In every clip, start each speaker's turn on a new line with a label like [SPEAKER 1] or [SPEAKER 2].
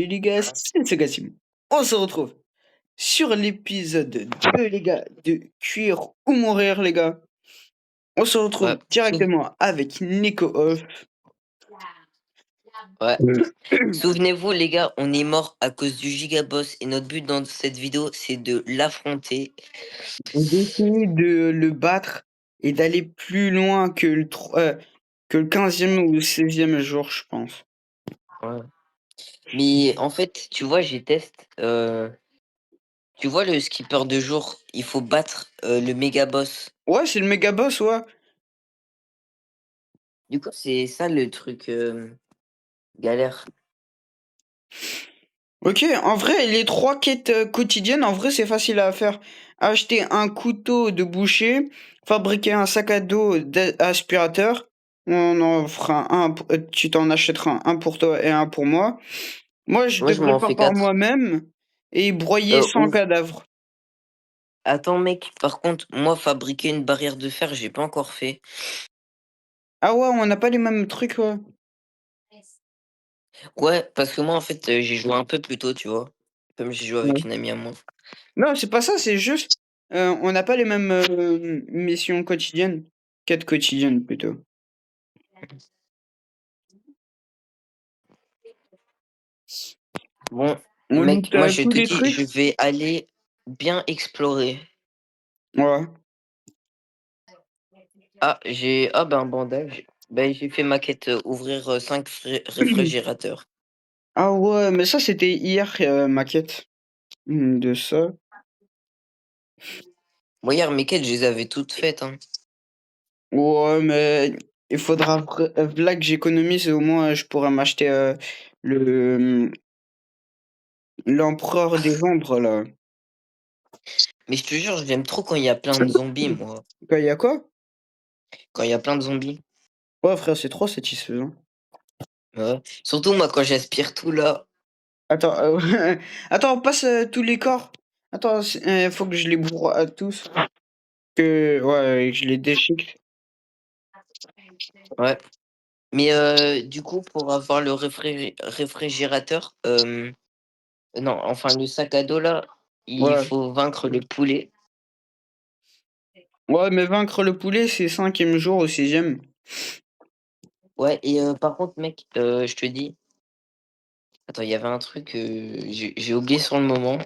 [SPEAKER 1] Les gars, c'est Gassim. On se retrouve sur l'épisode 2, les gars, de Cuire ou Mourir, les gars. On se
[SPEAKER 2] Ouais,
[SPEAKER 1] retrouve directement avec Nico Off.
[SPEAKER 2] ouais.
[SPEAKER 1] Euh,
[SPEAKER 2] Souvenez-vous, les gars, on est mort à cause du Gigaboss et notre but dans cette vidéo, c'est de l'affronter.
[SPEAKER 1] On va essayer de le battre et d'aller plus loin que le 15e ou le 16e jour, je pense.
[SPEAKER 2] Ouais. Mais en fait, tu vois, j'ai test. Tu vois, le skipper de jour, il faut battre le méga boss.
[SPEAKER 1] Ouais, c'est le méga boss, ouais.
[SPEAKER 2] Du coup, c'est ça le truc galère.
[SPEAKER 1] Ok, en vrai, les 3 quêtes quotidiennes, en vrai, c'est facile à faire. Acheter un couteau de boucher, fabriquer un sac à dos d'aspirateur. On en fera tu t'en achèteras un pour toi et un pour moi. Moi, je
[SPEAKER 2] Moi, je
[SPEAKER 1] devrais
[SPEAKER 2] m'en
[SPEAKER 1] faire
[SPEAKER 2] fais
[SPEAKER 1] par
[SPEAKER 2] 4.
[SPEAKER 1] moi-même et broyer 100 cadavres.
[SPEAKER 2] Attends, mec, par contre, moi, fabriquer une barrière de fer, j'ai pas encore fait.
[SPEAKER 1] Ah ouais, on n'a pas les mêmes trucs, ouais.
[SPEAKER 2] Ouais, parce que moi, en fait, j'ai joué un peu plus tôt, tu vois. Comme j'ai joué avec
[SPEAKER 1] Ouais.
[SPEAKER 2] une amie à moi.
[SPEAKER 1] Non, c'est pas ça, c'est juste, on n'a pas les mêmes missions quotidiennes. Quêtes quotidiennes, plutôt.
[SPEAKER 2] Bon,
[SPEAKER 1] On
[SPEAKER 2] mec,
[SPEAKER 1] loot
[SPEAKER 2] moi je
[SPEAKER 1] tous
[SPEAKER 2] te
[SPEAKER 1] les
[SPEAKER 2] dis, je
[SPEAKER 1] trucs.
[SPEAKER 2] vais aller bien explorer.
[SPEAKER 1] Ouais.
[SPEAKER 2] Ah, j'ai un bandage. Ben, j'ai fait ma quête ouvrir 5 réfrigérateurs.
[SPEAKER 1] Ah ouais, mais ça c'était hier, ma quête, de ça.
[SPEAKER 2] Bon, hier, mes quêtes, je les avais toutes faites, hein.
[SPEAKER 1] Ouais, mais il faudra v'là que j'économise, au moins je pourrais m'acheter, le, l'empereur des ombres là.
[SPEAKER 2] Mais je te jure, j'aime trop quand il y a plein de zombies, moi.
[SPEAKER 1] Quoi, il y a quoi?
[SPEAKER 2] Quand il y a plein de zombies.
[SPEAKER 1] Ouais frère, c'est trop satisfaisant.
[SPEAKER 2] Ouais. Surtout, moi, quand j'aspire tout là.
[SPEAKER 1] Attends, attends, passe, tous les corps. Attends, faut que je les bourre à tous, que ouais, je les déchique.
[SPEAKER 2] Ouais. Mais du coup, pour avoir le réfrigérateur, non, enfin, le sac à dos là, il
[SPEAKER 1] Ouais.
[SPEAKER 2] faut vaincre le poulet.
[SPEAKER 1] Ouais, mais vaincre le poulet, c'est 5e jour au 6e.
[SPEAKER 2] Ouais, et par contre, mec, je te dis. Attends, il y avait un truc, j'ai oublié sur le moment.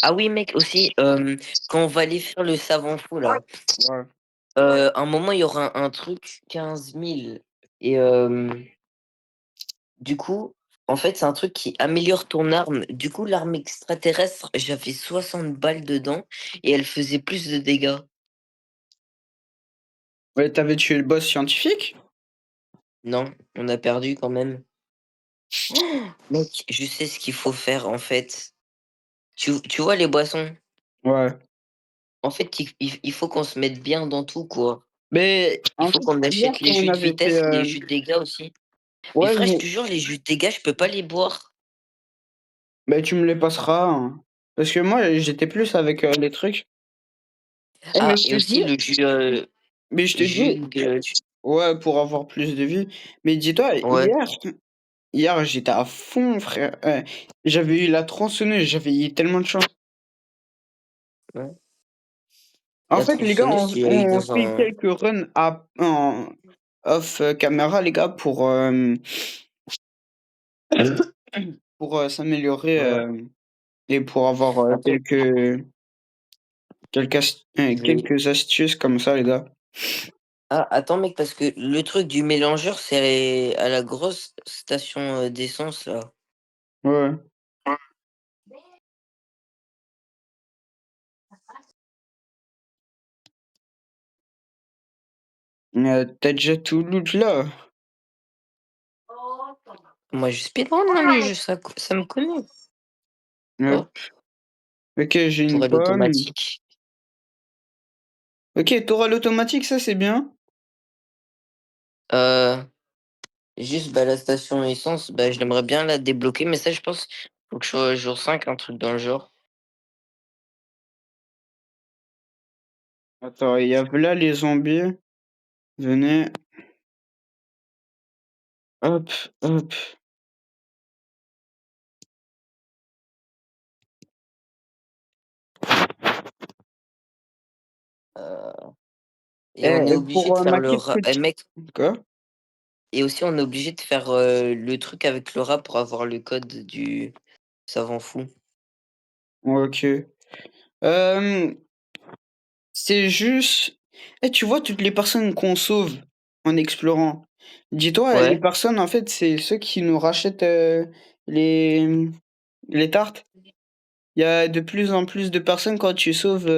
[SPEAKER 2] Ah oui, mec, aussi, quand on va aller faire le savant fou, là,
[SPEAKER 1] Ouais.
[SPEAKER 2] un moment, il y aura un truc 15 000. Et du coup, en fait, c'est un truc qui améliore ton arme. Du coup, l'arme extraterrestre, j'avais 60 balles dedans et elle faisait plus de dégâts.
[SPEAKER 1] Ouais, tu tué le boss scientifique?
[SPEAKER 2] Non, on a perdu quand même. Mec, je sais ce qu'il faut faire, en fait. Tu vois les boissons?
[SPEAKER 1] Ouais.
[SPEAKER 2] En fait, il faut qu'on se mette bien dans tout, quoi.
[SPEAKER 1] Mais
[SPEAKER 2] Il
[SPEAKER 1] en
[SPEAKER 2] faut
[SPEAKER 1] fait,
[SPEAKER 2] qu'on
[SPEAKER 1] hier
[SPEAKER 2] achète les
[SPEAKER 1] quand on
[SPEAKER 2] jus de
[SPEAKER 1] avait fait,
[SPEAKER 2] vitesse, les jus de dégâts aussi. Mais
[SPEAKER 1] ouais,
[SPEAKER 2] frère, je
[SPEAKER 1] mais
[SPEAKER 2] te jure, les jus de dégâts, je peux pas les boire.
[SPEAKER 1] bah, tu me les passeras, hein. Parce que moi, j'étais plus avec, les trucs. Eh mais
[SPEAKER 2] Ah,
[SPEAKER 1] je
[SPEAKER 2] et
[SPEAKER 1] te dis
[SPEAKER 2] aussi le jus,
[SPEAKER 1] mais je te
[SPEAKER 2] jus
[SPEAKER 1] dis
[SPEAKER 2] de...
[SPEAKER 1] ouais, pour avoir plus de vie. Mais dis-toi,
[SPEAKER 2] Ouais,
[SPEAKER 1] hier, j'étais à fond, frère. J'avais eu la tronçonneuse, j'avais eu tellement de chance.
[SPEAKER 2] ouais.
[SPEAKER 1] En
[SPEAKER 2] La
[SPEAKER 1] fait, les gars,
[SPEAKER 2] tronçonneuse, tu l'as eu
[SPEAKER 1] on
[SPEAKER 2] dans
[SPEAKER 1] fait
[SPEAKER 2] un...
[SPEAKER 1] quelques runs en off, caméra, les gars, pour, s'améliorer,
[SPEAKER 2] Ouais.
[SPEAKER 1] et pour avoir,
[SPEAKER 2] Attends, je vais...
[SPEAKER 1] quelques astuces comme ça, les gars.
[SPEAKER 2] Ah, attends, mec, parce que le truc du mélangeur, c'est à la grosse station d'essence, là.
[SPEAKER 1] Ouais. Tu déjà tout loot là?
[SPEAKER 2] Moi, je speedrun dans les jeux, ça me connaît.
[SPEAKER 1] Ouais.
[SPEAKER 2] Hop,
[SPEAKER 1] OK, j'ai
[SPEAKER 2] pour
[SPEAKER 1] une pomme.
[SPEAKER 2] l'automatique.
[SPEAKER 1] OK, tu l'automatique, ça, c'est bien.
[SPEAKER 2] Euh, juste, bah, la station essence, bah, je l'aimerais bien la débloquer, mais ça, je pense, faut que je sois jour 5 un truc dans le genre.
[SPEAKER 1] Attends, il y a là les zombies. Venez. Hop, hop.
[SPEAKER 2] Heu et on est
[SPEAKER 1] Et
[SPEAKER 2] obligé
[SPEAKER 1] pour,
[SPEAKER 2] de faire
[SPEAKER 1] ma
[SPEAKER 2] le
[SPEAKER 1] quête
[SPEAKER 2] rat mec,
[SPEAKER 1] quoi?
[SPEAKER 2] et aussi on est obligé de faire, le truc avec le rat pour avoir le code du savant fou.
[SPEAKER 1] OK. Hem, c'est juste tu vois toutes les personnes qu'on sauve en explorant, dis-toi, les
[SPEAKER 2] Ouais,
[SPEAKER 1] personnes, en fait, c'est ceux qui nous rachètent, les, les tartes. Il y a de plus en plus de personnes quand tu sauves,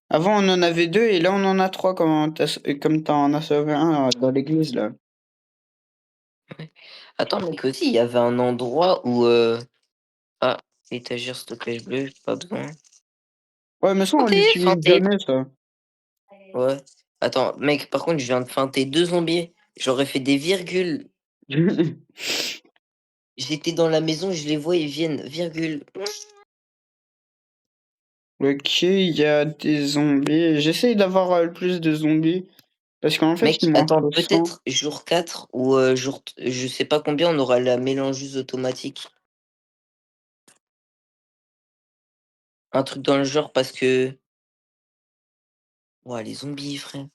[SPEAKER 1] avant on en avait 2 et là on en a 3 comme tu en as sauvé un dans l'église là.
[SPEAKER 2] ouais. Attends, mec, aussi, il y avait un endroit où, ah, étagère stockage bleu, pas besoin.
[SPEAKER 1] Ouais, mais ça on
[SPEAKER 2] Feinté,
[SPEAKER 1] l'utilise
[SPEAKER 2] feinté.
[SPEAKER 1] jamais ça.
[SPEAKER 2] Ouais. Attends, mec, par contre, je viens de feinter 2 zombies. J'aurais fait des virgules. J'étais dans la maison, je les vois, ils viennent, virgule.
[SPEAKER 1] OK, il y a des zombies. J'essaye d'avoir, le plus de zombies parce qu'en fait,
[SPEAKER 2] Mec,
[SPEAKER 1] il m'en
[SPEAKER 2] attends,
[SPEAKER 1] faut 100.
[SPEAKER 2] peut-être jour 4 ou je sais pas combien, on aura la mélangeuse automatique. Un truc dans le genre parce que. Ouah, les zombies, frère.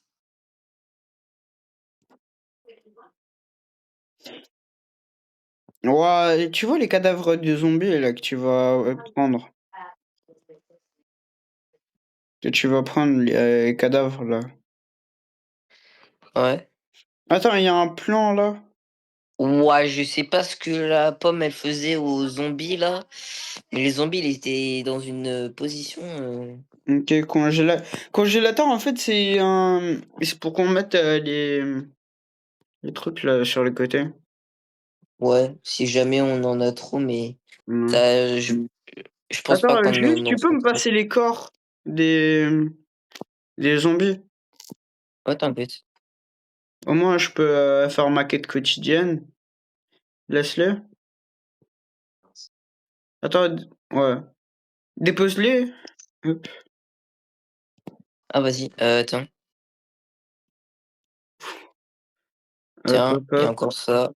[SPEAKER 1] Ouais, et tu vois les cadavres de zombies là que tu vas, prendre? Que tu vas prendre les, cadavres là.
[SPEAKER 2] Ouais.
[SPEAKER 1] Attends, il y a un plan là?
[SPEAKER 2] Ouah, je sais pas ce que la pomme elle faisait aux zombies là, mais les zombies ils étaient dans une position.
[SPEAKER 1] OK, congélateur en fait c'est pour qu'on mette, les trucs là sur les côtés.
[SPEAKER 2] Ouais, si jamais on en a trop, mais
[SPEAKER 1] Mmh.
[SPEAKER 2] ça, je pense pas
[SPEAKER 1] Attends,
[SPEAKER 2] qu'on
[SPEAKER 1] juste
[SPEAKER 2] en
[SPEAKER 1] tu peux
[SPEAKER 2] faut
[SPEAKER 1] me
[SPEAKER 2] trop.
[SPEAKER 1] passer les corps des, des zombies?
[SPEAKER 2] Ouais, t'inquiète.
[SPEAKER 1] Au moins je peux, faire ma quête quotidienne. Laisse-les. Attends, ouais. Dépose-les. Hop,
[SPEAKER 2] Ah vas-y, tiens,
[SPEAKER 1] hop,
[SPEAKER 2] tiens,
[SPEAKER 1] hop,
[SPEAKER 2] il y a
[SPEAKER 1] hop.
[SPEAKER 2] encore ça.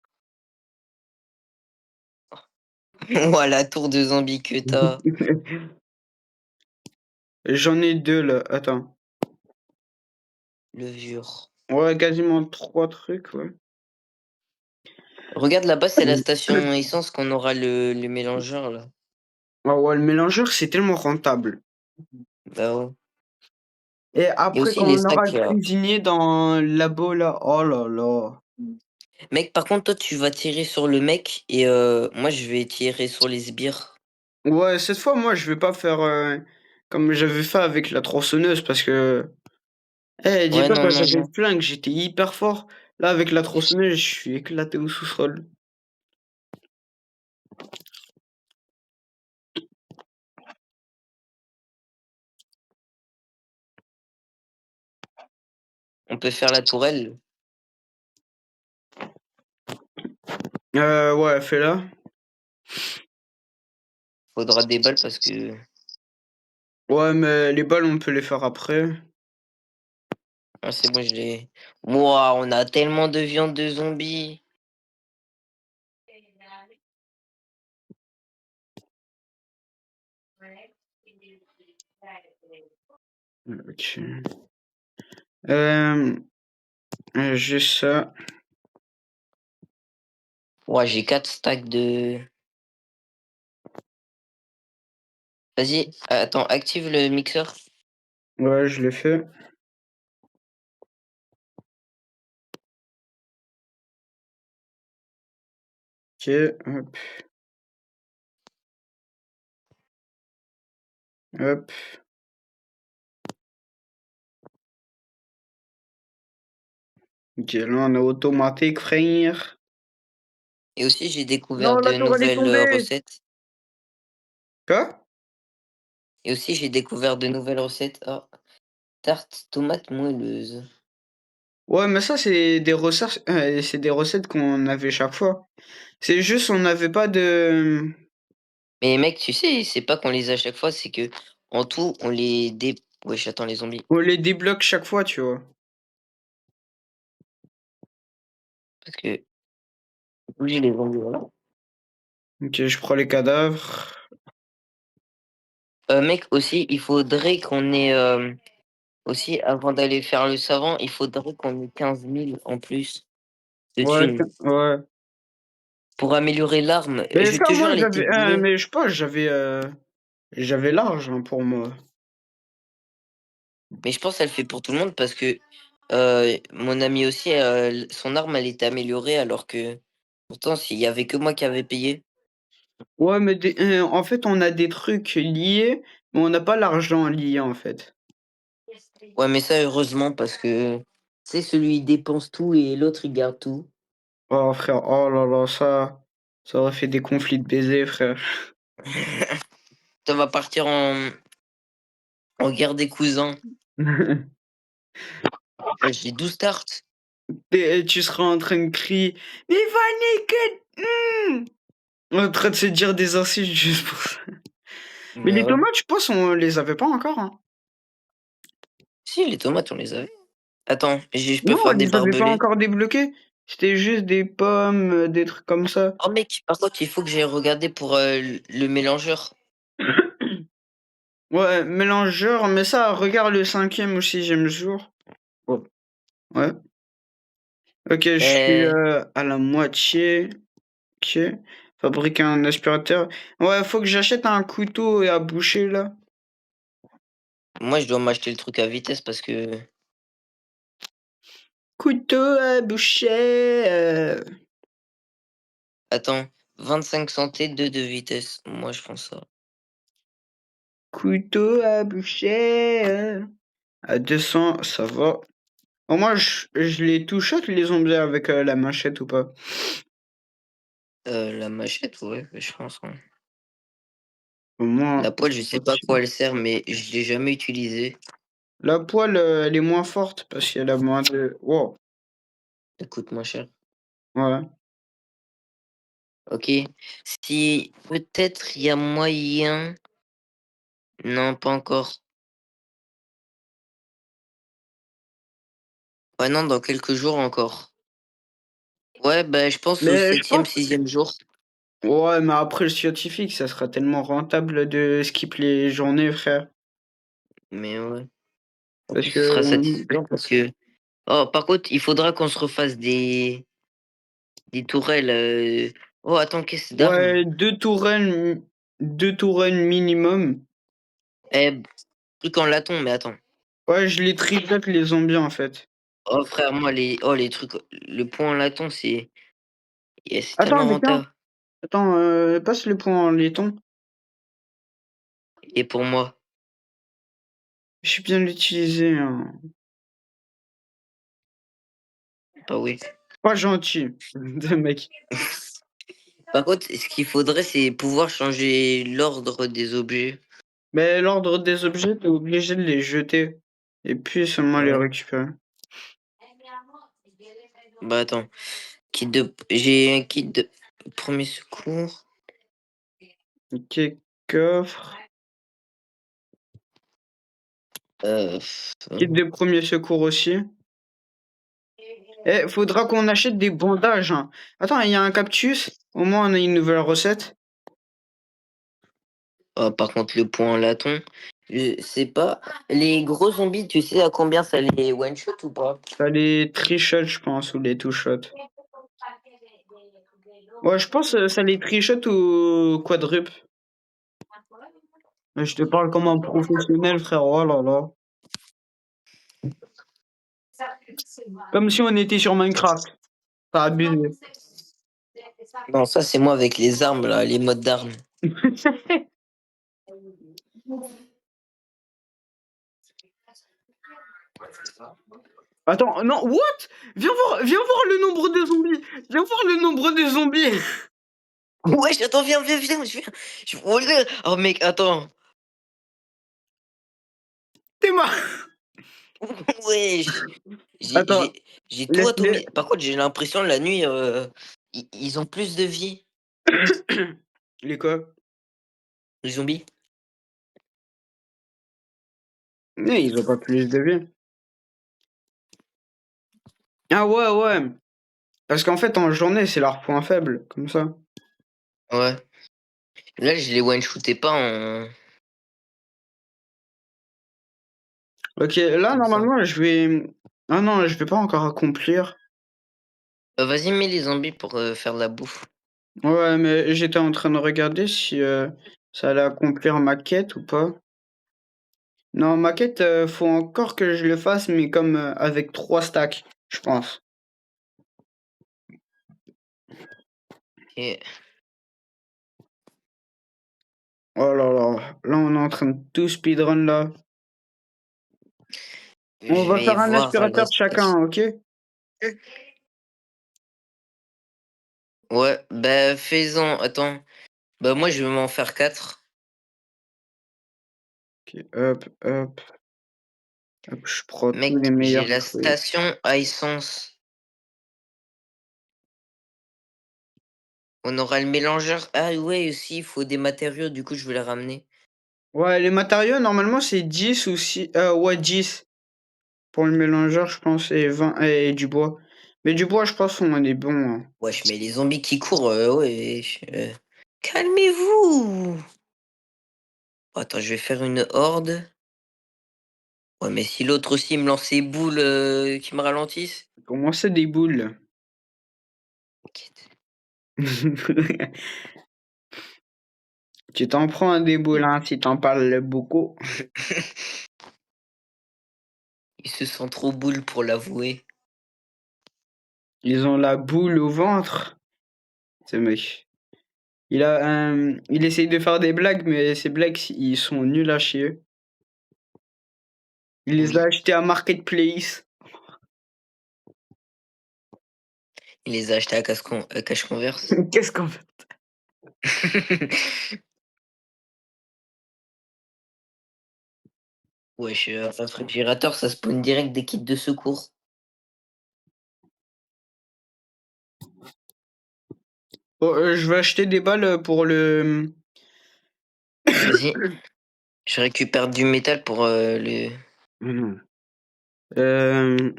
[SPEAKER 2] Ouah, la tour de zombie que t'as.
[SPEAKER 1] J'en ai 2 là, attends.
[SPEAKER 2] Levure.
[SPEAKER 1] Ouais, quasiment 3 trucs, ouais.
[SPEAKER 2] Regarde là-bas, c'est la station essence qu'on aura le mélangeur là.
[SPEAKER 1] Ah ouais, le mélangeur, c'est tellement rentable.
[SPEAKER 2] Bah ouais.
[SPEAKER 1] Et
[SPEAKER 2] Et
[SPEAKER 1] après,
[SPEAKER 2] aussi
[SPEAKER 1] quand
[SPEAKER 2] les
[SPEAKER 1] on aura
[SPEAKER 2] sacs
[SPEAKER 1] le
[SPEAKER 2] là.
[SPEAKER 1] cuisinier dans le labo, là, oh là là.
[SPEAKER 2] Mec, par contre, toi, tu vas tirer sur le mec et moi, je vais tirer sur les sbires.
[SPEAKER 1] Ouais, cette fois, moi, je vais pas faire comme j'avais fait avec la tronçonneuse parce que, dis
[SPEAKER 2] Ouais,
[SPEAKER 1] pas,
[SPEAKER 2] non,
[SPEAKER 1] quand
[SPEAKER 2] non,
[SPEAKER 1] j'avais le
[SPEAKER 2] non.
[SPEAKER 1] flingue, j'étais hyper fort. Là, avec la tronçonneuse, je suis éclaté au sous-sol.
[SPEAKER 2] On peut faire la tourelle.
[SPEAKER 1] Ouais, fais-la.
[SPEAKER 2] Faudra des balles parce que.
[SPEAKER 1] Ouais, mais les balles, on peut les faire après.
[SPEAKER 2] Ah, c'est bon, je l'ai. Wouah, on a tellement de viande de zombies.
[SPEAKER 1] OK. Hem, juste ça.
[SPEAKER 2] Ouah, j'ai 4 stacks de. Vas-y, attends, active le mixeur.
[SPEAKER 1] Ouais, je l'ai fait. OK, hop, hop. OK, là, on a automatique, frère.
[SPEAKER 2] Et aussi, j'ai découvert
[SPEAKER 1] Non, la
[SPEAKER 2] de
[SPEAKER 1] tour, elle est
[SPEAKER 2] nouvelles
[SPEAKER 1] tombée!
[SPEAKER 2] recettes.
[SPEAKER 1] Quoi?
[SPEAKER 2] Et aussi, j'ai découvert de nouvelles recettes. Ah, tarte tomate moelleuse.
[SPEAKER 1] Ouais, mais ça, c'est des recettes qu'on avait chaque fois. C'est juste, on n'avait pas de
[SPEAKER 2] Mais mec, tu sais, c'est pas qu'on les a à chaque fois, c'est que en tout, on les dé. Wesh, j'attends les zombies.
[SPEAKER 1] on les débloque chaque fois, tu vois?
[SPEAKER 2] Parce que bouger les zombies, voilà.
[SPEAKER 1] Ok, je prends les cadavres.
[SPEAKER 2] Mec, aussi, il faudrait qu'on ait, aussi, avant d'aller faire le savant, il faudrait qu'on ait 15 000 en plus de
[SPEAKER 1] Ouais,
[SPEAKER 2] thunes.
[SPEAKER 1] ouais.
[SPEAKER 2] Pour améliorer l'arme,
[SPEAKER 1] Mais
[SPEAKER 2] je
[SPEAKER 1] ça,
[SPEAKER 2] te jure,
[SPEAKER 1] moi,
[SPEAKER 2] elle était
[SPEAKER 1] j'avais,
[SPEAKER 2] bleue.
[SPEAKER 1] mais je sais pas, j'avais l'argent pour moi.
[SPEAKER 2] Mais je pense qu'elle fait pour tout le monde parce que mon ami aussi, son arme, elle était améliorée alors que pourtant, s'il y avait que moi qui avais payé.
[SPEAKER 1] Ouais, mais en fait, on a des trucs liés, mais on n'a pas l'argent lié, en fait.
[SPEAKER 2] Ouais, mais ça, heureusement, parce que c'est celui il dépense tout et l'autre il garde tout.
[SPEAKER 1] Oh, frère, oh là là, ça aurait fait des conflits de baisers, frère.
[SPEAKER 2] Ça va partir en guerre des cousins. Ouais, j'ai 12 starts.
[SPEAKER 1] Tu seras en train de crier, mais va niquer! En train de se dire des insultes juste pour ça. Mais
[SPEAKER 2] Mais
[SPEAKER 1] les
[SPEAKER 2] ouais.
[SPEAKER 1] tomates, je pense, on les avait pas encore, hein.
[SPEAKER 2] Si, les tomates, on les avait. Attends, je peux
[SPEAKER 1] Non, on
[SPEAKER 2] faire des
[SPEAKER 1] les avait pas
[SPEAKER 2] barbelés.
[SPEAKER 1] encore débloqués. C'était juste des pommes, des trucs comme ça.
[SPEAKER 2] Oh mec, par contre, il faut que j'aille regarder pour le mélangeur.
[SPEAKER 1] Ouais, mélangeur, mais ça, regarde le 5e ou 6e jour. Oh, ouais. OK, je suis,
[SPEAKER 2] Euh,
[SPEAKER 1] à la moitié. OK. Fabriquer un aspirateur. Ouais, faut que j'achète un couteau et à boucher, là.
[SPEAKER 2] moi, je dois m'acheter le truc à vitesse parce que...
[SPEAKER 1] Couteau à boucher,
[SPEAKER 2] Attends, 25 santé, 2 de vitesse. Moi, je pense ça.
[SPEAKER 1] couteau à boucher, à 200, ça va. Au moins, je les touchote les zombies avec, la machette ou pas?
[SPEAKER 2] La machette, ouais, je pense, hein.
[SPEAKER 1] Au moins,
[SPEAKER 2] La poêle, je sais pas à quoi elle sert, mais je l'ai jamais utilisée.
[SPEAKER 1] la poêle, elle est moins forte parce qu'elle a moins de wow,
[SPEAKER 2] Elle coûte moins cher.
[SPEAKER 1] ouais.
[SPEAKER 2] Ok. Si peut-être il y a moyen. Non, pas encore. Ouais, non, dans quelques jours encore. Ouais, bah, je pense au
[SPEAKER 1] Mais je
[SPEAKER 2] septième,
[SPEAKER 1] pense
[SPEAKER 2] sixième jour.
[SPEAKER 1] ouais, mais après le scientifique, ça sera tellement rentable de skip les journées, frère.
[SPEAKER 2] Mais ouais. En
[SPEAKER 1] Parce
[SPEAKER 2] plus,
[SPEAKER 1] que,
[SPEAKER 2] ce sera satisfaisant parce que. Oh, par contre, il faudra qu'on se refasse des tourelles. Oh, attends, caisse d'armes.
[SPEAKER 1] ouais, 2 tourelles minimum.
[SPEAKER 2] Eh, truc en laton, mais attends.
[SPEAKER 1] Ouais, je les tripote les zombies, en fait.
[SPEAKER 2] Oh, frère, moi, les trucs. Le point en laton, c'est
[SPEAKER 1] Attends,
[SPEAKER 2] tellement
[SPEAKER 1] mais tiens,
[SPEAKER 2] rentable.
[SPEAKER 1] attends, passe le point en laiton.
[SPEAKER 2] Et pour moi.
[SPEAKER 1] Je suis bien l'utiliser, hein.
[SPEAKER 2] Bah oui.
[SPEAKER 1] Pas gentil, de mec.
[SPEAKER 2] Par contre, ce qu'il faudrait, c'est pouvoir changer l'ordre des objets.
[SPEAKER 1] Mais l'ordre des objets, t'es obligé de les jeter et puis seulement les
[SPEAKER 2] Ouais.
[SPEAKER 1] récupérer.
[SPEAKER 2] Bah attends. J'ai un kit de premier secours.
[SPEAKER 1] OK, coffre. Kit
[SPEAKER 2] Hein.
[SPEAKER 1] de premier secours aussi. Eh, faudra qu'on achète des bandages, hein. Attends, il y a un cactus? Au moins on a une nouvelle recette.
[SPEAKER 2] Par contre, le point en laton, je sais pas. Les gros zombies, tu sais à combien ça les one-shot ou pas?
[SPEAKER 1] Ça les trichote, je pense, ou les two-shot. Ouais, je pense, ça les trichote ou quadruple. Mais je te parle comme un professionnel, frère. Oh là là. Comme si on était sur Minecraft. T'as abusé.
[SPEAKER 2] Non, ça c'est moi avec les armes là, les modes d'armes.
[SPEAKER 1] Attends, non, what? Viens voir le nombre de zombies. Viens voir le nombre de zombies.
[SPEAKER 2] Ouais, attends, viens, je viens. Oh, là. Oh, mec, attends.
[SPEAKER 1] T'es mort.
[SPEAKER 2] Wesh. J'ai
[SPEAKER 1] Attends,
[SPEAKER 2] j'ai- j'ai tout
[SPEAKER 1] laisse-les.
[SPEAKER 2] atomisé. Par contre, j'ai l'impression la nuit, ils ont plus de vie,
[SPEAKER 1] Les quoi?
[SPEAKER 2] les zombies.
[SPEAKER 1] Mais ils ont pas plus de vie. Ah ouais, ouais. Parce qu'en fait, en journée, c'est leur point faible, comme ça.
[SPEAKER 2] Ouais. Là, je les one-shootais pas en
[SPEAKER 1] OK, là,
[SPEAKER 2] comme ça.
[SPEAKER 1] normalement, je vais ah non, je vais pas encore accomplir.
[SPEAKER 2] Vas-y, mets les zombies pour, faire de la bouffe.
[SPEAKER 1] Ouais, mais j'étais en train de regarder si, ça allait accomplir ma quête ou pas. Non, ma quête, faut encore que je le fasse, mais comme, avec 3 stacks, je pense.
[SPEAKER 2] OK.
[SPEAKER 1] Oh là là, là, on est en train de tout speedrun, là. On
[SPEAKER 2] Je
[SPEAKER 1] va
[SPEAKER 2] vais
[SPEAKER 1] faire un
[SPEAKER 2] voir à la
[SPEAKER 1] aspirateur
[SPEAKER 2] station.
[SPEAKER 1] chacun, OK?
[SPEAKER 2] Ouais, bah, fais-en. Attends. Bah, moi, je vais m'en faire 4.
[SPEAKER 1] OK, hop, hop, hop, je prends tous les
[SPEAKER 2] Mec, j'ai
[SPEAKER 1] meilleurs
[SPEAKER 2] la
[SPEAKER 1] trucs.
[SPEAKER 2] station à essence. On aura le mélangeur. Ah ouais, aussi, il faut des matériaux, du coup, je vais les ramener.
[SPEAKER 1] Ouais, les matériaux, normalement, c'est 10 ou 6, ouais, 10 pour le mélangeur, je pense, et 20 et du bois. Mais du bois, je pense on est bon, hein.
[SPEAKER 2] Wesh, mais les zombies qui courent, ouais, calmez-vous! Attends, je vais faire une horde. Ouais, mais si l'autre aussi me lance ses boules, qui me ralentissent?
[SPEAKER 1] Comment ça, des boules?
[SPEAKER 2] T'inquiète.
[SPEAKER 1] Tu t'en prends un des boules, hein, si t'en parles beaucoup.
[SPEAKER 2] Il se sent trop boule pour l'avouer.
[SPEAKER 1] Ils ont la boule au ventre, ce mec. Il essaye de faire des blagues, mais ces blagues, ils sont nuls à chier. Il les a
[SPEAKER 2] Oui,
[SPEAKER 1] achetés à Marketplace.
[SPEAKER 2] il les a achetés à cache converse.
[SPEAKER 1] Qu'est-ce qu'on fait?
[SPEAKER 2] Wesh, un réfrigérateur, ça spawn direct des kits de secours.
[SPEAKER 1] Bon, je vais acheter des balles pour le.
[SPEAKER 2] Vas-y, je récupère du métal pour, le
[SPEAKER 1] Non. Euh,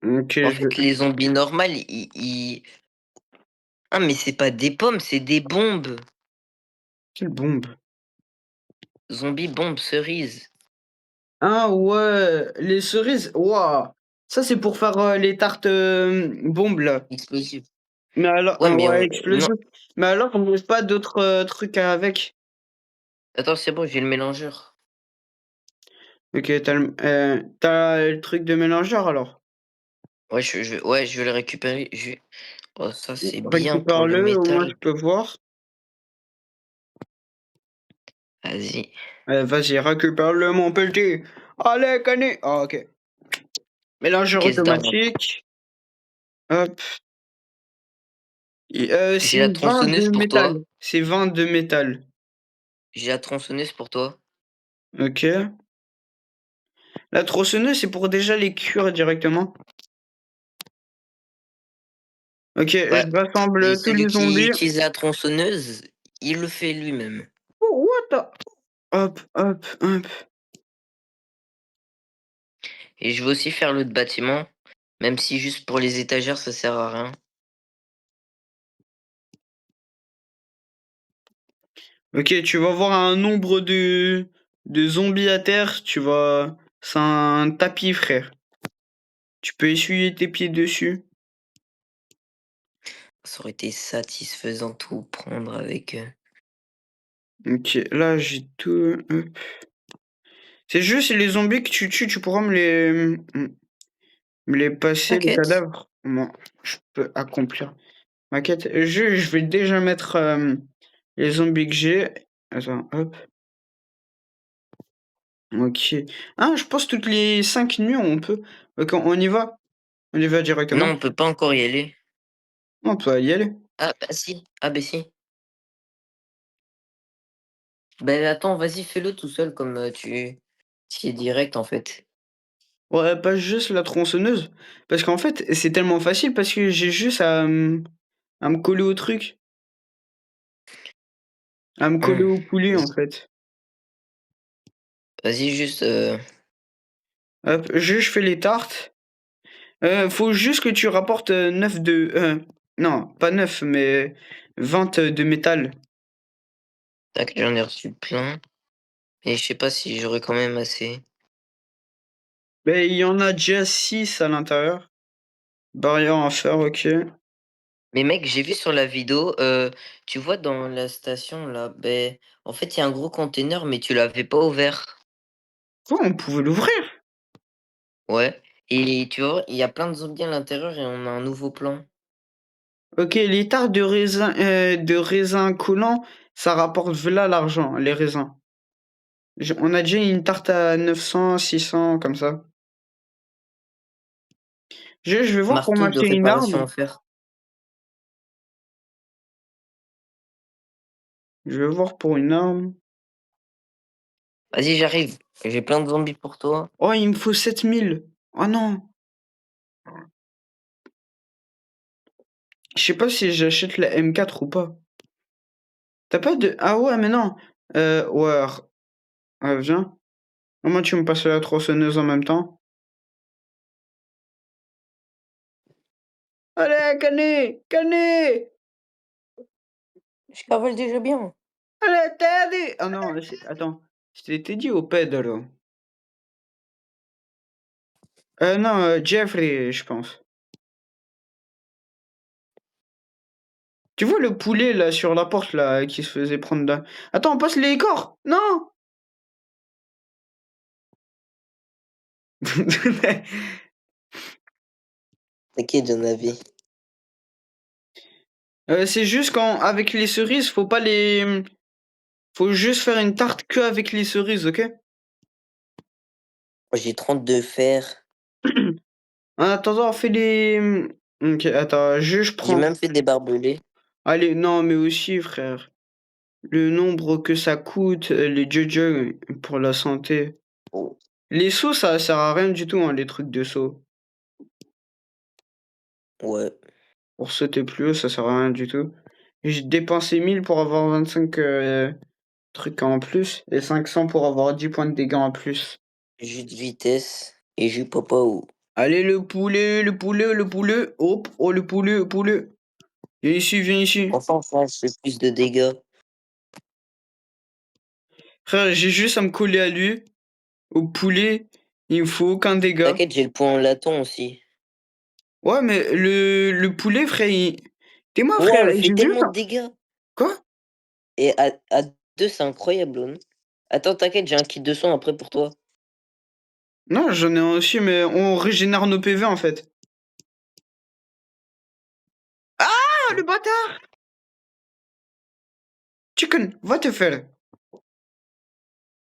[SPEAKER 1] ok,
[SPEAKER 2] en
[SPEAKER 1] je.
[SPEAKER 2] fait, les zombies normales, ils ah, mais c'est pas des pommes, c'est des bombes.
[SPEAKER 1] Quelle bombe?
[SPEAKER 2] Zombies, bombes, cerises,
[SPEAKER 1] Ah ouais, les cerises. Waouh! Ça, c'est pour faire les tartes bombes là.
[SPEAKER 2] explosifs.
[SPEAKER 1] Mais alors,
[SPEAKER 2] Ouais, mais
[SPEAKER 1] ouais,
[SPEAKER 2] on non,
[SPEAKER 1] explosif. Mais alors, on met pas d'autres trucs avec.
[SPEAKER 2] attends, c'est bon, j'ai le mélangeur.
[SPEAKER 1] Ok, t'as le truc de mélangeur alors.
[SPEAKER 2] Ouais, ouais, je vais le récupérer. Oh, ça, c'est bien pour le
[SPEAKER 1] Récupère-le, au moins je
[SPEAKER 2] métal.
[SPEAKER 1] peux voir.
[SPEAKER 2] Vas-y.
[SPEAKER 1] Vas-y, récupère-le, mon petit. Allez, canet. Ah, ok. Mélangeur
[SPEAKER 2] Caisse d'argent.
[SPEAKER 1] automatique. Hop.
[SPEAKER 2] J'ai
[SPEAKER 1] C'est
[SPEAKER 2] la
[SPEAKER 1] 20 de
[SPEAKER 2] tronçonneuse pour
[SPEAKER 1] métal.
[SPEAKER 2] toi.
[SPEAKER 1] C'est 20 de métal.
[SPEAKER 2] J'ai la tronçonneuse pour toi.
[SPEAKER 1] Ok. La tronçonneuse, c'est pour déjà les cuire directement. Ok,
[SPEAKER 2] Ouais.
[SPEAKER 1] je
[SPEAKER 2] Et
[SPEAKER 1] rassemble tous
[SPEAKER 2] celui
[SPEAKER 1] les
[SPEAKER 2] qui
[SPEAKER 1] zombies.
[SPEAKER 2] utilise la tronçonneuse, il le fait lui-même.
[SPEAKER 1] Oh, what the... Hop, hop, hop.
[SPEAKER 2] Et je vais aussi faire l'autre bâtiment, même si juste pour les étagères, ça sert à rien.
[SPEAKER 1] Ok, tu vas voir un nombre de zombies à terre. C'est un tapis, frère. Tu peux essuyer tes pieds dessus.
[SPEAKER 2] Ça aurait été satisfaisant de tout prendre avec.
[SPEAKER 1] Ok, là, j'ai tout. Hop. C'est juste les zombies que tu tues, tu pourras me les passer, les
[SPEAKER 2] T'inquiète.
[SPEAKER 1] cadavres. Moi, je peux accomplir ma quête. Je vais déjà mettre les zombies que j'ai. Attends, hop. Ok. Ah, je pense toutes les 5 nuits, on peut. Ok, on y va. On y va
[SPEAKER 2] Non,
[SPEAKER 1] directement.
[SPEAKER 2] on peut pas encore y aller.
[SPEAKER 1] On peut y aller.
[SPEAKER 2] Ah bah si. Ah bah si. Ben attends, vas-y, fais-le tout seul comme tu es direct en fait.
[SPEAKER 1] Ouais, pas juste la tronçonneuse. Parce qu'en fait, c'est tellement facile parce que j'ai juste à me coller au truc. À me coller au poulet, en
[SPEAKER 2] Vas-y,
[SPEAKER 1] fait.
[SPEAKER 2] vas-y, juste.
[SPEAKER 1] Hop, je fais les tartes. Faut juste que tu rapportes, 9 de non, pas 9 mais 20 de métal.
[SPEAKER 2] Tac, j'en ai reçu plein et je sais pas si j'aurai quand même assez.
[SPEAKER 1] Beh, il y en a déjà 6 à l'intérieur. Barrière en fer, OK.
[SPEAKER 2] Mais mec, j'ai vu sur la vidéo, tu vois dans la station là, ben en fait, il y a un gros container, mais tu l'avais pas ouvert.
[SPEAKER 1] Quoi, on pouvait l'ouvrir?
[SPEAKER 2] Ouais, et tu vois, il y a plein de zombies à l'intérieur et on a un nouveau plan.
[SPEAKER 1] OK, les tartes de raisin collant, ça rapporte v'là l'argent, les raisins. On a déjà une tarte à 900, 600 comme ça. Je vais voir pour
[SPEAKER 2] Marteau de
[SPEAKER 1] m'acheter une
[SPEAKER 2] réparation
[SPEAKER 1] arme.
[SPEAKER 2] en fer.
[SPEAKER 1] Je vais voir pour une arme.
[SPEAKER 2] Vas-y, j'arrive. J'ai plein de zombies pour toi.
[SPEAKER 1] Oh, il me faut 7 000. Oh non! Je sais pas si j'achète la M4 ou pas. T'as pas de ah ouais, mais non. Ouais, viens. Comment tu me passes la tronçonneuse en même temps? Allez, Canet! Canet!
[SPEAKER 2] Je cavale déjà bien.
[SPEAKER 1] Allez, Teddy! Ah non, attends. Je t'ai dit au Pedro. Non, Jeffrey, je pense. Tu vois le poulet là sur la porte là qui se faisait prendre là. Attends, on passe les corps! Non!
[SPEAKER 2] T'inquiète, j'en avais.
[SPEAKER 1] C'est juste quand avec les cerises, faut pas les, faut juste faire une tarte que avec les cerises, OK?
[SPEAKER 2] J'ai 32 fer.
[SPEAKER 1] En attendant, fais les, OK, attends, je
[SPEAKER 2] J'ai
[SPEAKER 1] prends.
[SPEAKER 2] même fait des barbelés.
[SPEAKER 1] Allez, non, mais aussi frère, le nombre que ça coûte, les JoJo pour la santé.
[SPEAKER 2] Oh,
[SPEAKER 1] Les seaux, ça sert à rien du tout, hein, les trucs de seaux.
[SPEAKER 2] ouais.
[SPEAKER 1] Pour sauter plus haut, ça sert à rien du tout. J'ai dépensé 1000 pour avoir 25 trucs en plus et 500 pour avoir 10 points de dégâts en plus.
[SPEAKER 2] Jus de vitesse et jus papao.
[SPEAKER 1] Allez, le poulet, le poulet, le poulet. Hop, oh, le poulet, le poulet. Viens ici, viens ici.
[SPEAKER 2] Enfin, ça fait plus de dégâts.
[SPEAKER 1] Frère, j'ai juste à me coller à lui. Au poulet, il me faut aucun dégât.
[SPEAKER 2] T'inquiète, j'ai le point en laton aussi.
[SPEAKER 1] Ouais, mais le poulet, frère, t'es moi,
[SPEAKER 2] Wow,
[SPEAKER 1] frère,
[SPEAKER 2] elle fait
[SPEAKER 1] j'ai juste
[SPEAKER 2] tellement de
[SPEAKER 1] un...
[SPEAKER 2] dégâts.
[SPEAKER 1] Quoi?
[SPEAKER 2] Et à deux, c'est incroyable, non? Attends, t'inquiète, j'ai un kit de son après pour toi.
[SPEAKER 1] Non, j'en ai un aussi, mais on régénère nos PV, en fait. Ah, le bâtard! Chicken, va te faire.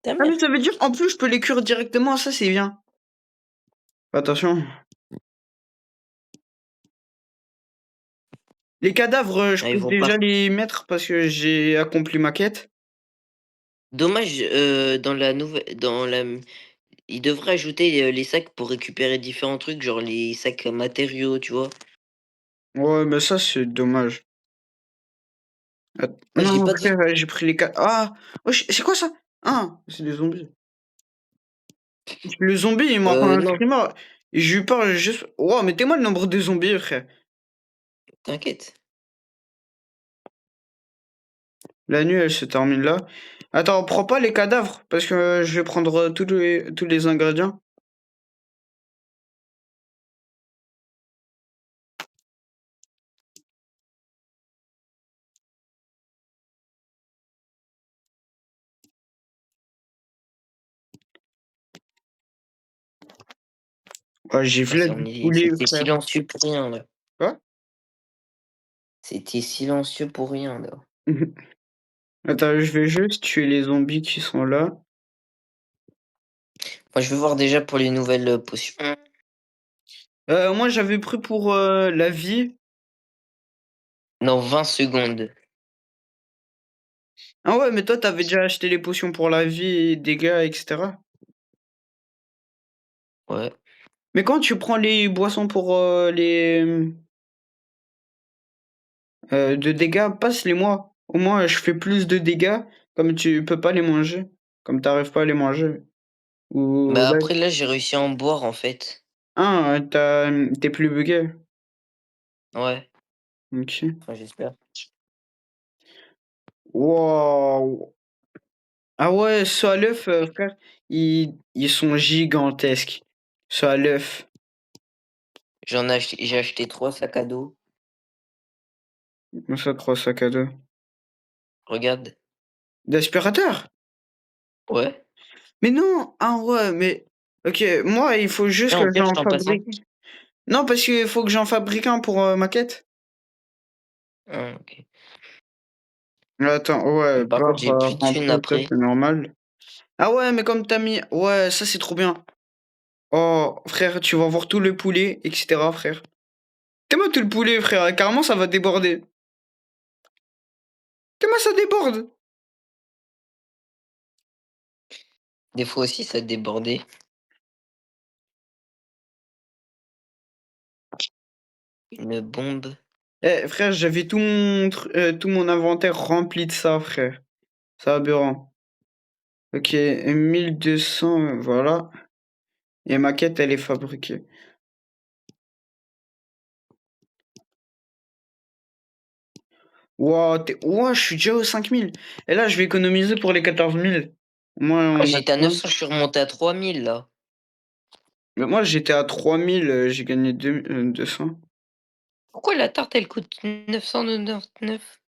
[SPEAKER 2] Ta
[SPEAKER 1] Ah, mais
[SPEAKER 2] mère.
[SPEAKER 1] ça veut dire, en plus, je peux les cuire directement, ça, c'est bien. Attention. Les cadavres, je
[SPEAKER 2] Ah,
[SPEAKER 1] peux
[SPEAKER 2] ils vont
[SPEAKER 1] déjà
[SPEAKER 2] pas.
[SPEAKER 1] les mettre parce que j'ai accompli ma quête.
[SPEAKER 2] Dommage, dans la nouvelle, il devrait ajouter les sacs pour récupérer différents trucs, genre les sacs matériaux, tu vois.
[SPEAKER 1] Ouais, mais ça, c'est dommage.
[SPEAKER 2] Moi, je l'ai
[SPEAKER 1] Non,
[SPEAKER 2] pas
[SPEAKER 1] frère,
[SPEAKER 2] dit.
[SPEAKER 1] j'ai pris les Ah! Wesh, c'est quoi ça? Ah! C'est des zombies. Le zombie, il m'a un
[SPEAKER 2] Non,
[SPEAKER 1] screamer. Et j'ai eu peur, juste. Wow, mettez-moi le nombre de zombies, frère.
[SPEAKER 2] t'inquiète.
[SPEAKER 1] La nuit, elle se termine là. Attends, prends pas les cadavres, parce que je vais prendre tous les ingrédients. Ouais, j'ai vu du poulet,
[SPEAKER 2] C'était
[SPEAKER 1] frère.
[SPEAKER 2] silencieux pour rien, là.
[SPEAKER 1] Quoi?
[SPEAKER 2] C'était silencieux pour rien, là.
[SPEAKER 1] Attends, je vais juste tuer les zombies qui sont là.
[SPEAKER 2] Moi, je vais voir déjà pour les nouvelles potions.
[SPEAKER 1] Moi, j'avais pris pour la vie.
[SPEAKER 2] Dans 20 secondes.
[SPEAKER 1] Ah ouais, mais toi, t'avais déjà acheté les potions pour la vie et dégâts, etc.
[SPEAKER 2] Ouais.
[SPEAKER 1] Mais quand tu prends les boissons pour de dégâts, passe-les-moi. Au moins, je fais plus de dégâts, comme tu peux pas les manger. Comme t'arrives pas à les manger. Ou
[SPEAKER 2] Bah
[SPEAKER 1] là.
[SPEAKER 2] après, là, j'ai réussi à en boire, en fait.
[SPEAKER 1] Ah, tu plus buggé?
[SPEAKER 2] Ouais,
[SPEAKER 1] OK.
[SPEAKER 2] enfin j'espère.
[SPEAKER 1] Waouh! Ah ouais, ceux à l'œuf, frère, ils sont gigantesques. Ceux à l'œuf.
[SPEAKER 2] J'ai acheté 3 sacs à dos.
[SPEAKER 1] Comment ça, 3 sacs à dos?
[SPEAKER 2] Regarde.
[SPEAKER 1] D'aspirateur?
[SPEAKER 2] Ouais.
[SPEAKER 1] Mais non! Ah ouais, mais OK, moi, il faut juste
[SPEAKER 2] Viens,
[SPEAKER 1] que
[SPEAKER 2] au pire, je
[SPEAKER 1] j'en
[SPEAKER 2] t'en passe un.
[SPEAKER 1] fabrique. Non, parce qu'il faut que j'en fabrique un pour, ma quête.
[SPEAKER 2] Ah, OK.
[SPEAKER 1] Attends, ouais,
[SPEAKER 2] Mais par contre,
[SPEAKER 1] barre,
[SPEAKER 2] j'ai plus de thunes
[SPEAKER 1] remplie, ça,
[SPEAKER 2] après.
[SPEAKER 1] c'est normal. Ah ouais, mais comme t'as mis ouais, ça, c'est trop bien. Oh, frère, tu vas voir tout le poulet et cetera, frère. Comment tout le poulet, frère? Carrément, ça va déborder. Comment ça déborde?
[SPEAKER 2] Des fois aussi, ça débordait. Une bombe.
[SPEAKER 1] Eh, frère, j'avais tout mon inventaire rempli de ça, frère. C'est aberrant. OK, 1200, voilà. Et ma quête, elle est fabriquée. Wouah, je suis déjà aux 5000. Et là, je vais économiser pour les 14 000. Moi,
[SPEAKER 2] Ah,
[SPEAKER 1] on a
[SPEAKER 2] j'étais à
[SPEAKER 1] quoi?
[SPEAKER 2] 900, je suis remonté à 3000 là.
[SPEAKER 1] Mais moi, j'étais à 3000, j'ai gagné 200.
[SPEAKER 2] Pourquoi la tarte, elle coûte 999?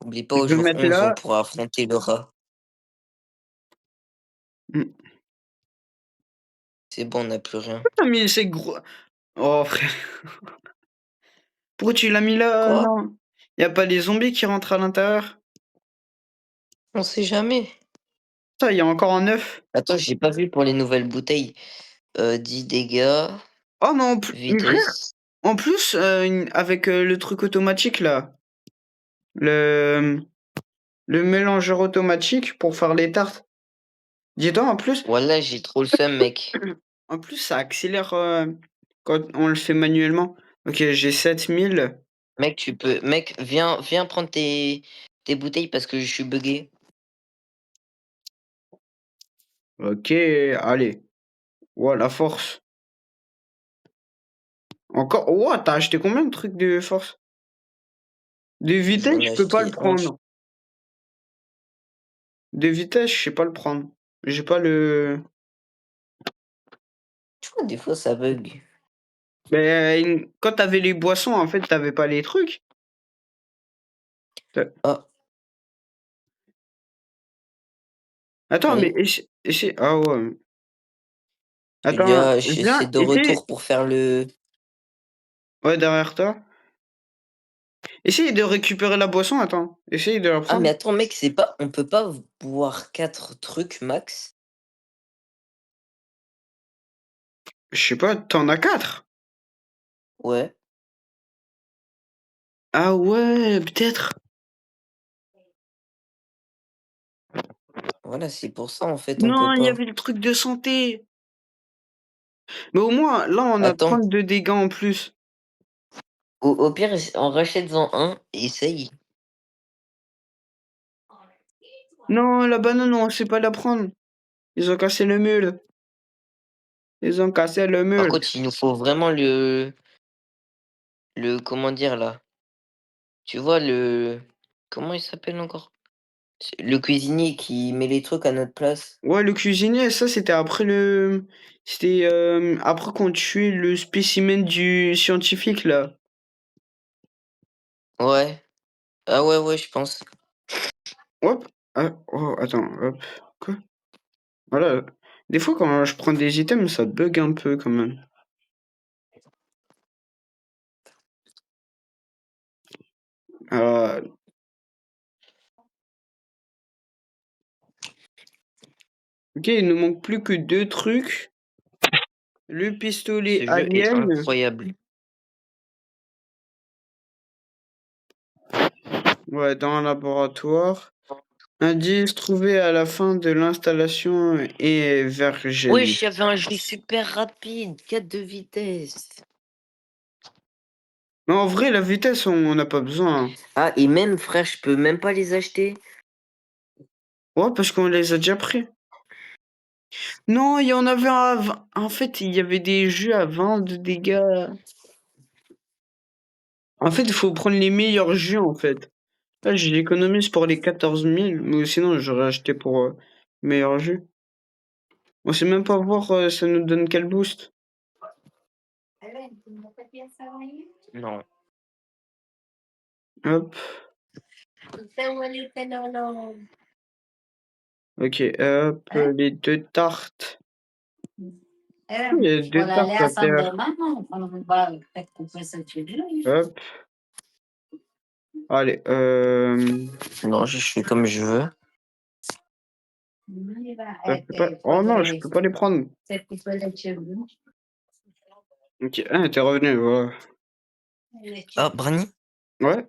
[SPEAKER 2] Oublie pas,
[SPEAKER 1] Je
[SPEAKER 2] au
[SPEAKER 1] vais
[SPEAKER 2] jour
[SPEAKER 1] mettre
[SPEAKER 2] 11 on
[SPEAKER 1] là.
[SPEAKER 2] pourra affronter le rat.
[SPEAKER 1] Mmh.
[SPEAKER 2] C'est bon, on n'a plus rien.
[SPEAKER 1] T'as mis ces gros oh frère, pourquoi tu l'as mis là?
[SPEAKER 2] Quoi?
[SPEAKER 1] Non. Y a pas les zombies qui rentrent à l'intérieur?
[SPEAKER 2] On sait jamais.
[SPEAKER 1] Ça, il y a encore un œuf.
[SPEAKER 2] Attends, j'ai pas vu pour les nouvelles bouteilles. 10 dégâts,
[SPEAKER 1] Oh mais mais frère,
[SPEAKER 2] vitesse.
[SPEAKER 1] en plus, avec, le truc automatique là, le, le mélangeur automatique pour faire les tartes. Dis donc
[SPEAKER 2] Voilà, j'ai trop le seum, mec.
[SPEAKER 1] en plus ça accélère, quand on le fait manuellement. OK, j'ai 7000.
[SPEAKER 2] Mec, viens prendre tes bouteilles parce que je suis buggé.
[SPEAKER 1] OK, allez. Ouah la force. Encore ouah, tu acheté combien de trucs de force? De vitesse,
[SPEAKER 2] J'en ai
[SPEAKER 1] je peux pas le
[SPEAKER 2] acheté 11.
[SPEAKER 1] prendre. De vitesse, je sais pas le prendre. J'ai pas le
[SPEAKER 2] Tu vois, des fois, ça bug.
[SPEAKER 1] beh, quand tu avais les boissons, en fait, tu avais pas les trucs. Tu
[SPEAKER 2] Ah,
[SPEAKER 1] attends, mais
[SPEAKER 2] oui.
[SPEAKER 1] ah ouais. Attends,
[SPEAKER 2] Je suis
[SPEAKER 1] viens,
[SPEAKER 2] de
[SPEAKER 1] essaye
[SPEAKER 2] retour pour faire le.
[SPEAKER 1] ouais, derrière toi. Essaye de récupérer la boisson, attends. Essaye de la
[SPEAKER 2] Ah,
[SPEAKER 1] prendre.
[SPEAKER 2] mais attends, mec, c'est pas. On peut pas boire 4 trucs max?
[SPEAKER 1] Je sais pas, tu en as 4?
[SPEAKER 2] Ouais.
[SPEAKER 1] Ah ouais, peut-être.
[SPEAKER 2] Voilà, c'est pour ça, en fait, on peut
[SPEAKER 1] Non, il y
[SPEAKER 2] pas.
[SPEAKER 1] avait le truc de santé. Mais au moins, là, on a
[SPEAKER 2] Attends,
[SPEAKER 1] 32 dégâts en plus.
[SPEAKER 2] au pire, en rachète-en un et essaye.
[SPEAKER 1] Non, la banane, on sait pas la prendre. Ils ont cassé le mule. Ils ont cassé le
[SPEAKER 2] Par
[SPEAKER 1] mule.
[SPEAKER 2] contre, il nous faut vraiment le. Comment dire là? Tu vois, le. Comment il s'appelle encore? Le cuisinier qui met les trucs à notre place.
[SPEAKER 1] Ouais, le cuisinier, ça, c'était après c'était, après qu'on tuait le spécimen du scientifique, là.
[SPEAKER 2] Ouais. Ah ouais, ouais, je pense.
[SPEAKER 1] Hop. Ah, oh, attends, hop. Quoi? Voilà. Des fois, quand je prends des items, ça bug un peu quand même. Ah, OK, il nous manque plus que 2 trucs. Le pistolet
[SPEAKER 2] Ce jeu est
[SPEAKER 1] alien.
[SPEAKER 2] incroyable.
[SPEAKER 1] Ouais, dans un laboratoire. Indice trouvé à la fin de l'installation est vergène.
[SPEAKER 2] Wesh, il y avait un jeu super rapide, 4 de vitesse.
[SPEAKER 1] Mais en vrai, la vitesse, on n'a pas besoin.
[SPEAKER 2] Ah, et même, frère, je peux même pas les acheter.
[SPEAKER 1] Ouais, parce qu'on les a déjà pris. Non, il y en avait un à 20. En fait, il y avait des jeux à 20 de dégâts. En fait, il faut prendre les meilleurs jeux, en fait. Là, j'économise pour les 14 000, mais sinon, j'aurais acheté pour meilleurs jeux. On sait même pas voir ça nous donne quel boost.
[SPEAKER 2] Non.
[SPEAKER 1] Hop, ok, hop, les deux tartes. Il y a deux tartes à terre. Hop, allez,
[SPEAKER 2] Non, je fais comme je veux.
[SPEAKER 1] ça fait pas... Oh non, je peux pas les prendre. Ok, ah, t'es revenu, ouais.
[SPEAKER 2] Ah, Brani?
[SPEAKER 1] Ouais,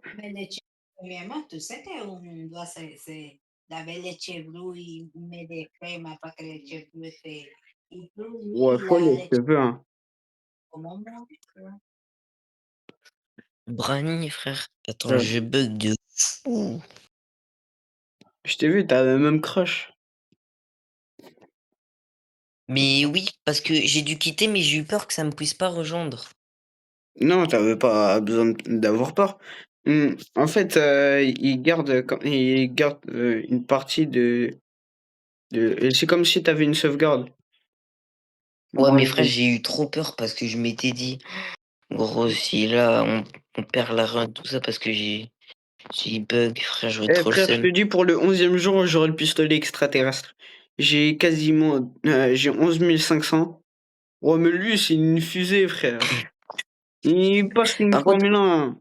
[SPEAKER 1] ouais, faut les cheveux, hein.
[SPEAKER 2] Brani, frère. Attends,
[SPEAKER 1] Ouais.
[SPEAKER 2] je bug de fou.
[SPEAKER 1] Je t'ai vu, t'as le même crush.
[SPEAKER 2] Mais oui, parce que j'ai dû quitter, mais j'ai eu peur que ça me puisse pas rejoindre.
[SPEAKER 1] Non, t'avais pas besoin d'avoir peur. En fait, il garde une partie et c'est comme si t'avais une sauvegarde.
[SPEAKER 2] Ouais,
[SPEAKER 1] Moi,
[SPEAKER 2] mais frère, j'ai eu trop peur parce que je m'étais dit, gros, si là, on perd la run, tout ça, parce que j'ai bug, frère, j'aurais trop le
[SPEAKER 1] frère, je te
[SPEAKER 2] seum.
[SPEAKER 1] dis, pour le 11e jour, j'aurai le pistolet extraterrestre. J'ai 11 500. Ouais, mais lui, c'est une fusée, frère. Il passe une
[SPEAKER 2] Par contre,
[SPEAKER 1] Formule 1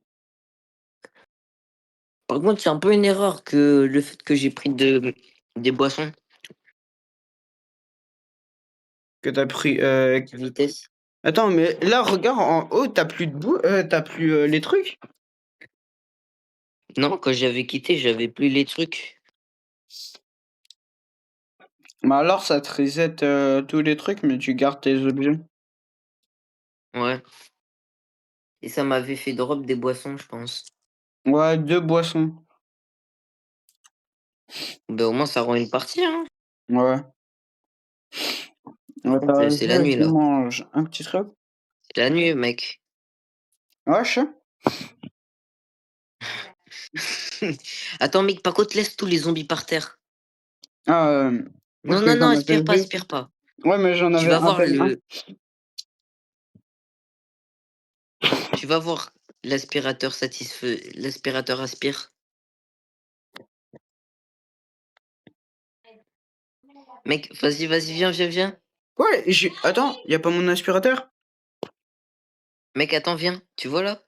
[SPEAKER 2] c'est un peu une erreur que le fait que j'ai pris des boissons
[SPEAKER 1] que t'as pris.
[SPEAKER 2] de vitesse.
[SPEAKER 1] Attends, mais là, regarde, en haut, t'as plus les trucs?
[SPEAKER 2] Non, quand j'avais quitté, j'avais plus les trucs.
[SPEAKER 1] Bah alors, ça te reset tous les trucs, mais tu gardes tes objets.
[SPEAKER 2] Ouais. Et ça m'avait fait drop des boissons, je pense.
[SPEAKER 1] Ouais, 2 boissons.
[SPEAKER 2] Ben, au moins, ça rend une partie, hein.
[SPEAKER 1] Ouais.
[SPEAKER 2] Par
[SPEAKER 1] Ouais,
[SPEAKER 2] contre,
[SPEAKER 1] t'as
[SPEAKER 2] c'est la
[SPEAKER 1] vu,
[SPEAKER 2] nuit,
[SPEAKER 1] tu
[SPEAKER 2] là.
[SPEAKER 1] manges un petit truc.
[SPEAKER 2] C'est la nuit, mec.
[SPEAKER 1] Ouais, je sais.
[SPEAKER 2] Attends, mec, par contre, laisse tous les zombies par terre.
[SPEAKER 1] Ah,
[SPEAKER 2] Non,
[SPEAKER 1] ok,
[SPEAKER 2] non, non,
[SPEAKER 1] j'en avais
[SPEAKER 2] aspire pas,
[SPEAKER 1] deux.
[SPEAKER 2] aspire pas.
[SPEAKER 1] Ouais, mais j'en
[SPEAKER 2] Tu
[SPEAKER 1] avais
[SPEAKER 2] vas
[SPEAKER 1] à
[SPEAKER 2] voir
[SPEAKER 1] peine un.
[SPEAKER 2] le. Tu vas voir l'aspirateur satisfait. L'aspirateur aspire. Mec, vas-y, vas-y, viens, viens, viens.
[SPEAKER 1] Ouais, Attends, y a pas mon aspirateur?
[SPEAKER 2] Mec, attends, viens. Tu vois là?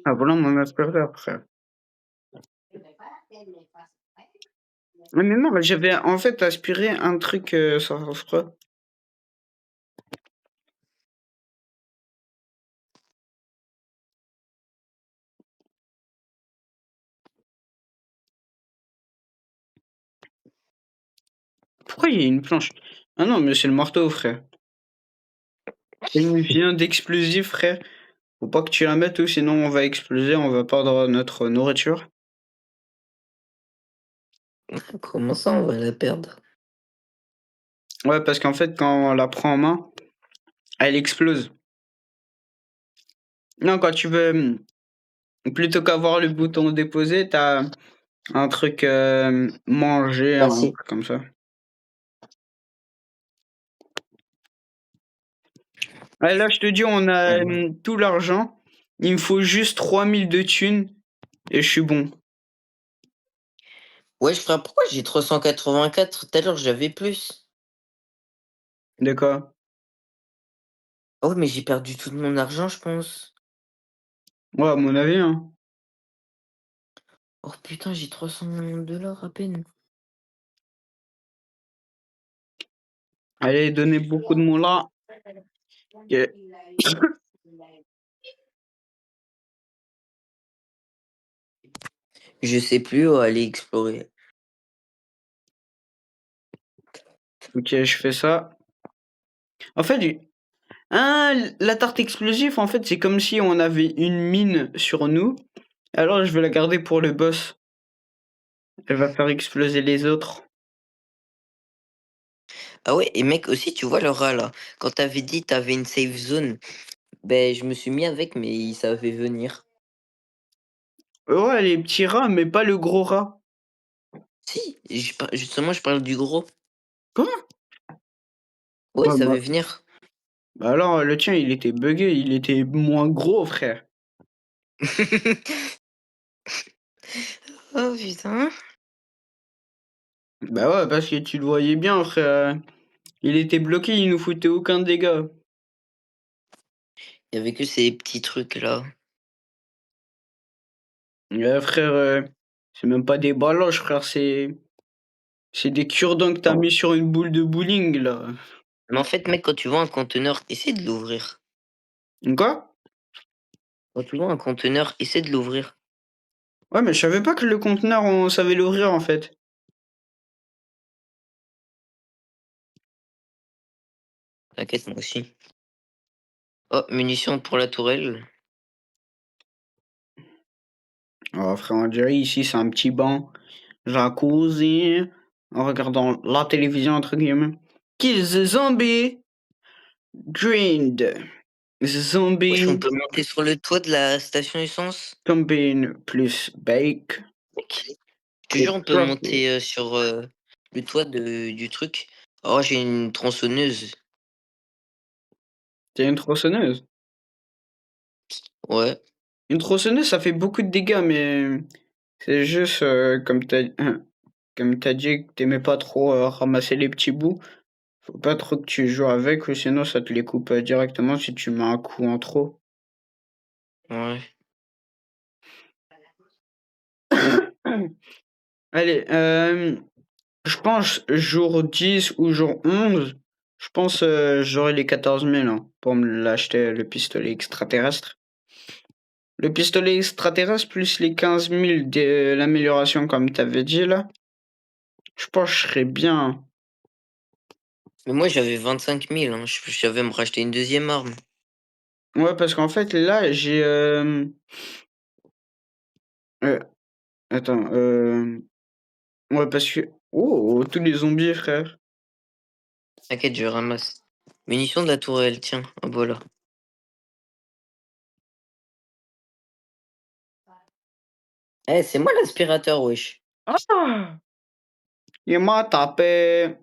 [SPEAKER 1] Ah, voilà mon aspirateur, frère. Mais non, j'avais en fait aspiré un truc sans froid. Pourquoi il y a une planche? Ah non, mais c'est le marteau, frère. Il vient d'explosif, frère. Faut pas que tu la mettes ou sinon on va exploser, on va perdre notre nourriture.
[SPEAKER 2] Comment ça, on va la perdre?
[SPEAKER 1] Ouais, parce qu'en fait, quand on la prend en main, elle explose. Non, quand tu veux, plutôt qu'avoir le bouton déposer, t'as un truc manger, un
[SPEAKER 2] Merci.
[SPEAKER 1] truc comme ça. Ouais, là, je te dis, on a
[SPEAKER 2] Mhm.
[SPEAKER 1] tout l'argent. Il me faut juste 3 000 de thunes et je suis bon.
[SPEAKER 2] Ouais, frère, pourquoi j'ai 384? Tout à l'heure, j'avais plus.
[SPEAKER 1] D'accord?
[SPEAKER 2] Oh, mais j'ai perdu tout mon argent, je pense.
[SPEAKER 1] Ouais, à mon avis, hein.
[SPEAKER 2] Oh putain, j'ai 300 $ à peine.
[SPEAKER 1] Allez, donnez beaucoup de mots là. Ok,
[SPEAKER 2] Je sais plus où aller explorer.
[SPEAKER 1] ok, je fais ça. En fait, Ah, la tarte explosive, en fait, c'est comme si on avait une mine sur nous. Alors, je vais la garder pour le boss. Elle va faire exploser les autres.
[SPEAKER 2] Ah ouais, et mec, aussi, tu vois le rat là, quand t'avais dit t'avais une safe zone, ben je me suis mis avec, mais il savait venir.
[SPEAKER 1] Ouais, les petits rats, mais pas le gros rat.
[SPEAKER 2] Si, justement, je parle du gros.
[SPEAKER 1] Quoi?
[SPEAKER 2] Ouais,
[SPEAKER 1] Ouais,
[SPEAKER 2] ça
[SPEAKER 1] bah,
[SPEAKER 2] veut venir.
[SPEAKER 1] bah alors, le tien, il était buggé, il était moins gros, frère.
[SPEAKER 2] Oh putain.
[SPEAKER 1] Bah ouais, parce que tu le voyais bien, frère. Il était bloqué, il nous foutait aucun dégât.
[SPEAKER 2] Il y avait que ces petits trucs là.
[SPEAKER 1] Ouais, frère, c'est même pas des baloches, frère, c'est des cure-dents que t'as
[SPEAKER 2] Non.
[SPEAKER 1] mis sur une boule de bowling, là.
[SPEAKER 2] Mais en fait, mec, quand tu vois un conteneur, essaie de l'ouvrir.
[SPEAKER 1] Quoi?
[SPEAKER 2] Quand tu vois un conteneur, essaie de l'ouvrir.
[SPEAKER 1] Ouais, mais je savais pas que le conteneur, on savait l'ouvrir, en fait.
[SPEAKER 2] T'inquiète, moi aussi. Oh, munitions pour la tourelle.
[SPEAKER 1] Oh, frère, on dirait ici, c'est un petit banc, jacuzzi, en regardant la télévision, entre guillemets. Kill the zombie! Drained. The
[SPEAKER 2] Wesh, on
[SPEAKER 1] zombie
[SPEAKER 2] peut monter sur le toit de la station essence?
[SPEAKER 1] combine plus bake
[SPEAKER 2] Mec, je te
[SPEAKER 1] et
[SPEAKER 2] jure, on peut
[SPEAKER 1] profit.
[SPEAKER 2] monter sur le toit du truc. Oh, j'ai une tronçonneuse.
[SPEAKER 1] C'est une tronçonneuse.
[SPEAKER 2] Ouais.
[SPEAKER 1] Une tronçonneuse, ça fait beaucoup de dégâts, mais c'est juste, comme t'as dit que t'aimais pas trop ramasser les petits bouts, faut pas trop que tu joues avec, ou sinon ça te les coupe directement si tu mets un coup en trop.
[SPEAKER 2] Ouais.
[SPEAKER 1] Allez, je pense jour 10 ou jour 11, je pense j'aurai les 14 000 hein, pour me l'acheter le pistolet extraterrestre. Le pistolet extraterrestre plus les 15 000 de l'amélioration comme t'avais dit là, je pense que je serais bien.
[SPEAKER 2] Mais moi, j'avais 25 000, hein. Je savais me racheter une deuxième arme.
[SPEAKER 1] Ouais, parce qu'en fait là j'ai... euh, attends, ouais parce que... Oh, tous les zombies frère.
[SPEAKER 2] T'inquiète, je ramasse. Munitions de la tourelle, tiens. Ah, voilà. Eh, c'est moi l'aspirateur, wesh.
[SPEAKER 1] Ah! Il m'a tapé.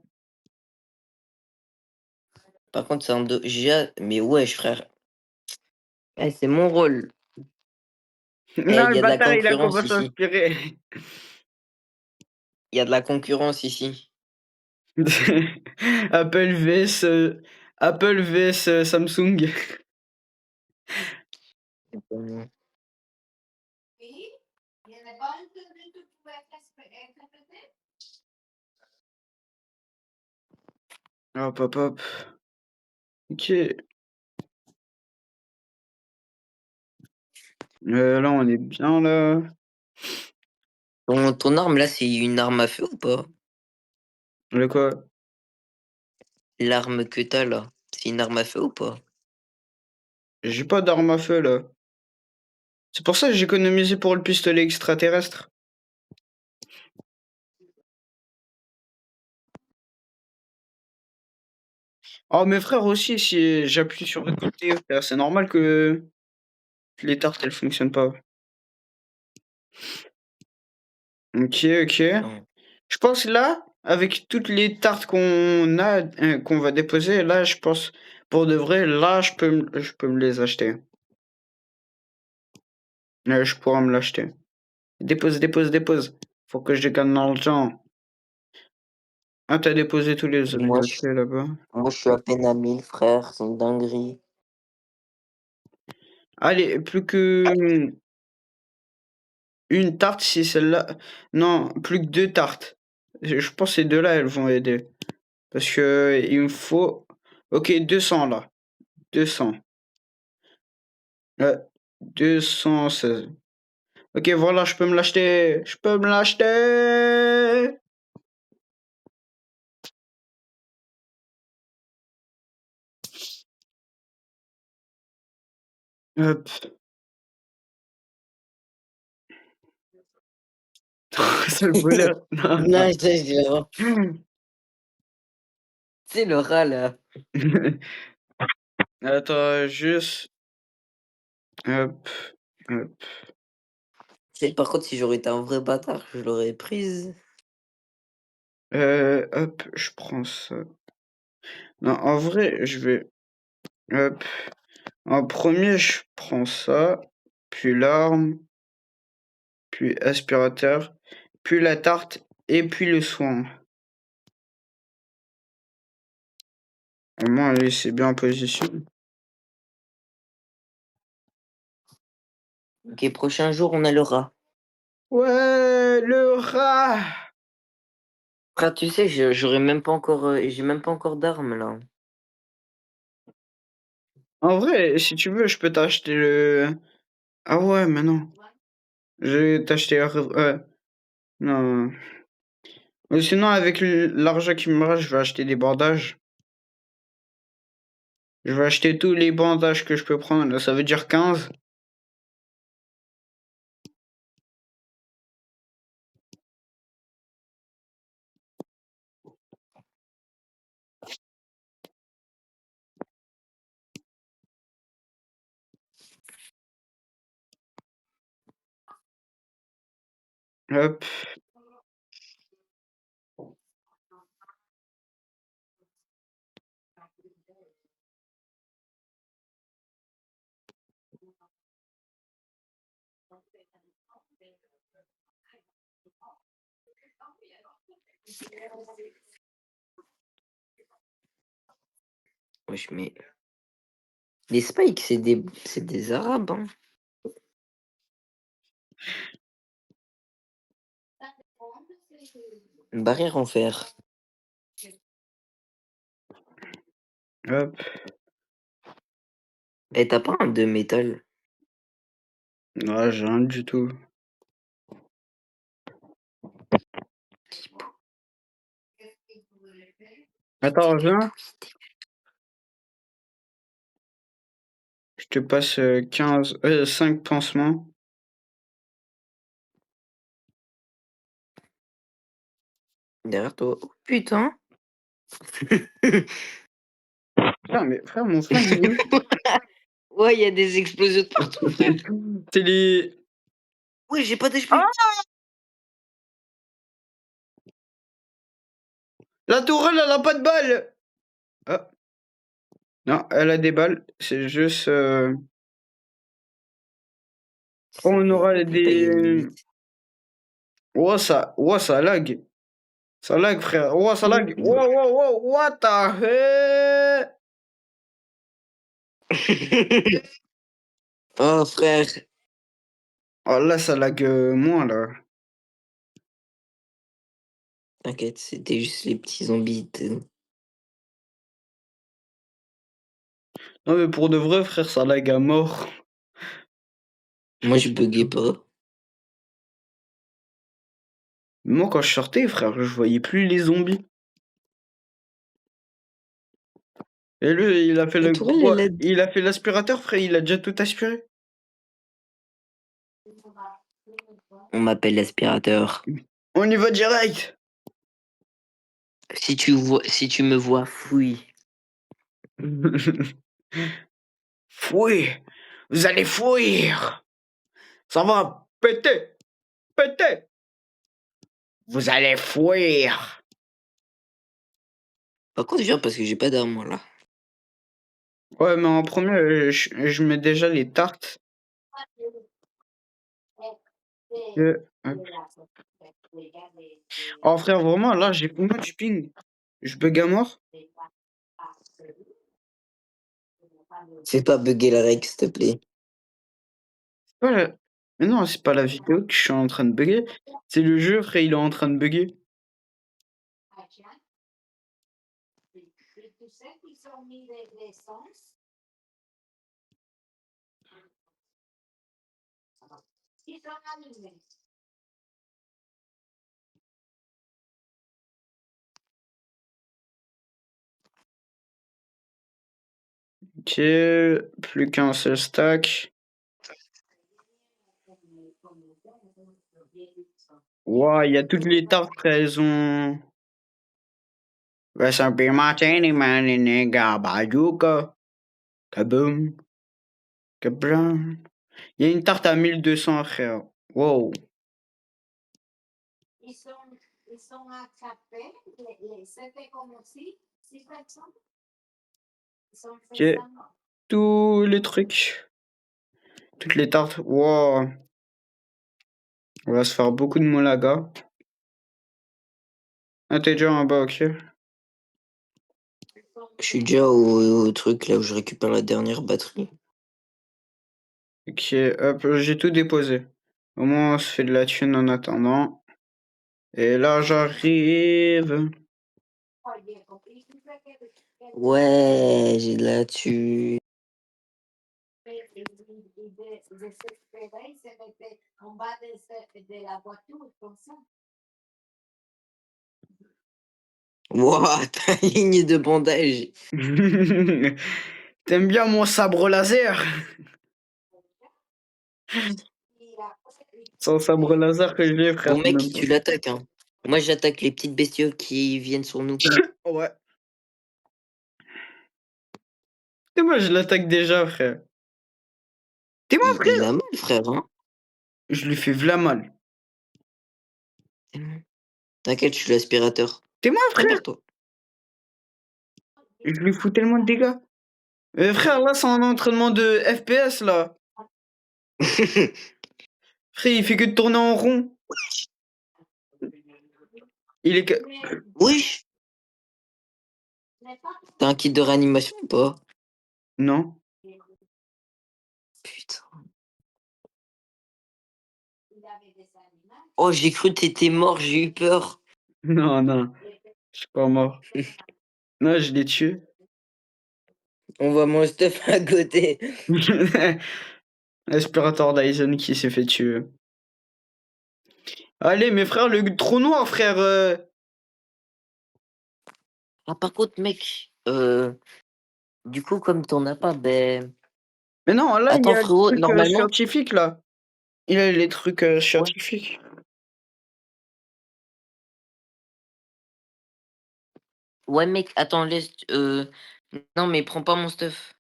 [SPEAKER 2] Par contre, c'est un Mais wesh, frère. Eh, c'est mon rôle. Eh,
[SPEAKER 1] Non,
[SPEAKER 2] il
[SPEAKER 1] le
[SPEAKER 2] y a de la
[SPEAKER 1] bâtard il a
[SPEAKER 2] concurrence
[SPEAKER 1] commencé à
[SPEAKER 2] ici.
[SPEAKER 1] aspirer.
[SPEAKER 2] Il y a de la concurrence ici.
[SPEAKER 1] Apple vs Apple vs Samsung.
[SPEAKER 2] Euh,
[SPEAKER 1] Hop, hop, hop. Ok. Là, on est bien là.
[SPEAKER 2] ton arme, là, c'est une arme à feu ou pas?
[SPEAKER 1] Le quoi?
[SPEAKER 2] L'arme que t'as, là. C'est une arme à feu ou pas?
[SPEAKER 1] J'ai pas d'arme à feu là. C'est pour ça que j'ai économisé pour le pistolet extraterrestre. Oh, mes frères aussi, si j'appuie sur récolter, frère, c'est normal que les tartes elles fonctionnent pas. Ok, ok.
[SPEAKER 2] Attends.
[SPEAKER 1] Je pense là, avec toutes les tartes qu'on va déposer, là, je pense, pour de vrai, là, je peux me les acheter. Je pourrais me l'acheter. Dépose, dépose, dépose. Faut que je gagne l'argent. Ah, t'as déposé tous les
[SPEAKER 2] Moi,
[SPEAKER 1] objets, ok,
[SPEAKER 2] je,
[SPEAKER 1] là-bas.
[SPEAKER 2] moi, je suis à peine à 1000, frère. C'est une dinguerie.
[SPEAKER 1] Allez, plus que une tarte, si celle-là. Non, plus que deux tartes. Je pense que ces deux-là, elles vont aider. Parce que il me faut. Ok, 200 là. 200. Ouais, 216. Ok, voilà, je peux me l'acheter. Je peux me l'acheter. Hop. C'est le bonheur. Non,
[SPEAKER 2] Non,
[SPEAKER 1] non.
[SPEAKER 2] je te jure. C'est le rat, là.
[SPEAKER 1] Attends, juste hop, hop,
[SPEAKER 2] Tu sais, par contre, si j'aurais été un vrai bâtard, je l'aurais prise.
[SPEAKER 1] hop, je prends ça. Non, en vrai, je vais hop, en premier je prends ça, puis l'arme, puis aspirateur, puis la tarte et puis le soin. Au moins, allez, c'est bien en position.
[SPEAKER 2] OK, prochain jour, on a le rat.
[SPEAKER 1] Ouais, le rat!
[SPEAKER 2] Frère, tu sais, j'aurais même pas encore, j'ai même pas encore d'armes, là.
[SPEAKER 1] En vrai, si tu veux, je peux t'acheter le ah ouais, mais non. Je vais t'acheter non. Ou sinon, avec l'argent qui me reste, je vais acheter des bandages. Je vais acheter tous les bandages que je peux prendre. Ça veut dire 15. Hop.
[SPEAKER 2] Wesh, mais les Spikes, c'est des Arabes, hein. Une barrière en fer.
[SPEAKER 1] Hop.
[SPEAKER 2] Et t'as pas un de métal?
[SPEAKER 1] Non, j'ai rien du tout. Attends, viens. Je te passe 5 pansements.
[SPEAKER 2] Derrière toi. Oh, putain.
[SPEAKER 1] Putain, mais frère, mon flingue, il est où?
[SPEAKER 2] Ouais, il y a des explosions de partout, frère.
[SPEAKER 1] C'est les...
[SPEAKER 2] Ouais, j'ai pas
[SPEAKER 1] Ah!
[SPEAKER 2] d'HP.
[SPEAKER 1] La tourelle, elle a pas de balles! Ah. Non, elle a des balles. C'est juste... on aura
[SPEAKER 2] Putain, il y a une
[SPEAKER 1] des...
[SPEAKER 2] limite.
[SPEAKER 1] Ça lag. Ça lag, frère. Ça lag. What the hell?
[SPEAKER 2] Oh, frère.
[SPEAKER 1] Oh, là, ça lag moins, là.
[SPEAKER 2] T'inquiète, c'était juste les petits zombies.
[SPEAKER 1] Non, mais pour de vrai, frère, ça lag à mort.
[SPEAKER 2] Moi, je buguais pas.
[SPEAKER 1] Moi, quand je sortais, frère, je voyais plus les zombies. Et lui, il a fait
[SPEAKER 2] La
[SPEAKER 1] le
[SPEAKER 2] tourelle,
[SPEAKER 1] gros...
[SPEAKER 2] elle a...
[SPEAKER 1] Il a fait l'aspirateur, frère, il a déjà tout aspiré.
[SPEAKER 2] On m'appelle l'aspirateur.
[SPEAKER 1] On y va direct.
[SPEAKER 2] Si tu me vois, fouille.
[SPEAKER 1] Fouille. Vous allez fouir. Ça va péter. Péter. Vous allez fouir.
[SPEAKER 2] Par contre, viens parce que j'ai pas d'armes, moi, là.
[SPEAKER 1] Ouais, mais en premier, je mets déjà les tartes. Hop. Oh, frère, vraiment, là, j'ai combien du ping? Je bug à mort?
[SPEAKER 2] Fais pas bugger la règle, s'il te plaît.
[SPEAKER 1] Pas la- Mais non, c'est pas la vidéo que je suis en train de bugger. C'est le jeu, frère, il est en train de bugger. Ok, plus qu'un seul stack. Wow, il y a toutes les tartes, elles ont... Recipe martini, manini, gabajuka, kaboom, kablam. Il y a une tarte à 1200, frère. Wow.
[SPEAKER 3] Ils sont à café, c'était comme aussi, 6 personnes. Ils sont
[SPEAKER 1] Ok,
[SPEAKER 3] fait ça.
[SPEAKER 1] tous les trucs. Toutes les tartes. Wow. On va se faire beaucoup de molaga. Ah, t'es déjà en bas, ok.
[SPEAKER 2] Je suis déjà au truc là où je récupère la dernière batterie.
[SPEAKER 1] Ok, hop, j'ai tout déposé. Au moins, on se fait de la thune en attendant. Et là, j'arrive.
[SPEAKER 2] Ouais, j'ai de la thune.
[SPEAKER 3] Ils s'espéraient, ils se mettaient en bas de la voiture, comme ça.
[SPEAKER 2] Wow, ta ligne de bandage.
[SPEAKER 1] T'aimes bien mon sabre laser? C'est un sabre laser que j'ai, frère,
[SPEAKER 2] Bon
[SPEAKER 1] c'est
[SPEAKER 2] mec,
[SPEAKER 1] même pas.
[SPEAKER 2] tu l'attaques, hein. Moi j'attaque les petites bestioles qui viennent sur nous.
[SPEAKER 1] Ouais. Et moi, je l'attaque déjà, frère. T'es moi,
[SPEAKER 2] Il
[SPEAKER 1] frère?
[SPEAKER 2] a mal, frère, hein.
[SPEAKER 1] Je lui fais v'la mal.
[SPEAKER 2] T'inquiète, je suis l'aspirateur.
[SPEAKER 1] T'es moi, frère?
[SPEAKER 2] Prépare-toi.
[SPEAKER 1] Je lui fous tellement de dégâts. Frère, là, c'est un entraînement de FPS, là. Frère, il fait que de tourner en rond. Il est que...
[SPEAKER 2] Oui. T'as un kit de réanimation ou pas?
[SPEAKER 1] Non.
[SPEAKER 2] Putain. Oh, j'ai cru que t'étais mort, j'ai eu peur.
[SPEAKER 1] Non, non. Je suis pas mort. Non, je l'ai tué.
[SPEAKER 2] On voit mon stuff à côté.
[SPEAKER 1] Aspirateur Dyson qui s'est fait tuer. Allez, mes frères, le trou noir, frère.
[SPEAKER 2] Ah, par contre, mec, du coup, comme t'en as pas, ben.
[SPEAKER 1] Mais non, là, il y
[SPEAKER 2] Attends,
[SPEAKER 1] a le
[SPEAKER 2] frérot,
[SPEAKER 1] truc
[SPEAKER 2] normalement.
[SPEAKER 1] scientifique, là. Il a les trucs
[SPEAKER 2] Ouais.
[SPEAKER 1] scientifiques.
[SPEAKER 2] Ouais, mec, attends, laisse. Non, mais prends pas mon stuff.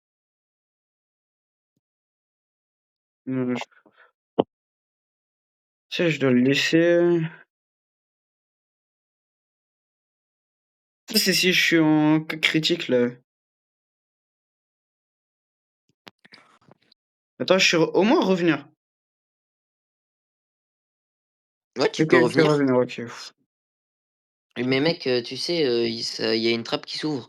[SPEAKER 1] Je sais, je dois le laisser. Ça, c'est si je suis en cas critique, là. Attends, je suis au moins revenir.
[SPEAKER 2] Ouais, tu
[SPEAKER 1] Ok,
[SPEAKER 2] peux
[SPEAKER 1] je vais
[SPEAKER 2] revenir.
[SPEAKER 1] revenir, ok.
[SPEAKER 2] Mais mec, tu sais, il y a une trappe qui s'ouvre.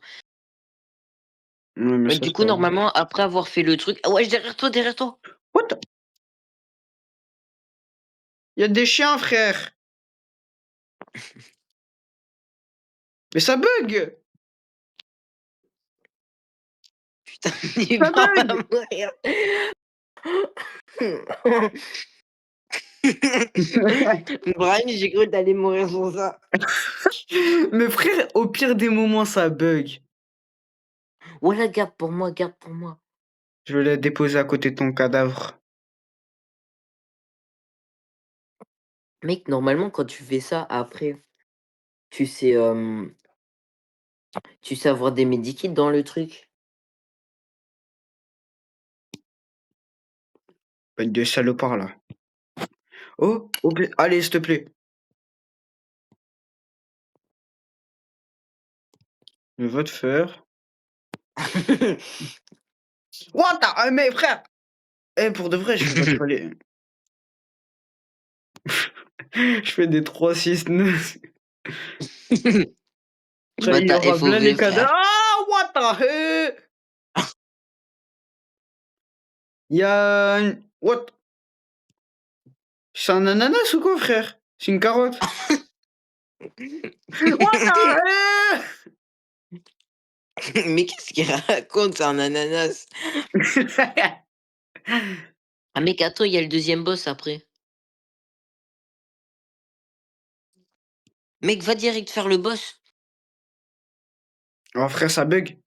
[SPEAKER 1] Ouais, mais ça,
[SPEAKER 2] Du
[SPEAKER 1] c'est
[SPEAKER 2] coup,
[SPEAKER 1] pas...
[SPEAKER 2] normalement, après avoir fait le truc. Ah ouais, derrière toi, derrière toi.
[SPEAKER 1] What? Il y a des chiens, frère. Mais ça bug!
[SPEAKER 2] Putain, il
[SPEAKER 1] Ça
[SPEAKER 2] va
[SPEAKER 1] bug!
[SPEAKER 2] mourir. Brian, j'ai cru que t'allais mourir sur ça.
[SPEAKER 1] Mais frère, au pire des moments, ça bug.
[SPEAKER 2] Voilà, garde pour moi, garde pour moi.
[SPEAKER 1] Je vais la déposer à côté de ton cadavre.
[SPEAKER 2] Mec, normalement, quand tu fais ça, après, tu sais, tu sais avoir des medikits dans le truc.
[SPEAKER 1] Bande de salopards, là. Oh, allez, s'il te plaît. Je va te faire. What? Mais frère! Eh, pour de vrai, je vais te aller. Je fais des 3-6-9. Après,
[SPEAKER 2] Va
[SPEAKER 1] il y
[SPEAKER 2] ta
[SPEAKER 1] aura plein les
[SPEAKER 2] FOV,
[SPEAKER 1] cadavres.
[SPEAKER 2] frère.
[SPEAKER 1] Ah, what the hell? Il y a... What? C'est un ananas ou quoi, frère? C'est une carotte. What the hell?
[SPEAKER 2] Mais qu'est-ce qu'il raconte, c'est un ananas? Ah, mec, attends, il y a le deuxième boss après. Mec, va direct faire le boss.
[SPEAKER 1] Oh, frère, ça bug.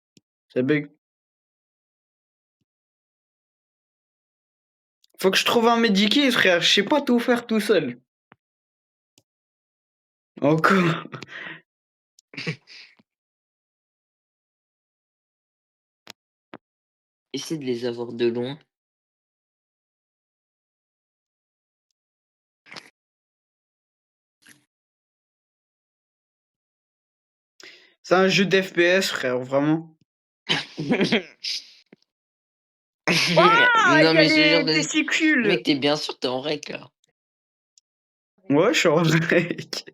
[SPEAKER 1] Ça bug. Faut que je trouve un medikit, frère. Je sais pas tout faire tout seul. Encore.
[SPEAKER 2] Essaie de les avoir de loin.
[SPEAKER 1] C'est un jeu d'FPS, frère, vraiment. Ah, il
[SPEAKER 2] Non,
[SPEAKER 1] y a
[SPEAKER 2] mais ce genre
[SPEAKER 1] les
[SPEAKER 2] de.
[SPEAKER 1] testicules.
[SPEAKER 2] Mec, t'es bien sûr, t'es en rec là.
[SPEAKER 1] Ouais, je suis en rec.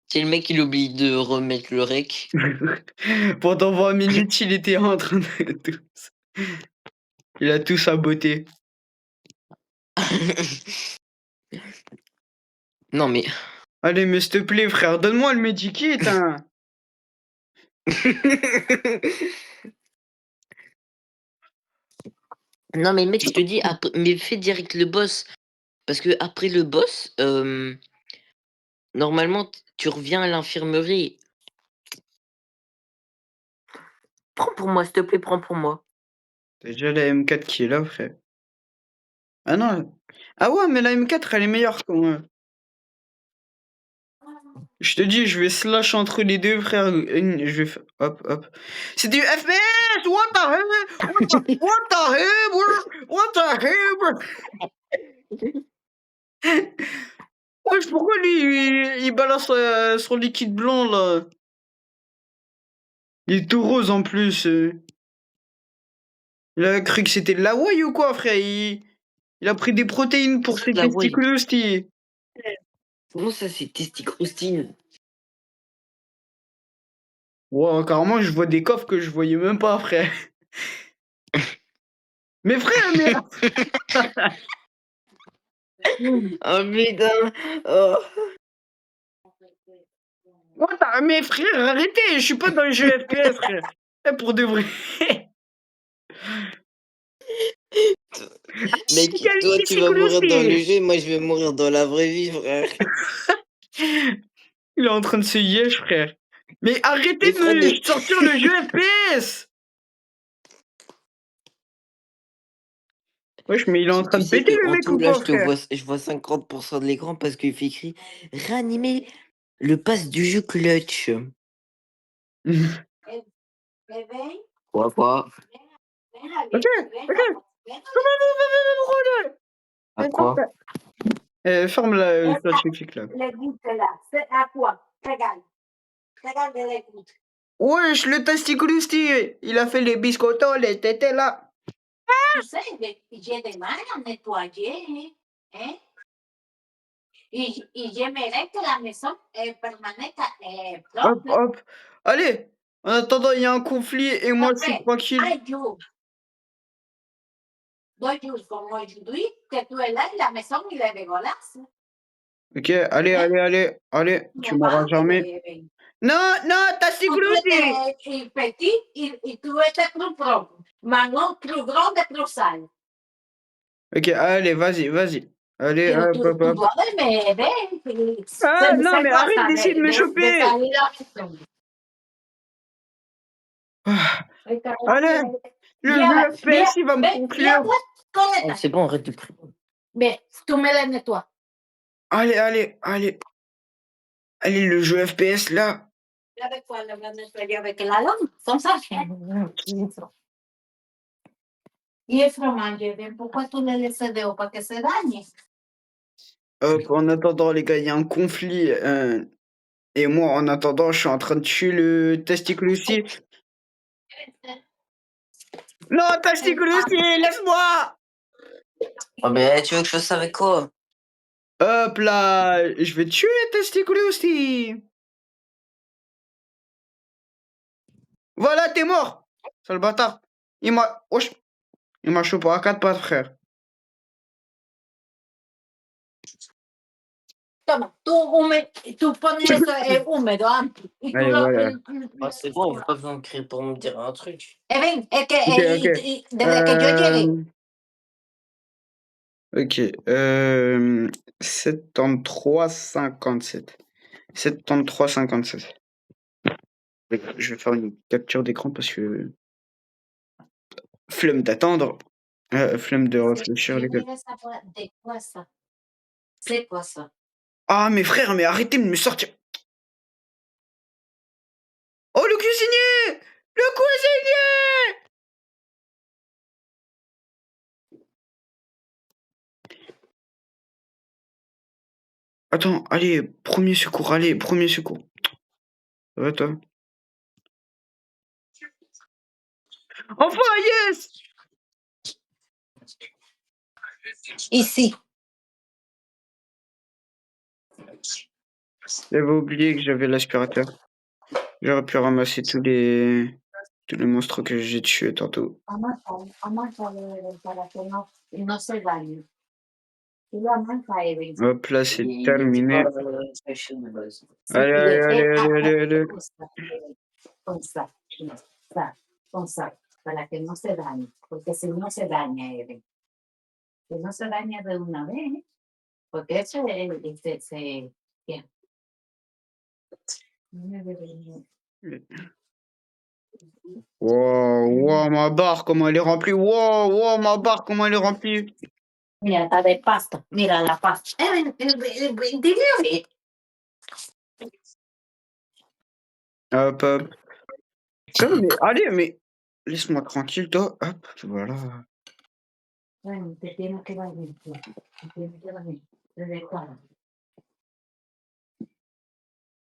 [SPEAKER 2] C'est le mec, il oublie de remettre le rec.
[SPEAKER 1] Pendant 20 minutes, il était en train de tout. Il a tout saboté.
[SPEAKER 2] Non, mais.
[SPEAKER 1] Allez, mais s'il te plaît, frère, donne-moi le medikit, hein.
[SPEAKER 2] Non, mais mec, je te dis, mais fais direct le boss. Parce que après le boss, normalement, tu reviens à l'infirmerie. Prends pour moi, s'il te plaît, prends pour moi.
[SPEAKER 1] T'as déjà la M4 qui est là, frère. Ah non. Ah ouais, mais la M4, elle est meilleure que moi. Je te dis, je vais slash entre les deux, frère. Je vais hop, hop. C'est du FPS! What the hell? What the hell? What the hell? Wesh, pourquoi lui, il balance son liquide blanc, là? Il est tout rose, en plus. Il a cru que c'était de la whey ou quoi, frère? Il a pris des protéines pour ses
[SPEAKER 2] La whey.
[SPEAKER 1] testicules aussi.
[SPEAKER 2] Comment ça, c'est testicroustine?
[SPEAKER 1] Wow, carrément, je vois des coffres que je voyais même pas, frère. Mais frère, mais...
[SPEAKER 2] Oh putain! Oh.
[SPEAKER 1] Mais frère, arrêtez, je suis pas dans les jeux FPS, frère. Pour de vrai.
[SPEAKER 2] Mec, toi, tu vas mourir dans le jeu, moi, je vais mourir dans la vraie vie, frère.
[SPEAKER 1] Il est en train de se yesh, frère. Mais arrêtez
[SPEAKER 2] Mais
[SPEAKER 1] de
[SPEAKER 2] frère,
[SPEAKER 1] me sortir le jeu FPS. Wesh, mais il est en train
[SPEAKER 2] Tu
[SPEAKER 1] de
[SPEAKER 2] sais
[SPEAKER 1] péter
[SPEAKER 2] que
[SPEAKER 1] le
[SPEAKER 2] en
[SPEAKER 1] mec
[SPEAKER 2] tout,
[SPEAKER 1] ou
[SPEAKER 2] là,
[SPEAKER 1] quoi, frère?
[SPEAKER 2] je vois 50% de l'écran parce qu'il fait écrit réanimer le pass du jeu clutch.
[SPEAKER 3] Bebé,
[SPEAKER 2] Quoi?
[SPEAKER 3] ven a
[SPEAKER 1] Ok, ok.
[SPEAKER 3] ven
[SPEAKER 2] À quoi?
[SPEAKER 1] Ferme le classique là.
[SPEAKER 3] le goutte là. C'est à quoi? Regarde. Regarde les gouttes.
[SPEAKER 1] Wesh, le testiculusti, il a fait les biscottos, les tétés là.
[SPEAKER 3] Tu sais, j'ai des mains à nettoyer. Hein? Et j'aimerais que la maison permanente
[SPEAKER 1] Hop,
[SPEAKER 3] propre.
[SPEAKER 1] hop. Allez, en attendant, il y a un conflit et moi je suis
[SPEAKER 3] Après,
[SPEAKER 1] tranquille.
[SPEAKER 3] un jour, 2 jours comme aujourd'hui, que tu es là et la maison il est dégueulasse.
[SPEAKER 1] Ok, allez,
[SPEAKER 3] Hein?
[SPEAKER 1] allez, tu
[SPEAKER 3] Non
[SPEAKER 1] m'auras
[SPEAKER 3] va,
[SPEAKER 1] jamais.
[SPEAKER 3] bebé.
[SPEAKER 1] Non,
[SPEAKER 3] Quand tu
[SPEAKER 1] testiculusti.
[SPEAKER 3] étais petit, et tu étais plus propre. Maintenant, plus grande et plus sale.
[SPEAKER 1] Ok, allez, vas-y. Allez,
[SPEAKER 3] Pero
[SPEAKER 1] hop,
[SPEAKER 3] tu,
[SPEAKER 1] hop,
[SPEAKER 3] tu
[SPEAKER 1] hop.
[SPEAKER 3] duermes, ven.
[SPEAKER 1] Ah, non,
[SPEAKER 3] C'est
[SPEAKER 1] mais
[SPEAKER 3] quoi
[SPEAKER 1] arrête
[SPEAKER 3] ça
[SPEAKER 1] d'essayer de me
[SPEAKER 3] de
[SPEAKER 1] choper.
[SPEAKER 3] salir a la maison?
[SPEAKER 1] Ah,
[SPEAKER 3] Ay,
[SPEAKER 1] allez,
[SPEAKER 3] carajo.
[SPEAKER 1] le jeu
[SPEAKER 3] Viens,
[SPEAKER 1] FPS, il va me conclure.
[SPEAKER 2] Oh, c'est bon, arrête de crier.
[SPEAKER 3] Ven, tú me la nettoies.
[SPEAKER 1] Allez. Allez, le jeu FPS là.
[SPEAKER 3] Avec quoi la nettoyer avec la lame? Comme ça. Y el fromage, ven, pourquoi tu le laisses dehors? Para que se dañe.
[SPEAKER 1] Hop, en attendant, les gars, il y a un conflit. Et moi, en attendant, je suis en train de tuer le testiculusti. Non, testiculusti, laisse-moi.
[SPEAKER 2] Oh, mais tu veux que je fasse ça avec quoi?
[SPEAKER 1] Hop là, je vais tuer testiculusti. Voilà, t'es mort. Sale bâtard. Wesh, il m'a chopé à 4 pattes, frère.
[SPEAKER 3] Toma, tú pones eso húmedo antes y tú
[SPEAKER 1] Allez, voilà.
[SPEAKER 2] Ah, c'est bon, j'ai pas besoin de crier pour me dire un truc.
[SPEAKER 3] Ven, es que
[SPEAKER 1] Ok.
[SPEAKER 3] desde que yo llegué,
[SPEAKER 1] Ok. 73,57. 73,57. Je vais faire une capture d'écran parce que flemme d'attendre. Flemme de réfléchir, les gars.
[SPEAKER 3] Mira esa de quoi ça? C'est quoi ça?
[SPEAKER 1] Ah, mais frère, mais arrêtez de me sortir. Oh, le cuisinier! Le cuisinier! Attends, allez, premier secours, allez, premier secours. Ça va, toi? Enfin, yes!
[SPEAKER 3] Ici.
[SPEAKER 1] J'avais oublié que j'avais l'aspirateur. J'aurais pu ramasser tous les monstres que j'ai tués tantôt.
[SPEAKER 3] Para que no se dañe. Tú lo amasas, Evelyn.
[SPEAKER 1] Hop, là, c'est
[SPEAKER 2] Il était
[SPEAKER 1] terminé.
[SPEAKER 2] pas fashion de base.
[SPEAKER 3] Sí,
[SPEAKER 1] Allez, allez, allez, allez, allez, allez.
[SPEAKER 3] con sal, con sal, para que no se dañe, porque si no se daña, Evelyn. Si no se daña de una vez, porque eso se ¿qué?
[SPEAKER 1] Wow, wow, ma barre, comment elle est remplie. Wow, wow, ma barre, comment elle est remplie.
[SPEAKER 3] Mira, está de pasta. Mira la pasta. Dime.
[SPEAKER 1] Hop, hop. Putain, mais allez, mais laisse-moi tranquille, toi. Hop, voilà.
[SPEAKER 3] Bueno, te tienes que bañar. Te tienes que bañar. ¿Desde cuándo?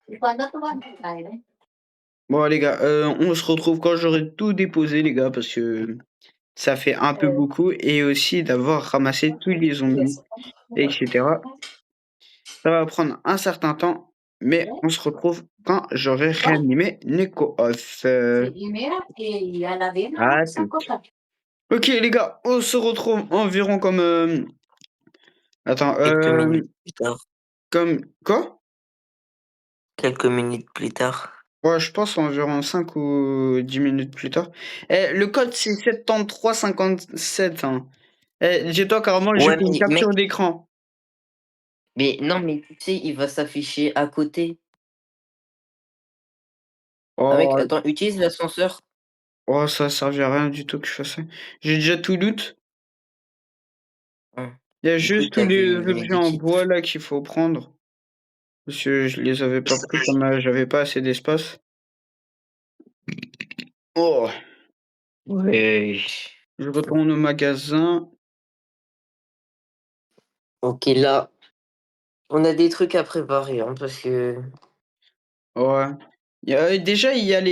[SPEAKER 3] ¿Y cuándo tú vas a caer, eh?
[SPEAKER 1] Bon, les gars, on se retrouve quand j'aurai tout déposé, les gars, parce que ça fait un peu beaucoup. Et aussi d'avoir ramassé tous les zombies, etc. Ça va prendre un certain temps, mais on se retrouve quand j'aurai réanimé Neko Off.
[SPEAKER 3] Sí, y mira, y a la bien no
[SPEAKER 1] À
[SPEAKER 3] vamos a
[SPEAKER 1] tout.
[SPEAKER 3] acostar.
[SPEAKER 1] Ok, les gars, on se retrouve environ comme... Attends,
[SPEAKER 2] Quelques minutes plus tard.
[SPEAKER 1] comme... Quoi?
[SPEAKER 2] Quelques minutes plus tard.
[SPEAKER 1] Ouais, je pense environ 5 ou 10 minutes plus tard. Le code, c'est 7357. Hein. Dis-toi carrément, j'ai
[SPEAKER 2] Ouais,
[SPEAKER 1] fait une
[SPEAKER 2] mais mec,
[SPEAKER 1] capture d'écran.
[SPEAKER 2] mais non, mais tu sais, il va s'afficher à côté. Ah mec,
[SPEAKER 1] Oh,
[SPEAKER 2] attends, utilise l'ascenseur.
[SPEAKER 1] oh, ça servait à rien du tout que je fasse ça. J'ai déjà tout loot.
[SPEAKER 2] Hein.
[SPEAKER 1] Il y a
[SPEAKER 2] J'ai cru
[SPEAKER 1] juste
[SPEAKER 2] que
[SPEAKER 1] tous
[SPEAKER 2] t'avais
[SPEAKER 1] les
[SPEAKER 2] eu le
[SPEAKER 1] objets en
[SPEAKER 2] medikit.
[SPEAKER 1] bois là qu'il faut prendre. Parce que je les avais pas pris comme j'avais pas assez d'espace. Oh,
[SPEAKER 2] Ouais.
[SPEAKER 1] je retourne au magasin.
[SPEAKER 2] Ok, là, on a des trucs à préparer, hein, parce que...
[SPEAKER 1] Ouais. Déjà, il y a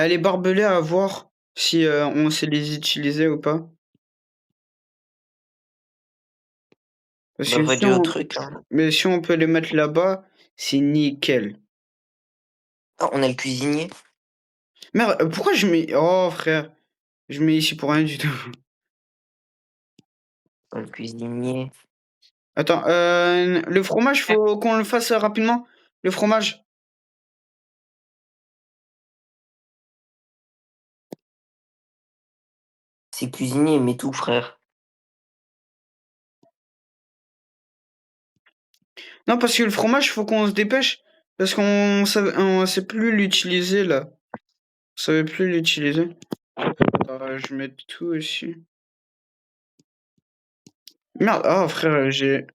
[SPEAKER 1] les barbelés à voir si on sait les utiliser ou pas. Parce
[SPEAKER 2] Bah,
[SPEAKER 1] que
[SPEAKER 2] va
[SPEAKER 1] si
[SPEAKER 2] dire au
[SPEAKER 1] on,
[SPEAKER 2] truc, hein.
[SPEAKER 1] mais si on peut les mettre là-bas, c'est nickel.
[SPEAKER 2] Ah, on a le cuisinier.
[SPEAKER 1] Merde, pourquoi je mets... Oh frère, je mets ici pour rien du tout.
[SPEAKER 2] Le cuisinier.
[SPEAKER 1] Attends, le fromage, faut qu'on le fasse rapidement. Le fromage.
[SPEAKER 2] C'est cuisinier, mais tout, frère.
[SPEAKER 1] Non, parce que le fromage, faut qu'on se dépêche. Parce on sait plus l'utiliser là. On savait plus l'utiliser. Je mets tout ici. Merde, oh frère, j'ai...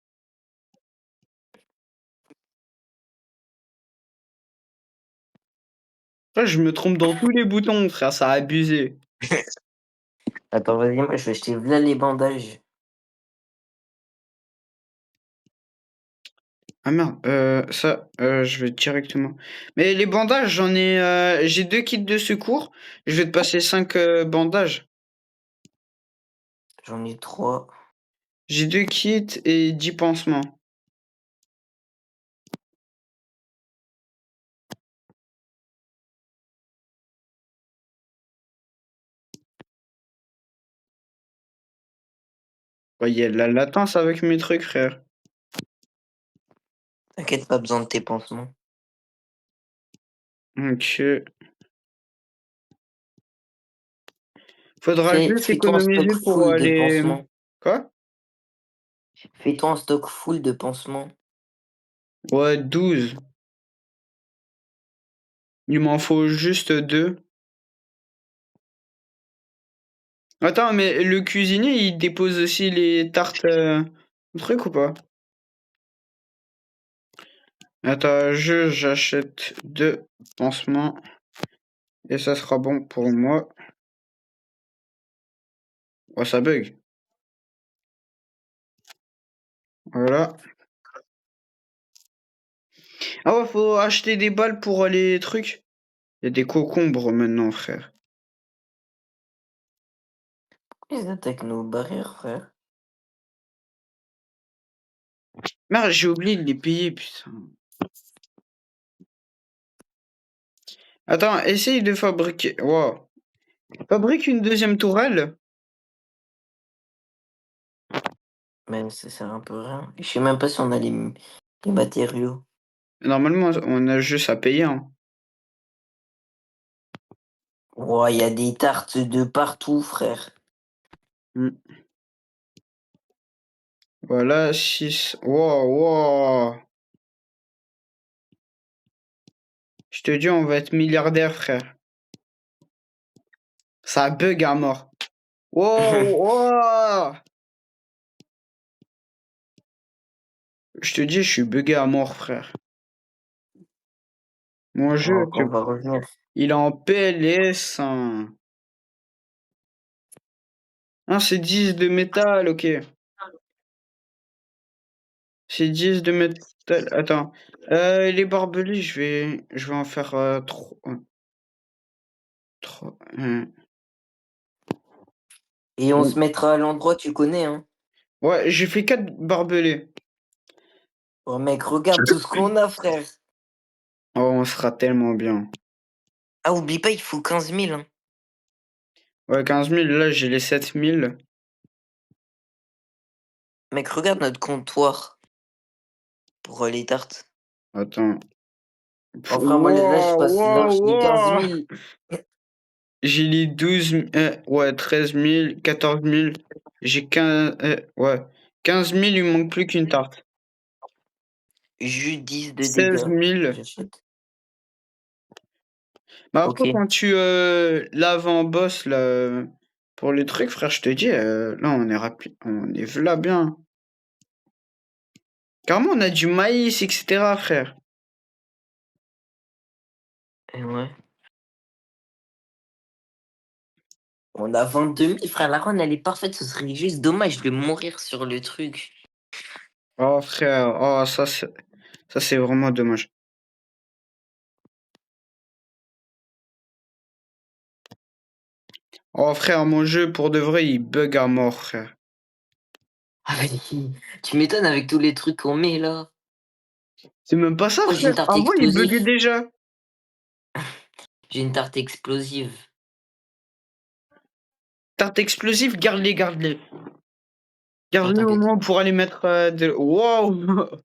[SPEAKER 1] Ah, je me trompe dans tous les boutons, frère, ça a abusé.
[SPEAKER 2] Attends, vas-y, moi, je vais acheter là les bandages.
[SPEAKER 1] Ah merde, ça, je vais directement. Mais les bandages, j'ai 2 kits de secours. Je vais te passer 5 bandages.
[SPEAKER 2] J'en ai 3.
[SPEAKER 1] J'ai 2 kits et 10 pansements. Ouais, il y a de la latence avec mes trucs, frère.
[SPEAKER 2] T'inquiète, pas besoin de tes pansements.
[SPEAKER 1] Ok. Faudra juste
[SPEAKER 2] Fais-toi un stock
[SPEAKER 1] économiser pour
[SPEAKER 2] full de
[SPEAKER 1] aller...
[SPEAKER 2] pansements.
[SPEAKER 1] Quoi?
[SPEAKER 2] Fais-toi un stock full de pansements.
[SPEAKER 1] Ouais, 12. Il m'en faut juste 2. Attends, mais le cuisinier, il dépose aussi les tartes, trucs ou pas? Attends, j'achète 2 pansements et ça sera bon pour moi. Oh, ça bug. Voilà. Ah ouais, faut acheter des balles pour les trucs. Il y a des concombres maintenant, frère.
[SPEAKER 2] Ils attaquent nos barrières, frère.
[SPEAKER 1] Merde, j'ai oublié de les payer, putain. Attends, essaye de fabriquer. Wow. Fabrique une deuxième tourelle.
[SPEAKER 2] Mais ça sert un peu à rien. Je sais même pas si on a les matériaux.
[SPEAKER 1] Normalement, on a juste à payer, hein.
[SPEAKER 2] Ouais, il y a des tartes de partout, frère.
[SPEAKER 1] Hmm. Voilà, 6. Wow, wow. Je te dis, on va être milliardaire, frère. Ça bug à mort. Wow, wow. Je te dis, je suis bugué à mort, frère. Mon jeu,
[SPEAKER 2] Donc on va revenir.
[SPEAKER 1] il est en PLS, hein. Ah, c'est 10 de métal, ok. C'est 10 de métal. Attends. Les barbelés, je vais en faire 3.
[SPEAKER 2] Et on se mettra à l'endroit, tu connais, hein.
[SPEAKER 1] Ouais, j'ai fait 4 barbelés.
[SPEAKER 2] Oh mec, regarde tout ce qu'on a, frère.
[SPEAKER 1] Oh, on sera tellement bien.
[SPEAKER 2] Ah, oublie pas, il faut 15 000, hein.
[SPEAKER 1] Ouais, 15 000, là, j'ai les 7 000.
[SPEAKER 2] Mec, regarde notre comptoir pour les tartes.
[SPEAKER 1] Attends.
[SPEAKER 2] Oh frère, moi là, je
[SPEAKER 1] Wow,
[SPEAKER 2] passe
[SPEAKER 1] wow,
[SPEAKER 2] large des 15
[SPEAKER 1] wow.
[SPEAKER 2] 000.
[SPEAKER 1] J'ai les 12 000, ouais, 13 000, 14 000. J'ai 15, ouais. 15 000, il me manque plus qu'une tarte.
[SPEAKER 2] Juste 10 de
[SPEAKER 1] 16
[SPEAKER 2] dégâts.
[SPEAKER 1] 000.
[SPEAKER 2] J'achète.
[SPEAKER 1] Mais après,
[SPEAKER 2] Ok.
[SPEAKER 1] quand tu laves en boss, là, pour les trucs, frère, je te dis, là, on est rapide. On est là bien. Carrément, on a du maïs, etc., frère.
[SPEAKER 2] Et ouais. On a 22 000, frère. La run, elle est parfaite. Ce serait juste dommage de mourir sur le truc.
[SPEAKER 1] Oh, frère, oh, ça, c'est vraiment dommage. Oh, frère, mon jeu, pour de vrai, il bug à mort, frère.
[SPEAKER 2] Ah, mais tu m'étonnes avec tous les trucs qu'on met là.
[SPEAKER 1] C'est même pas ça,
[SPEAKER 2] Oh, j'ai une
[SPEAKER 1] frère.
[SPEAKER 2] tarte
[SPEAKER 1] Avant, il buguait
[SPEAKER 2] explosive.
[SPEAKER 1] déjà.
[SPEAKER 2] J'ai une tarte explosive.
[SPEAKER 1] Tarte explosive, garde-les, garde-les.
[SPEAKER 2] Oh,
[SPEAKER 1] Garde-les au
[SPEAKER 2] t'inquiète.
[SPEAKER 1] moins pour aller mettre de. Wow!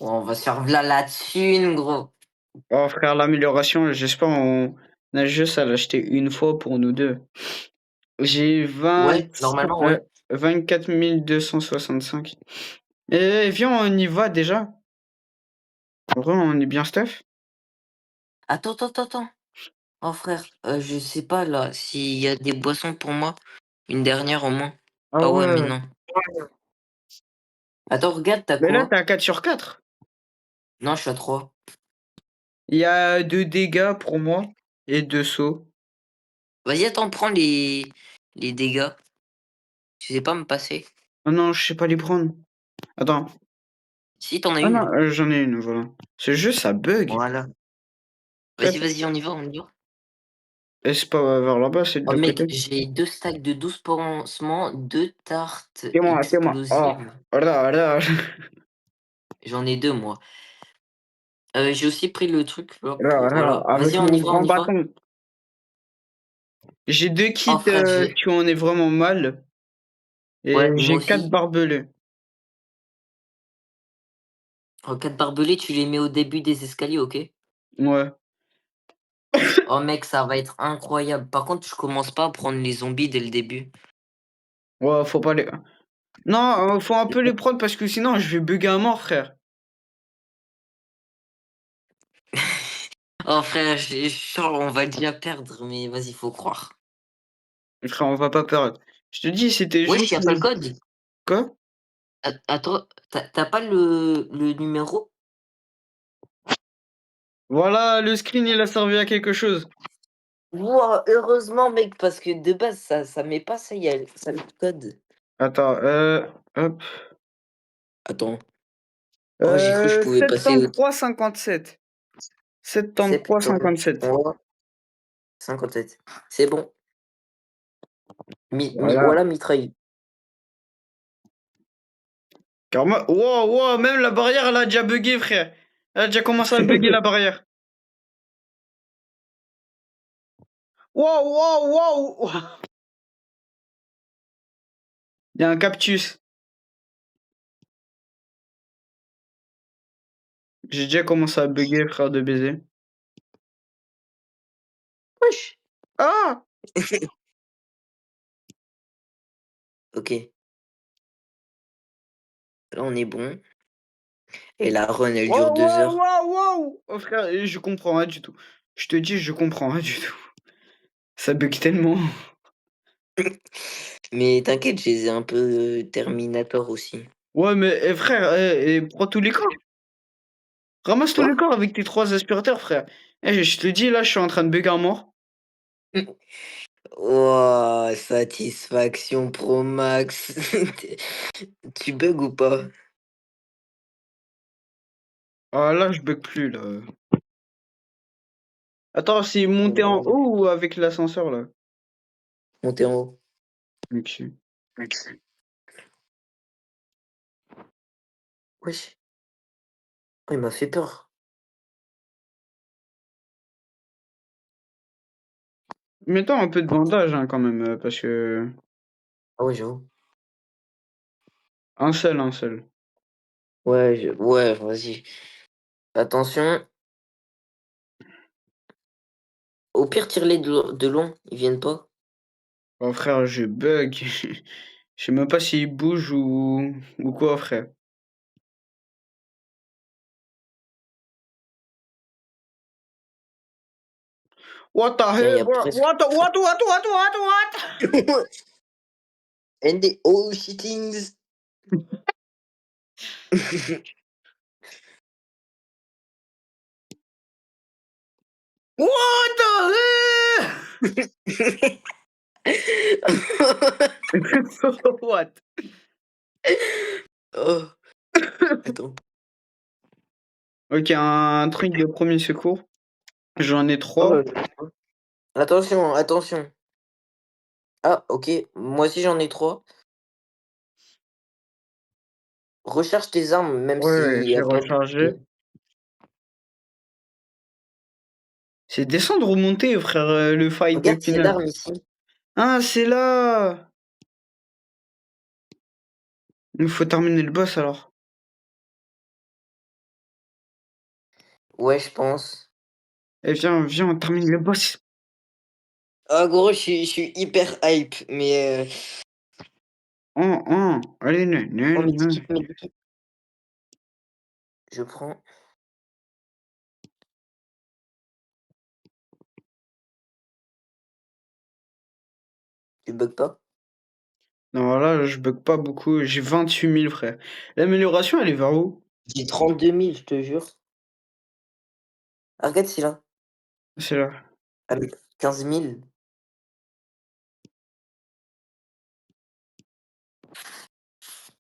[SPEAKER 2] Oh, on va se faire v'là la thune, gros.
[SPEAKER 1] Oh, frère, l'amélioration, j'espère on a juste à l'acheter une fois pour nous deux. J'ai
[SPEAKER 2] Ouais, normalement, ouais.
[SPEAKER 1] 24 265. Viens, on y va déjà. En vrai, on est bien stuff.
[SPEAKER 2] Attends, attends, attends, attends. Oh, frère, je sais pas là s'il y a des boissons pour moi. Une dernière au moins.
[SPEAKER 1] Ah
[SPEAKER 2] Ah ouais, mais
[SPEAKER 1] ouais.
[SPEAKER 2] non. Attends, regarde, t'as
[SPEAKER 1] Mais là,
[SPEAKER 2] quoi?
[SPEAKER 1] t'es à 4 sur 4.
[SPEAKER 2] Non, je suis à 3.
[SPEAKER 1] Il y a 2 dégâts pour moi et 2 sauts.
[SPEAKER 2] Vas-y, attends, prends les dégâts. Tu sais pas me passer?
[SPEAKER 1] Ah non, je sais pas les prendre. Attends.
[SPEAKER 2] Si, t'en as
[SPEAKER 1] Ah non,
[SPEAKER 2] une.
[SPEAKER 1] j'en ai une, voilà. C'est juste, ça bug.
[SPEAKER 2] Voilà.
[SPEAKER 1] Frère,
[SPEAKER 2] Vas-y, vas-y, on y va, on y va.
[SPEAKER 1] et c'est pas vers là-bas, c'est de
[SPEAKER 2] Oh
[SPEAKER 1] l'autre
[SPEAKER 2] mec,
[SPEAKER 1] côté.
[SPEAKER 2] j'ai 2 stacks de 12 pansements, 2 tartes
[SPEAKER 1] C'est moi. Oh,
[SPEAKER 2] explosives.
[SPEAKER 1] regarde.
[SPEAKER 2] J'en ai 2 moi. J'ai aussi pris le truc là pour...
[SPEAKER 1] Regarde,
[SPEAKER 2] Voilà.
[SPEAKER 1] avec
[SPEAKER 2] Vas-y, on
[SPEAKER 1] mon
[SPEAKER 2] y va, on
[SPEAKER 1] grand
[SPEAKER 2] y va.
[SPEAKER 1] bâton. J'ai 2
[SPEAKER 2] Oh
[SPEAKER 1] kits
[SPEAKER 2] frère, j'ai...
[SPEAKER 1] qui en est vraiment mal. Et
[SPEAKER 2] Ouais, moi
[SPEAKER 1] j'ai 4
[SPEAKER 2] aussi.
[SPEAKER 1] barbelés.
[SPEAKER 2] En 4 barbelés, tu les mets au début des escaliers, ok?
[SPEAKER 1] Ouais.
[SPEAKER 2] Oh mec, ça va être incroyable. Par contre, je commence pas à prendre les zombies dès le début.
[SPEAKER 1] Ouais, faut pas les. Non, faut un peu les prendre parce que sinon je vais bugger à mort, frère.
[SPEAKER 2] Oh frère, je sens on va déjà perdre, mais vas-y, faut croire.
[SPEAKER 1] Frère, on va pas perdre. Je te dis, c'était
[SPEAKER 2] Wesh,
[SPEAKER 1] juste
[SPEAKER 2] y a pas le code?
[SPEAKER 1] quoi?
[SPEAKER 2] Attends, tu pas le numéro?
[SPEAKER 1] Voilà, le screen, il a servi à quelque chose.
[SPEAKER 2] Wouah, heureusement mec, parce que de base ça met pas ça, y a ça le code.
[SPEAKER 1] Attends, hop.
[SPEAKER 2] Attends. Oh, j'ai cru que je pouvais passer au
[SPEAKER 1] 73,57. 73,57.
[SPEAKER 2] 73 57. C'est bon.
[SPEAKER 1] Voilà.
[SPEAKER 2] Voilà mitraille.
[SPEAKER 1] Car moi, wow, wow, même la barrière, elle a déjà bugué, frère. Elle a déjà commencé à bugger la barrière. Wow, wow, wow. Il y a un cactus. J'ai déjà commencé à bugger, frère de baiser.
[SPEAKER 2] Wesh.
[SPEAKER 1] Ah!
[SPEAKER 2] OK. Là on est bon et la run elle dure
[SPEAKER 1] Wow,
[SPEAKER 2] 2
[SPEAKER 1] wow,
[SPEAKER 2] heures.
[SPEAKER 1] wow, wow! Oh, frère, je comprends rien du tout. Je te dis, je comprends rien du tout. Ça bug tellement.
[SPEAKER 2] Mais t'inquiète, je les ai un peu Terminator aussi.
[SPEAKER 1] Ouais, mais frère, prends tous les corps. Ramasse tous les
[SPEAKER 2] Quoi?
[SPEAKER 1] corps avec tes 3 aspirateurs, frère. Je te dis, là, je suis en train de bugger à mort.
[SPEAKER 2] Wouah, satisfaction pro max. Tu bugs ou pas?
[SPEAKER 1] Ah, là, je bug plus, là. Attends, c'est monter en
[SPEAKER 2] Wow.
[SPEAKER 1] haut ou avec l'ascenseur, là?
[SPEAKER 2] Monter en haut.
[SPEAKER 1] Ok.
[SPEAKER 2] Wesh. Oh, il m'a fait peur.
[SPEAKER 1] Mettons un peu de bandage, hein, quand même, parce que...
[SPEAKER 2] Ah ouais, j'avoue.
[SPEAKER 1] Un seul, un seul.
[SPEAKER 2] Ouais, ouais, vas-y. Attention. Au pire, tire-les de loin. Ils viennent pas.
[SPEAKER 1] Oh, frère, je bug. Je sais même pas s'il bouge ou quoi, frère. What the
[SPEAKER 2] Tiens, il y
[SPEAKER 1] hell,
[SPEAKER 2] a
[SPEAKER 1] bro?
[SPEAKER 2] presque.
[SPEAKER 1] What?
[SPEAKER 2] And the oh shittings.
[SPEAKER 1] What the hell? What?
[SPEAKER 2] Oh, attends.
[SPEAKER 1] Ok, un truc de premier secours. J'en ai 3.
[SPEAKER 2] Oh, attention, attention. Ah, ok. Moi aussi, j'en ai 3. Recharge tes armes, même
[SPEAKER 1] Ouais,
[SPEAKER 2] s'il y
[SPEAKER 1] j'ai
[SPEAKER 2] a pas de.
[SPEAKER 1] rechargé. C'est descendre ou monter, frère, le fight
[SPEAKER 2] Regarde, c'est
[SPEAKER 1] final.
[SPEAKER 2] l'arme ici.
[SPEAKER 1] Ah, c'est là! Il faut terminer le boss alors.
[SPEAKER 2] Ouais, je pense.
[SPEAKER 1] Eh, viens, viens, on termine le boss.
[SPEAKER 2] Ah, gros, je suis hyper hype, mais.
[SPEAKER 1] Allez,
[SPEAKER 2] Oh, medikit, medikit. Je prends. Tu bugs pas?
[SPEAKER 1] Non, là, je bug pas beaucoup. J'ai 28 000, frère. L'amélioration, elle est vers où?
[SPEAKER 2] J'ai 32 000, je te jure. Ah, regarde, c'est là.
[SPEAKER 1] C'est là.
[SPEAKER 2] Avec 15 000.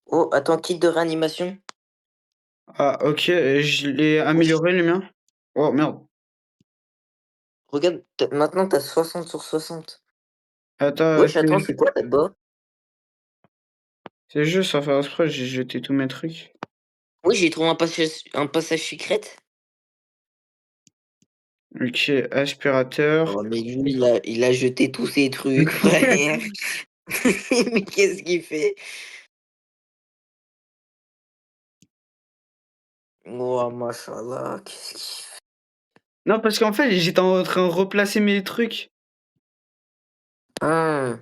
[SPEAKER 2] Oh, attends, kit de réanimation.
[SPEAKER 1] Ah, ok, je l'ai
[SPEAKER 2] Wesh.
[SPEAKER 1] amélioré, le mien. Oh, merde.
[SPEAKER 2] Regarde, maintenant t'as 60 sur 60.
[SPEAKER 1] Attends,
[SPEAKER 2] Wesh, attends, c'est quoi là-bas?
[SPEAKER 1] c'est juste sans faire exprès, j'ai jeté tous mes trucs.
[SPEAKER 2] Oui, j'ai trouvé un passage secret.
[SPEAKER 1] Ok, aspirateur.
[SPEAKER 2] Oh, mais lui, il a jeté tous ses trucs, frère. Mais qu'est-ce qu'il fait? Oh, machallah, qu'est-ce qu'il fait?
[SPEAKER 1] Non, parce qu'en fait, j'étais en train de replacer mes trucs.
[SPEAKER 2] Ah.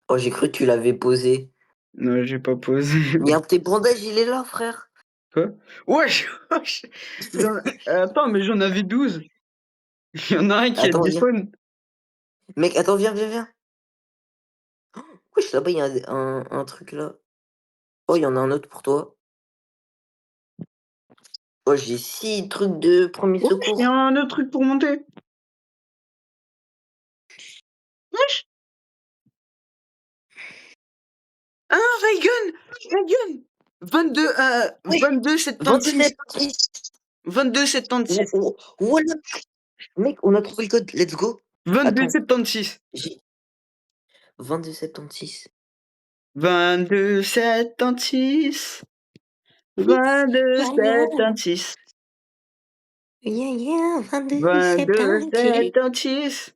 [SPEAKER 2] Oh, j'ai cru que tu l'avais posé.
[SPEAKER 1] Non, j'ai pas posé.
[SPEAKER 2] Regarde, tes bandages, il est là, frère.
[SPEAKER 1] Quoi? Wesh, wesh. Attends, mais j'en avais 12. Il y en a un qui a
[SPEAKER 2] Attends,
[SPEAKER 1] des
[SPEAKER 2] viens.
[SPEAKER 1] phones.
[SPEAKER 2] Mec, attends, viens. Wesh, là-bas, il y a un truc là. Oh, il y en a un autre pour toi. Oh, j'ai 6 trucs de premier
[SPEAKER 1] Wesh, il y a
[SPEAKER 2] secours.
[SPEAKER 1] un autre truc pour monter. Wesh. Un ray gun. 22,
[SPEAKER 2] Wesh,
[SPEAKER 1] 22
[SPEAKER 2] 22
[SPEAKER 1] 76.
[SPEAKER 2] septembre.
[SPEAKER 1] 22 76.
[SPEAKER 2] Voilà. Mec, on a trouvé le code. Let's go.
[SPEAKER 1] 22
[SPEAKER 2] Attends,
[SPEAKER 1] 76.
[SPEAKER 2] j'ai 22 76.
[SPEAKER 1] 22 76. 22 76.
[SPEAKER 2] Yeah, 22
[SPEAKER 1] 22
[SPEAKER 2] 76.
[SPEAKER 1] 76.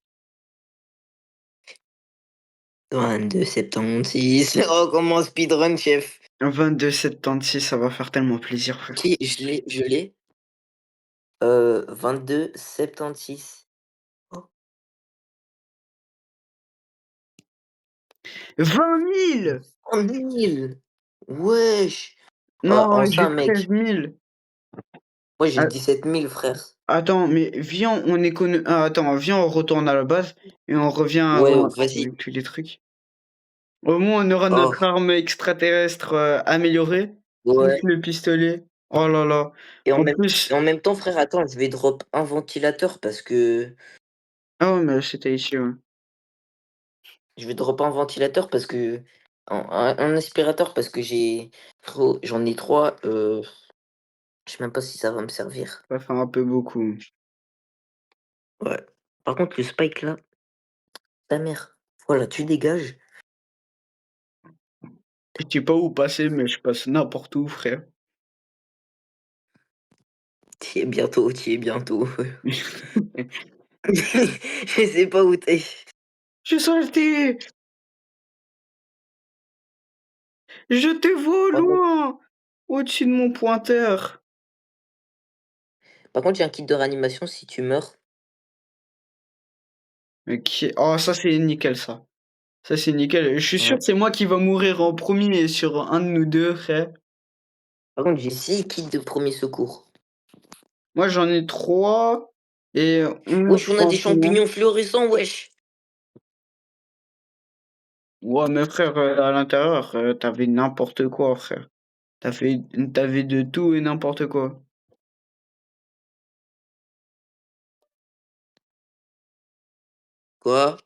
[SPEAKER 2] 22 76. Oh, comment speedrun, chef.
[SPEAKER 1] 22 76, ça va faire tellement plaisir, frère.
[SPEAKER 2] Ok, je l'ai. 22 76. Oh,
[SPEAKER 1] 20 000.
[SPEAKER 2] 30 000. Wesh.
[SPEAKER 1] Non,
[SPEAKER 2] En
[SPEAKER 1] j'ai
[SPEAKER 2] ça,
[SPEAKER 1] 13
[SPEAKER 2] mec.
[SPEAKER 1] 000.
[SPEAKER 2] Moi, j'ai
[SPEAKER 1] Ah,
[SPEAKER 2] 17 000, frère.
[SPEAKER 1] attends, mais viens, attends, viens, on retourne à la base et on revient
[SPEAKER 2] Ouais,
[SPEAKER 1] avant
[SPEAKER 2] vas-y.
[SPEAKER 1] avec tous les trucs. Au moins, on aura
[SPEAKER 2] Oh,
[SPEAKER 1] notre arme extraterrestre améliorée, plus
[SPEAKER 2] ouais.
[SPEAKER 1] le pistolet. Oh là là.
[SPEAKER 2] Et en
[SPEAKER 1] En
[SPEAKER 2] même,
[SPEAKER 1] plus,
[SPEAKER 2] et en même temps, frère, attends, je vais drop un ventilateur parce que.
[SPEAKER 1] ah ouais, mais c'était ici, ouais.
[SPEAKER 2] Je vais drop un ventilateur parce que. Un aspirateur parce que j'ai. Frérot, j'en ai 3. Je sais même pas si ça va me servir.
[SPEAKER 1] Ça fait un peu beaucoup.
[SPEAKER 2] Ouais. Par contre, le spike là, ta mère. Voilà, tu dégages.
[SPEAKER 1] Je sais pas où passer, mais je passe n'importe où, frère.
[SPEAKER 2] Tu y es bientôt, tu y es bientôt. Je sais pas où t'es.
[SPEAKER 1] J'ai salté! Je te vois au
[SPEAKER 2] Par contre,
[SPEAKER 1] loin! Au-dessus de mon pointeur.
[SPEAKER 2] j'ai un kit de réanimation si tu meurs.
[SPEAKER 1] Ok. Oh, ça c'est nickel, ça. Ça c'est nickel. Je suis sûr
[SPEAKER 2] Ouais.
[SPEAKER 1] que c'est moi qui va mourir en premier sur un de nous deux, frère.
[SPEAKER 2] Par contre, j'ai 6 kits de premier secours.
[SPEAKER 1] Moi j'en ai 3 et 11
[SPEAKER 2] Wesh, on a des
[SPEAKER 1] pansements.
[SPEAKER 2] champignons fluorescents, wesh.
[SPEAKER 1] Ouais, mais frère, à l'intérieur, t'avais n'importe quoi, frère. T'avais de tout et n'importe quoi.
[SPEAKER 2] Quoi?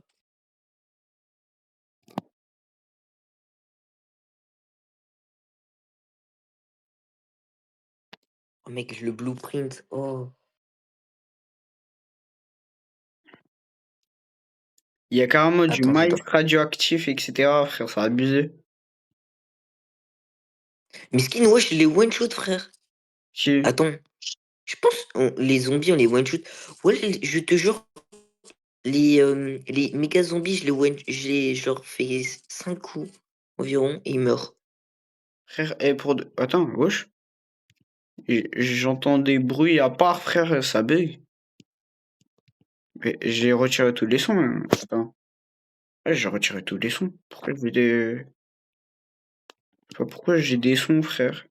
[SPEAKER 2] Oh mec, le blueprint. Oh.
[SPEAKER 1] Il y a carrément du maïs
[SPEAKER 2] Attends.
[SPEAKER 1] radioactif, etc., frère, ça a abusé.
[SPEAKER 2] Miskin, wesh, les one-shot, frère.
[SPEAKER 1] Qui?
[SPEAKER 2] Attends. Je pense les zombies, on les one-shoot. Ouais, je te jure, les méga zombies, je leur fais 5 coups environ et ils meurent.
[SPEAKER 1] Frère, et Attends, wesh. J'entends des bruits à part, frère, ça bug. Mais j'ai retiré tous les sons, hein. Attends. Ouais, j'ai retiré tous les sons. Pourquoi j'ai des... Je sais pas pourquoi j'ai des sons, frère.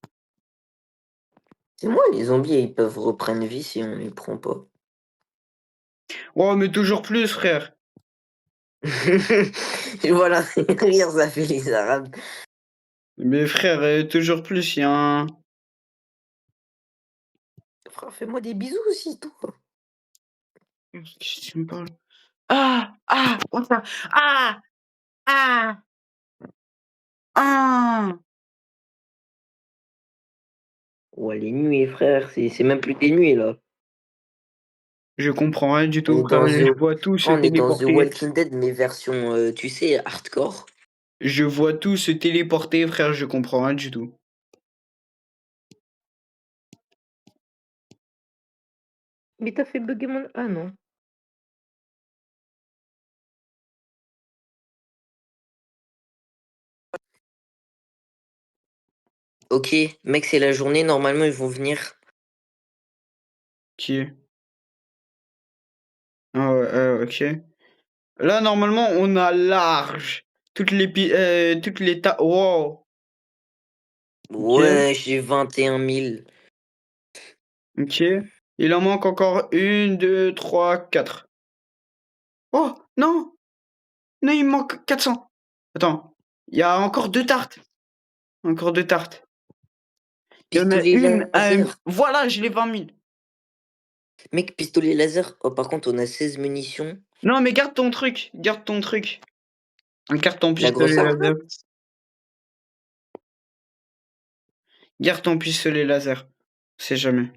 [SPEAKER 2] C'est moi, les zombies, ils peuvent reprendre vie si on les prend pas.
[SPEAKER 1] Oh, mais toujours plus, frère.
[SPEAKER 2] Et voilà, rire, ça fait les arabes.
[SPEAKER 1] Mais frère, toujours plus, il y a un...
[SPEAKER 2] Frère, fais-moi des bisous aussi, toi.
[SPEAKER 1] Qu'est-ce que tu me parles? Ah! Ah! Oh, ça... Ah! Ah! Ah!
[SPEAKER 2] Ouais, les nuées, frère, c'est même plus des nuées, là.
[SPEAKER 1] Je comprends rien du
[SPEAKER 2] On
[SPEAKER 1] tout,
[SPEAKER 2] est
[SPEAKER 1] frère.
[SPEAKER 2] dans
[SPEAKER 1] Je
[SPEAKER 2] The,
[SPEAKER 1] vois tout se
[SPEAKER 2] on est dans The
[SPEAKER 1] téléporter.
[SPEAKER 2] Walking Dead, mais version, tu sais, hardcore.
[SPEAKER 1] Je vois tout se téléporter, frère. Je comprends rien du tout.
[SPEAKER 2] Mais t'as fait bugger mon... Ah non. Ok, mec, c'est la journée, normalement, ils vont venir.
[SPEAKER 1] Qui est? Ah ouais, ok. Là, normalement, on a large. Toutes les ta... Wow. Ok.
[SPEAKER 2] Ouais, j'ai 21 000.
[SPEAKER 1] OK. Il en manque encore 1, 2, 3, 4. Oh! Non! Non, il me manque 400. Attends, il y a encore 2 tartes. Encore 2 tartes. Il y en a
[SPEAKER 2] Pistolet
[SPEAKER 1] une à
[SPEAKER 2] laser.
[SPEAKER 1] voilà, j'ai les 20 000.
[SPEAKER 2] Mec, pistolet laser. Oh, par contre, on a 16 munitions.
[SPEAKER 1] Non, mais garde ton truc, garde ton truc. Garde ton
[SPEAKER 2] La grosse
[SPEAKER 1] pistolet
[SPEAKER 2] arme, là?
[SPEAKER 1] laser. Garde ton pistolet laser. On sait jamais.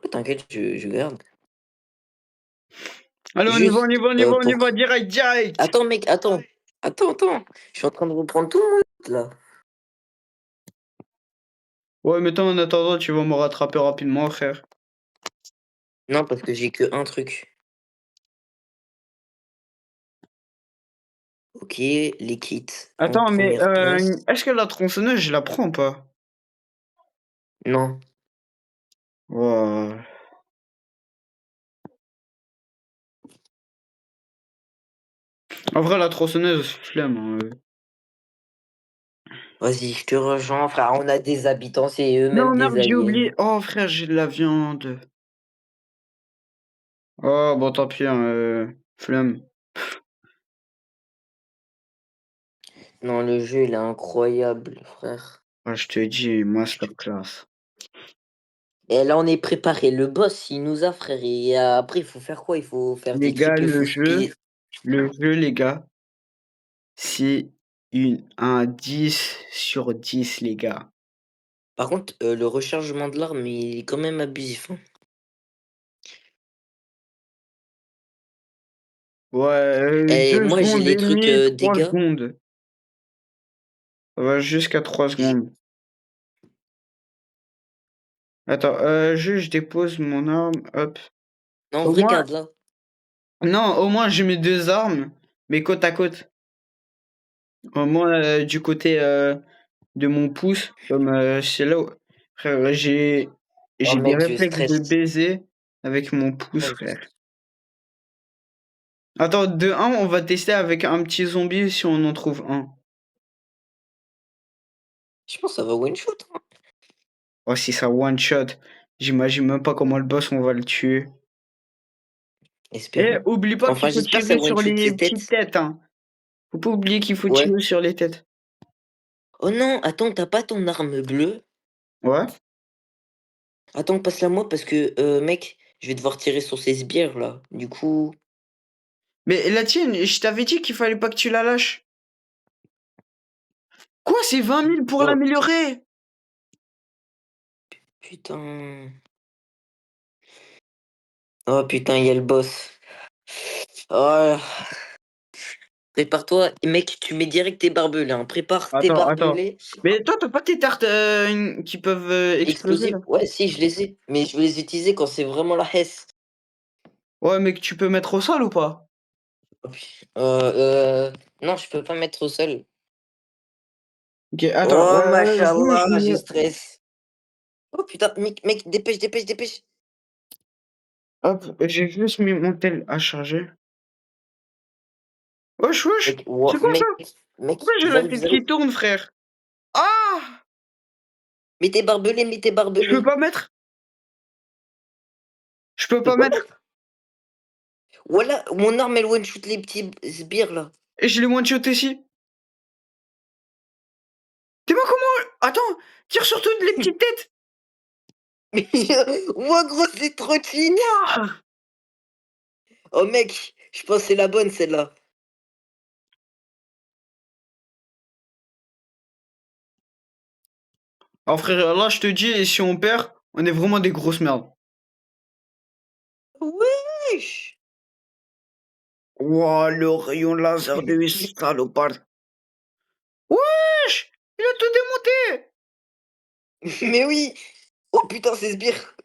[SPEAKER 2] Ouais, t'inquiète, je garde.
[SPEAKER 1] Allez, on y va, on y
[SPEAKER 2] Juste
[SPEAKER 1] va, on y va, on y
[SPEAKER 2] pour...
[SPEAKER 1] va, direct, direct!
[SPEAKER 2] Attends, mec, attends. Attends. Je suis en train de reprendre tout mon loot, là.
[SPEAKER 1] Ouais, mais toi, en attendant, tu vas me rattraper rapidement, frère.
[SPEAKER 2] Non, parce que j'ai que un truc. Ok, les kits en
[SPEAKER 1] Attends, mais
[SPEAKER 2] première place.
[SPEAKER 1] est-ce que la tronçonneuse, je la prends ou pas?
[SPEAKER 2] Non.
[SPEAKER 1] Wouah. En vrai, la tronçonneuse, flemme, hein.
[SPEAKER 2] Vas-y, je te rejoins, frère. On a des habitants, c'est eux-mêmes
[SPEAKER 1] Non,
[SPEAKER 2] des
[SPEAKER 1] merde, j'ai
[SPEAKER 2] aliens.
[SPEAKER 1] oublié. Oh, frère, j'ai de la viande. Oh, bon, tant pis, hein, flemme.
[SPEAKER 2] Non, le jeu, il est incroyable, frère.
[SPEAKER 1] Ah, je te dis, masterclass.
[SPEAKER 2] Et là, on est préparé. Le boss, il nous a, frère. Et après, il faut faire quoi? Il faut faire
[SPEAKER 1] Les
[SPEAKER 2] des
[SPEAKER 1] gars,
[SPEAKER 2] trucs, il faut speed.
[SPEAKER 1] le jeu, les gars, c'est un 10 sur 10, les gars.
[SPEAKER 2] Par contre, le rechargement de l'arme, il est quand même abusif, hein.
[SPEAKER 1] Ouais,
[SPEAKER 2] Et
[SPEAKER 1] 2
[SPEAKER 2] moi, j'ai
[SPEAKER 1] secondes
[SPEAKER 2] les
[SPEAKER 1] et
[SPEAKER 2] trucs
[SPEAKER 1] demie, 3
[SPEAKER 2] dégâts.
[SPEAKER 1] secondes. Ça va jusqu'à 3
[SPEAKER 2] J-
[SPEAKER 1] secondes. Attends, je dépose mon arme, hop.
[SPEAKER 2] Non, en
[SPEAKER 1] Au
[SPEAKER 2] vrai,
[SPEAKER 1] moins,
[SPEAKER 2] garde là.
[SPEAKER 1] non, au moins, j'ai mes 2 armes, mais côte à côte. Au moins, du côté, de mon pouce, comme, c'est là où frère,
[SPEAKER 2] Oh,
[SPEAKER 1] j'ai des
[SPEAKER 2] mec, je
[SPEAKER 1] réflexes de
[SPEAKER 2] stresse.
[SPEAKER 1] baiser avec mon pouce,
[SPEAKER 2] Oh,
[SPEAKER 1] frère. Attends, de un, on va tester avec un petit zombie si on en trouve un.
[SPEAKER 2] je pense que ça va one shot, hein.
[SPEAKER 1] Oh, si ça one shot, j'imagine même pas comment le boss, on va le tuer. Eh,
[SPEAKER 2] Espérons.
[SPEAKER 1] oublie pas
[SPEAKER 2] Enfin,
[SPEAKER 1] qu'il faut
[SPEAKER 2] j'espère que ça
[SPEAKER 1] tirer
[SPEAKER 2] one
[SPEAKER 1] sur
[SPEAKER 2] shoot
[SPEAKER 1] les
[SPEAKER 2] ses
[SPEAKER 1] petites
[SPEAKER 2] têtes.
[SPEAKER 1] têtes, hein. Faut pas oublier qu'il faut
[SPEAKER 2] Ouais.
[SPEAKER 1] tirer sur les têtes.
[SPEAKER 2] Oh non, attends, t'as pas ton arme bleue?
[SPEAKER 1] Ouais?
[SPEAKER 2] Attends, passe-la moi parce que, mec, je vais devoir tirer sur ces sbires là. Du coup.
[SPEAKER 1] Mais la tienne, je t'avais dit qu'il fallait pas que tu la lâches. Quoi, c'est 20 000 pour
[SPEAKER 2] Oh,
[SPEAKER 1] l'améliorer?
[SPEAKER 2] putain. Oh putain, il y a le boss. Oh, prépare-toi. Mec, tu mets direct tes barbelés, hein. Prépare tes
[SPEAKER 1] Attends.
[SPEAKER 2] barbelés.
[SPEAKER 1] Mais toi, t'as pas tes tartes, qui peuvent, exploser, là?
[SPEAKER 2] Explosifs. Ouais, si, je les ai. Mais je vais les utiliser quand c'est vraiment la hesse.
[SPEAKER 1] Ouais, mais que tu peux mettre au sol ou pas?
[SPEAKER 2] Oh, non, je peux pas mettre au sol.
[SPEAKER 1] OK, attends,
[SPEAKER 2] Oh,
[SPEAKER 1] bouge,
[SPEAKER 2] machallah, je stresse. Oh putain, mec, dépêche.
[SPEAKER 1] hop, j'ai juste mis mon tel à charger. Wesh, wesh!
[SPEAKER 2] Mec, wow,
[SPEAKER 1] C'est quoi ça?
[SPEAKER 2] mec,
[SPEAKER 1] Pourquoi j'ai
[SPEAKER 2] ils
[SPEAKER 1] la
[SPEAKER 2] arrivent,
[SPEAKER 1] tête
[SPEAKER 2] ils arrivent.
[SPEAKER 1] qui tourne, frère? Ah!
[SPEAKER 2] Mets tes
[SPEAKER 1] Je peux
[SPEAKER 2] barbelés.
[SPEAKER 1] pas mettre? Je peux
[SPEAKER 2] Tu peux
[SPEAKER 1] pas
[SPEAKER 2] pas
[SPEAKER 1] mettre?
[SPEAKER 2] mettre? Voilà, mon arme, elle one shoot les petits sbires là.
[SPEAKER 1] Et je l'ai one-shot ici. T'es moi comment? Attends, tire sur toutes les petites têtes!
[SPEAKER 2] Mais, ouah, gros, c'est trop cheat.
[SPEAKER 1] Wouah!
[SPEAKER 2] Oh, mec, je pense que c'est la bonne celle-là.
[SPEAKER 1] Alors frère, là je te dis, et si on perd, on est vraiment des grosses merdes.
[SPEAKER 2] Wesh.
[SPEAKER 1] Wouah, le rayon laser de salopard. Wesh! Il a tout démonté!
[SPEAKER 2] Mais oui. Oh putain, c'est sbire.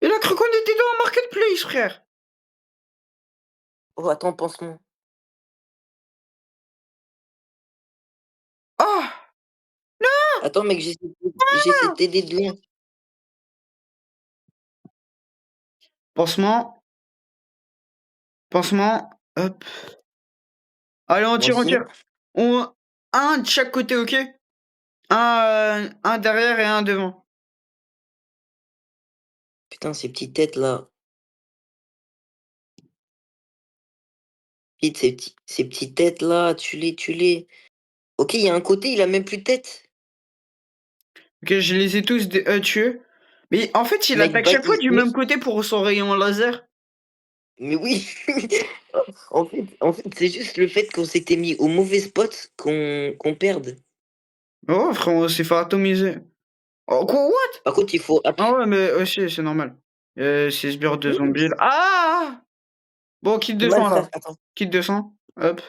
[SPEAKER 1] Il a cru qu'on était dans un marketplace, frère!
[SPEAKER 2] Oh, attends, pense-moi.
[SPEAKER 1] Ah!
[SPEAKER 2] Attends, mec, j'essaie de t'aider de loin.
[SPEAKER 1] Pansement, pansement, hop. Allez, on
[SPEAKER 2] Moi
[SPEAKER 1] tire, on
[SPEAKER 2] aussi.
[SPEAKER 1] tire. On... Un de chaque côté, ok? Un derrière et un devant.
[SPEAKER 2] Putain, ces petites têtes là. Vite, ces petites têtes là, tue-les. Ok, il y a un côté, il a même plus de tête.
[SPEAKER 1] Ok, je les ai tous tués. Mais en fait, il
[SPEAKER 2] Mec,
[SPEAKER 1] attaque chaque fois du
[SPEAKER 2] oui,
[SPEAKER 1] même côté pour son rayon laser.
[SPEAKER 2] mais oui. En fait, c'est juste le fait qu'on s'était mis au mauvais spot qu'on perde.
[SPEAKER 1] Oh, frère, on s'est fait atomiser. Oh, quoi, what?
[SPEAKER 2] Par contre, il faut.
[SPEAKER 1] Ah ouais, mais aussi, c'est normal. C'est sbires de zombies là. Ah! Bon, qui
[SPEAKER 2] Mal
[SPEAKER 1] descend là?
[SPEAKER 2] faire. Attends,
[SPEAKER 1] Qui descend? Hop.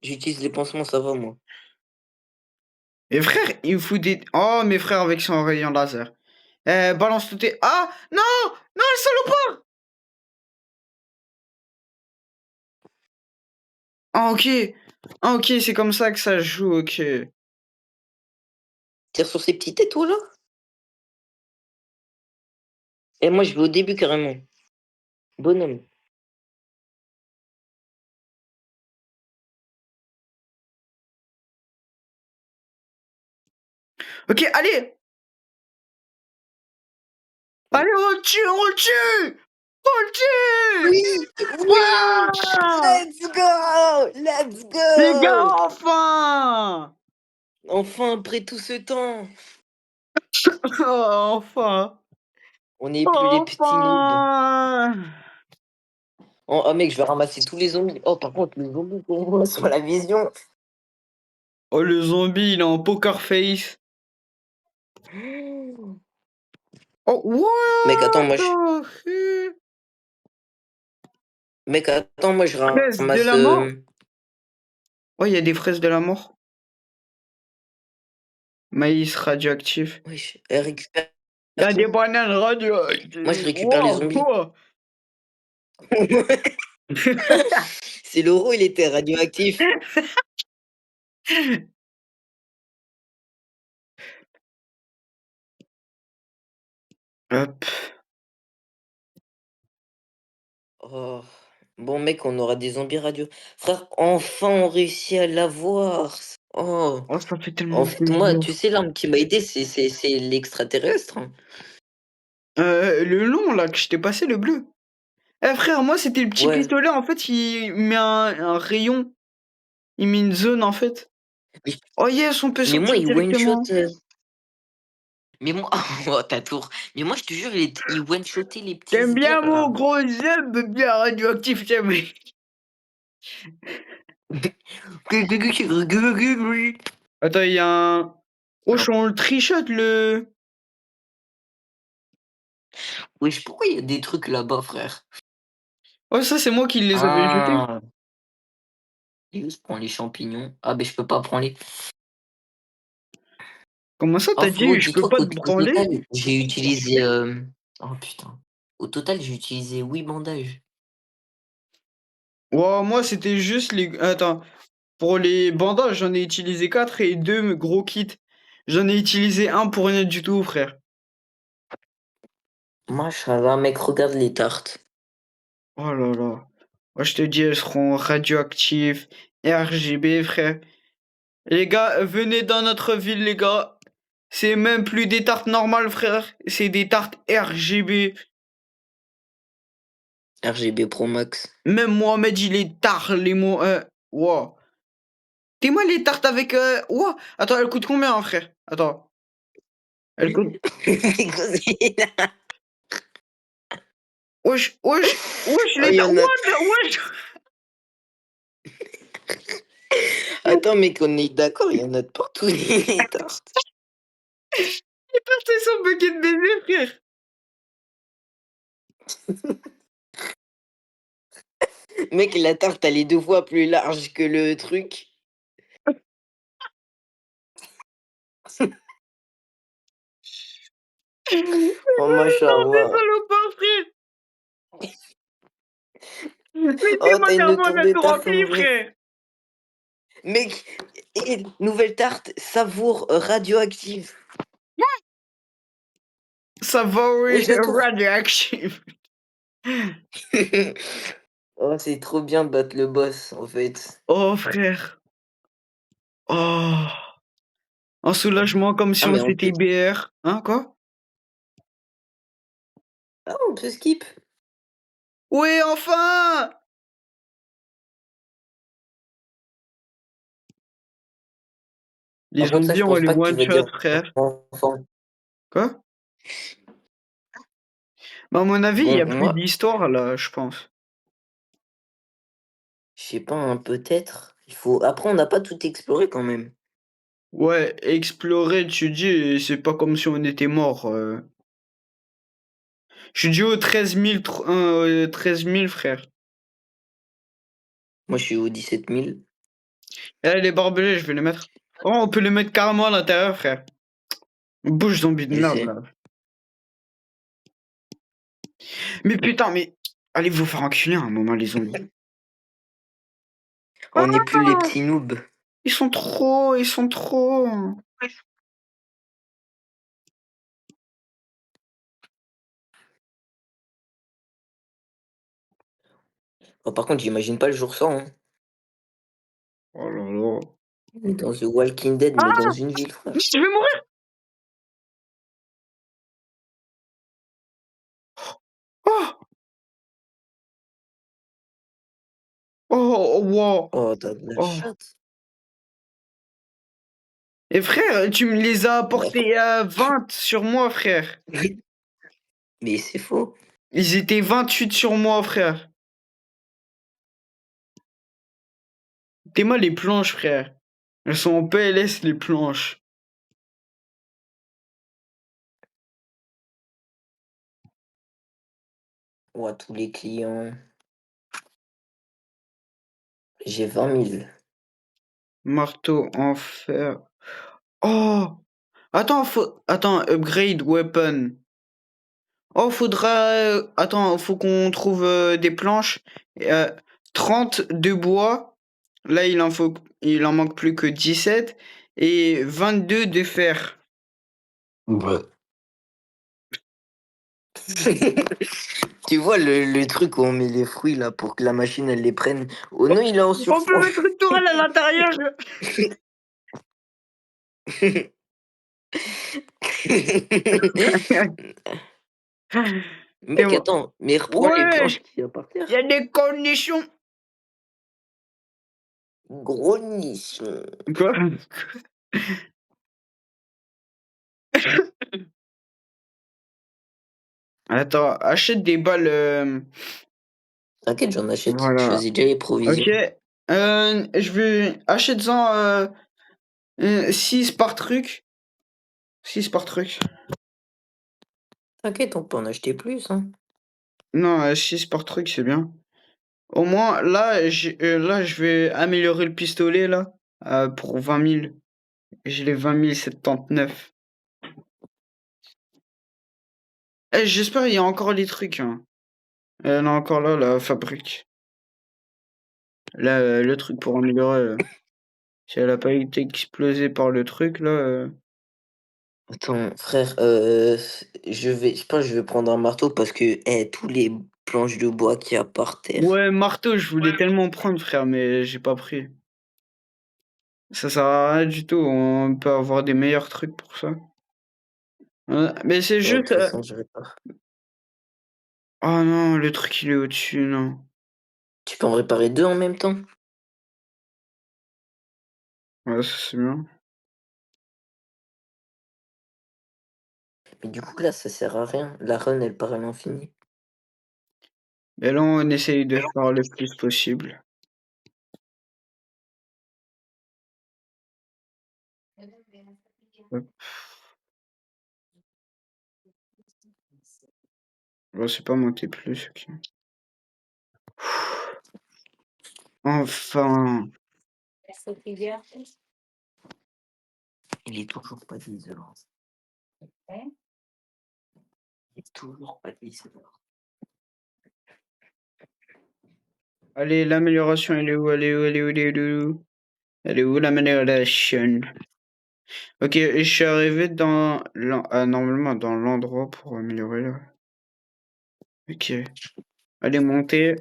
[SPEAKER 2] j'utilise les pansements, ça va moi.
[SPEAKER 1] Et frère, il me fout des. Oh, mes frères avec son rayon laser. Balance tout tes. Ah! Non! Non, le salopard! Ah, ok. Ah, ok, c'est comme ça que ça se joue, ok.
[SPEAKER 2] Tire sur ces petites têtes, toi là. Et moi, je vais au début carrément. Bonhomme.
[SPEAKER 1] Ok, allez! Allez, on le tue! On le tue! On le tue!
[SPEAKER 2] Oui, oui,
[SPEAKER 1] Ouah!
[SPEAKER 2] let's go, let's
[SPEAKER 1] Les gars,
[SPEAKER 2] go.
[SPEAKER 1] enfin!
[SPEAKER 2] Enfin, après tout ce temps,
[SPEAKER 1] Oh, enfin!
[SPEAKER 2] on n'est plus les petits noobs.
[SPEAKER 1] Enfin!
[SPEAKER 2] Oh, oh, mec, je vais ramasser tous les zombies. Oh, par contre, les zombies qu'on voit sur la vision.
[SPEAKER 1] Oh, le zombie, il est en poker face. Oh,
[SPEAKER 2] Mec, attends,
[SPEAKER 1] what
[SPEAKER 2] moi, je...
[SPEAKER 1] the heck?
[SPEAKER 2] Mec, attends, moi, je
[SPEAKER 1] Fraises de
[SPEAKER 2] ramasse.
[SPEAKER 1] la mort? Oh, il y a des fraises de la mort. Maïs radioactif.
[SPEAKER 2] Wesh, récupère
[SPEAKER 1] Il y a des
[SPEAKER 2] tout.
[SPEAKER 1] bananes
[SPEAKER 2] Moi, je
[SPEAKER 1] radioactives.
[SPEAKER 2] récupère les
[SPEAKER 1] Wow,
[SPEAKER 2] zombies.
[SPEAKER 1] wow.
[SPEAKER 2] C'est l'euro, il était radioactif.
[SPEAKER 1] Hop.
[SPEAKER 2] Oh. Bon, mec, on aura des zombies radio. Frère, enfin, on réussit à l'avoir. Oh.
[SPEAKER 1] Oh, ça fait
[SPEAKER 2] En
[SPEAKER 1] tellement
[SPEAKER 2] fait, moi, tu
[SPEAKER 1] plaisir.
[SPEAKER 2] sais, l'arme qui m'a aidé, c'est l'extraterrestre, hein.
[SPEAKER 1] Le long, là, que je t'ai passé, le bleu. Eh, frère, moi, c'était le petit
[SPEAKER 2] Ouais.
[SPEAKER 1] pistolet. En fait, il met un rayon. Il met une zone, en fait.
[SPEAKER 2] Mais,
[SPEAKER 1] Oh, yes, on peut
[SPEAKER 2] mais moi,
[SPEAKER 1] sortir
[SPEAKER 2] il one-shot.
[SPEAKER 1] directement.
[SPEAKER 2] Mais moi, oh, ta tour. Mais moi, je te jure, il one-shotait les petits
[SPEAKER 1] T'aimes bien
[SPEAKER 2] sbires,
[SPEAKER 1] mon
[SPEAKER 2] là.
[SPEAKER 1] gros zeb bien radioactif, t'aimes. Attends, il y a un. Oh,
[SPEAKER 2] Non.
[SPEAKER 1] on le trichote, le.
[SPEAKER 2] Wesh, pourquoi il y a des trucs là-bas, frère?
[SPEAKER 1] Oh, ça, c'est moi qui les avais jetés.
[SPEAKER 2] Ah. Et où je prends les champignons? Ah, ben, je peux pas prendre les.
[SPEAKER 1] Comment ça,
[SPEAKER 2] Oh,
[SPEAKER 1] t'as
[SPEAKER 2] frérot,
[SPEAKER 1] dit, je peux
[SPEAKER 2] dis-toi
[SPEAKER 1] pas te
[SPEAKER 2] qu'au
[SPEAKER 1] branler?
[SPEAKER 2] total, j'ai utilisé. Oh, putain. Au total, j'ai utilisé 8 bandages.
[SPEAKER 1] Ouais, moi, c'était juste les. Attends. Pour les bandages, j'en ai utilisé 4 et 2 gros kits. J'en ai utilisé un pour rien du tout, frère.
[SPEAKER 2] Machallah, mec, regarde les tartes.
[SPEAKER 1] Oh là là. Moi, je te dis, elles seront radioactives, RGB, frère. Les gars, venez dans notre ville, les gars. C'est même plus des tartes normales, frère. C'est des tartes RGB.
[SPEAKER 2] RGB Pro Max.
[SPEAKER 1] Même Mohamed, il est tard, les mots. Wow. T'es moi les tartes avec. Wow. Attends, elles coûtent combien, hein, frère? Attends. Elles coûtent. Wesh, wesh, wesh,
[SPEAKER 2] Oh,
[SPEAKER 1] les
[SPEAKER 2] il y
[SPEAKER 1] tartes.
[SPEAKER 2] en a.
[SPEAKER 1] What? Wesh.
[SPEAKER 2] Attends, mec, on est d'accord, il y en a de partout, les tartes.
[SPEAKER 1] Les tartes, elles sont buggées de baiser, frère.
[SPEAKER 2] Mec, la tarte, elle est 2 fois plus large que le truc. Oh,
[SPEAKER 1] Non, des
[SPEAKER 2] machallah.
[SPEAKER 1] salopards, frère.
[SPEAKER 2] Oh,
[SPEAKER 1] Laissez-moi
[SPEAKER 2] t'as
[SPEAKER 1] faire
[SPEAKER 2] une
[SPEAKER 1] mon
[SPEAKER 2] tour de
[SPEAKER 1] gâteau
[SPEAKER 2] tarte en
[SPEAKER 1] rempli,
[SPEAKER 2] vrai.
[SPEAKER 1] frère.
[SPEAKER 2] Mec, et nouvelle tarte, savour radioactive.
[SPEAKER 1] Ça va, oui,
[SPEAKER 2] Wesh, la tour.
[SPEAKER 1] radioactive.
[SPEAKER 2] Oh, c'est trop bien de battre le boss, en fait.
[SPEAKER 1] Oh, frère. Oh. Un soulagement comme si
[SPEAKER 2] Ah,
[SPEAKER 1] on
[SPEAKER 2] mais en
[SPEAKER 1] s'était
[SPEAKER 2] plus,
[SPEAKER 1] BR. Hein, quoi?
[SPEAKER 2] Ah, on peut skip.
[SPEAKER 1] Oui, enfin! Les
[SPEAKER 2] Par contre, ça, je
[SPEAKER 1] zombies, on
[SPEAKER 2] pense
[SPEAKER 1] les
[SPEAKER 2] pas que tu vas
[SPEAKER 1] one-shot,
[SPEAKER 2] dire
[SPEAKER 1] frère.
[SPEAKER 2] enfant.
[SPEAKER 1] Quoi? Bah, à mon avis, il y
[SPEAKER 2] Bon,
[SPEAKER 1] a plus
[SPEAKER 2] moi,
[SPEAKER 1] d'histoire, là, je pense.
[SPEAKER 2] je sais pas, hein, peut-être. Il faut. Après, on n'a pas tout exploré quand même.
[SPEAKER 1] Ouais, explorer, tu dis, c'est pas comme si on était mort. Je suis dû au 13 000, frère.
[SPEAKER 2] Moi, je suis au 17 000.
[SPEAKER 1] Eh, les barbelés, je vais les mettre. Oh, on peut les mettre carrément à l'intérieur, frère. Bouge, zombie de
[SPEAKER 2] Je
[SPEAKER 1] merde,
[SPEAKER 2] sais.
[SPEAKER 1] là. Mais putain, mais... Allez vous faire enculer un moment, les zombies.
[SPEAKER 2] On n'est plus les
[SPEAKER 1] Ah,
[SPEAKER 2] petits noobs.
[SPEAKER 1] ils sont trop...
[SPEAKER 2] Oh, par contre, j'imagine pas le jour sans. Hein.
[SPEAKER 1] Oh là là.
[SPEAKER 2] On est dans The Walking Dead, mais dans
[SPEAKER 1] Ah!
[SPEAKER 2] une ville, frère.
[SPEAKER 1] Je vais mourir! Oh! Oh, wow!
[SPEAKER 2] Oh, t'as de la
[SPEAKER 1] Oh.
[SPEAKER 2] chatte.
[SPEAKER 1] Et frère, tu me les as
[SPEAKER 2] Bah,
[SPEAKER 1] apportés à 20 sur moi, frère.
[SPEAKER 2] mais c'est faux.
[SPEAKER 1] Ils étaient 28 sur moi, frère. T'es mal les planches, frère. Elles sont en PLS, les planches.
[SPEAKER 2] Oh, à tous les clients. J'ai 20 000.
[SPEAKER 1] Marteau en fer. Oh! Attends, upgrade weapon. Oh, attends, faut qu'on trouve des planches. Euh, 30 de bois. Là, il en manque plus que 17. Et 22 de fer.
[SPEAKER 2] Ouais. Tu vois le truc où on met les fruits là pour que la machine elle les prenne. Oh non, il est en
[SPEAKER 1] On peut
[SPEAKER 2] surpoids.
[SPEAKER 1] mettre une tourelle à l'intérieur. C'est
[SPEAKER 2] Mec,
[SPEAKER 1] bon.
[SPEAKER 2] attends, mais reprends les
[SPEAKER 1] Ouais,
[SPEAKER 2] planches qu'il y a par
[SPEAKER 1] il y a
[SPEAKER 2] terre.
[SPEAKER 1] des conditions.
[SPEAKER 2] Gros nichon.
[SPEAKER 1] Quoi? Attends, achète des balles.
[SPEAKER 2] T'inquiète, j'en achète. Je
[SPEAKER 1] Voilà.
[SPEAKER 2] faisais déjà les provisions.
[SPEAKER 1] Ok. Je vais. Achète-en 6 par truc. 6 par truc.
[SPEAKER 2] T'inquiète, on peut en acheter plus, hein.
[SPEAKER 1] Non, 6 par truc, c'est bien. Au moins, là, je vais améliorer le pistolet, là, pour 20 000. J'ai les 20 079. J'espère qu'il y a encore les trucs, hein. Elle est encore là, la fabrique. Là, le truc pour améliorer. Si elle a pas été explosée par le truc, là.
[SPEAKER 2] Attends, frère, je pense que je vais prendre un marteau parce que tous les planches de bois qu'il y a par terre.
[SPEAKER 1] Ouais, marteau, je voulais tellement prendre, frère, mais j'ai pas pris. Ça sert à rien du tout. On peut avoir des meilleurs trucs pour ça. Mais c'est
[SPEAKER 2] Ouais, de
[SPEAKER 1] juste.
[SPEAKER 2] toute façon, je répare.
[SPEAKER 1] Oh non, le truc il est au-dessus, non.
[SPEAKER 2] Tu peux en réparer deux en même temps?
[SPEAKER 1] Ouais, ça c'est bien.
[SPEAKER 2] Mais du coup, là, ça sert à rien. La run, elle part à l'infini.
[SPEAKER 1] Et là, on essaye de faire le plus possible. Hop. Là, c'est pas monté plus, ok. Enfin.
[SPEAKER 2] Il est toujours pas 10 heures. Il est toujours pas 10 heures.
[SPEAKER 1] Allez, l'amélioration, elle est où? Elle est où? Elle est où? Elle est où? Elle est où l'amélioration? Ok, je suis arrivé normalement dans l'endroit pour améliorer là. Ok. Allez, monter.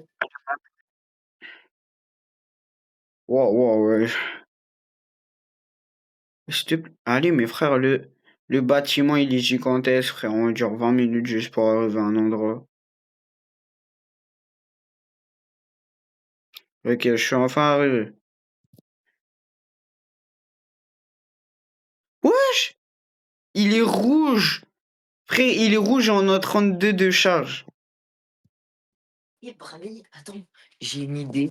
[SPEAKER 1] Wow, wow, ouais. Allez, mes frères, Le bâtiment, il est gigantesque, frère. On dure 20 minutes juste pour arriver à un endroit. Ok, je suis enfin arrivé. Wesh! Il est rouge! Frère, il est rouge et on a 32 de charge.
[SPEAKER 2] Eh, Brami, attends, j'ai une idée.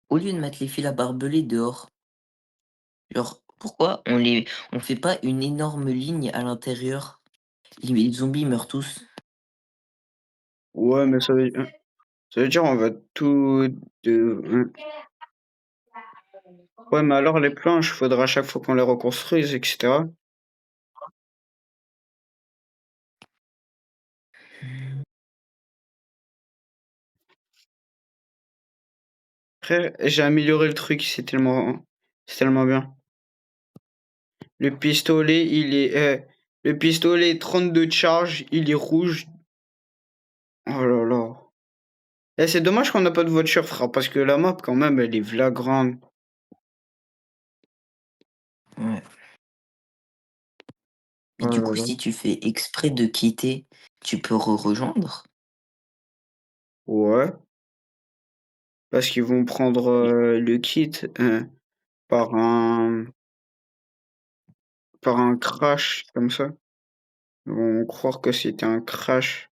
[SPEAKER 2] Au lieu de mettre les fils à barbelés dehors, genre, pourquoi on fait pas une énorme ligne à l'intérieur? Les zombies meurent tous.
[SPEAKER 1] Ouais, mais ça veut dire on va tout de... Ouais, mais alors les planches, faudra à chaque fois qu'on les reconstruise, etc. Frère, j'ai amélioré le truc, c'est tellement bien. Le pistolet, le pistolet 32 de charge, il est rouge. Oh là là. Eh, c'est dommage qu'on n'a pas de voiture, frère, parce que la map, quand même, elle est v'là grande.
[SPEAKER 2] Ouais. Mais
[SPEAKER 1] Oh
[SPEAKER 2] du
[SPEAKER 1] là
[SPEAKER 2] coup,
[SPEAKER 1] là.
[SPEAKER 2] si tu fais exprès de quitter, tu peux rejoindre.
[SPEAKER 1] Ouais, parce qu'ils vont prendre le kit par un par un crash comme ça. Ils vont croire que c'était un crash.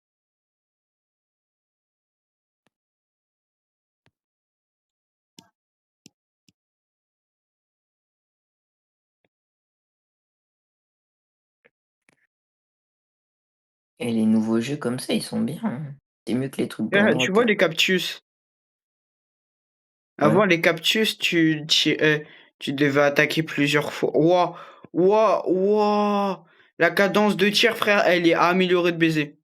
[SPEAKER 2] Et les nouveaux jeux comme ça, ils sont bien, hein. C'est mieux que les trucs
[SPEAKER 1] Tu vois
[SPEAKER 2] gratuits.
[SPEAKER 1] les cactus?
[SPEAKER 2] Ouais.
[SPEAKER 1] Avant les cactus, tu devais attaquer plusieurs fois. Ouah, ouah, ouah. La cadence de tir, frère, elle est améliorée de baiser.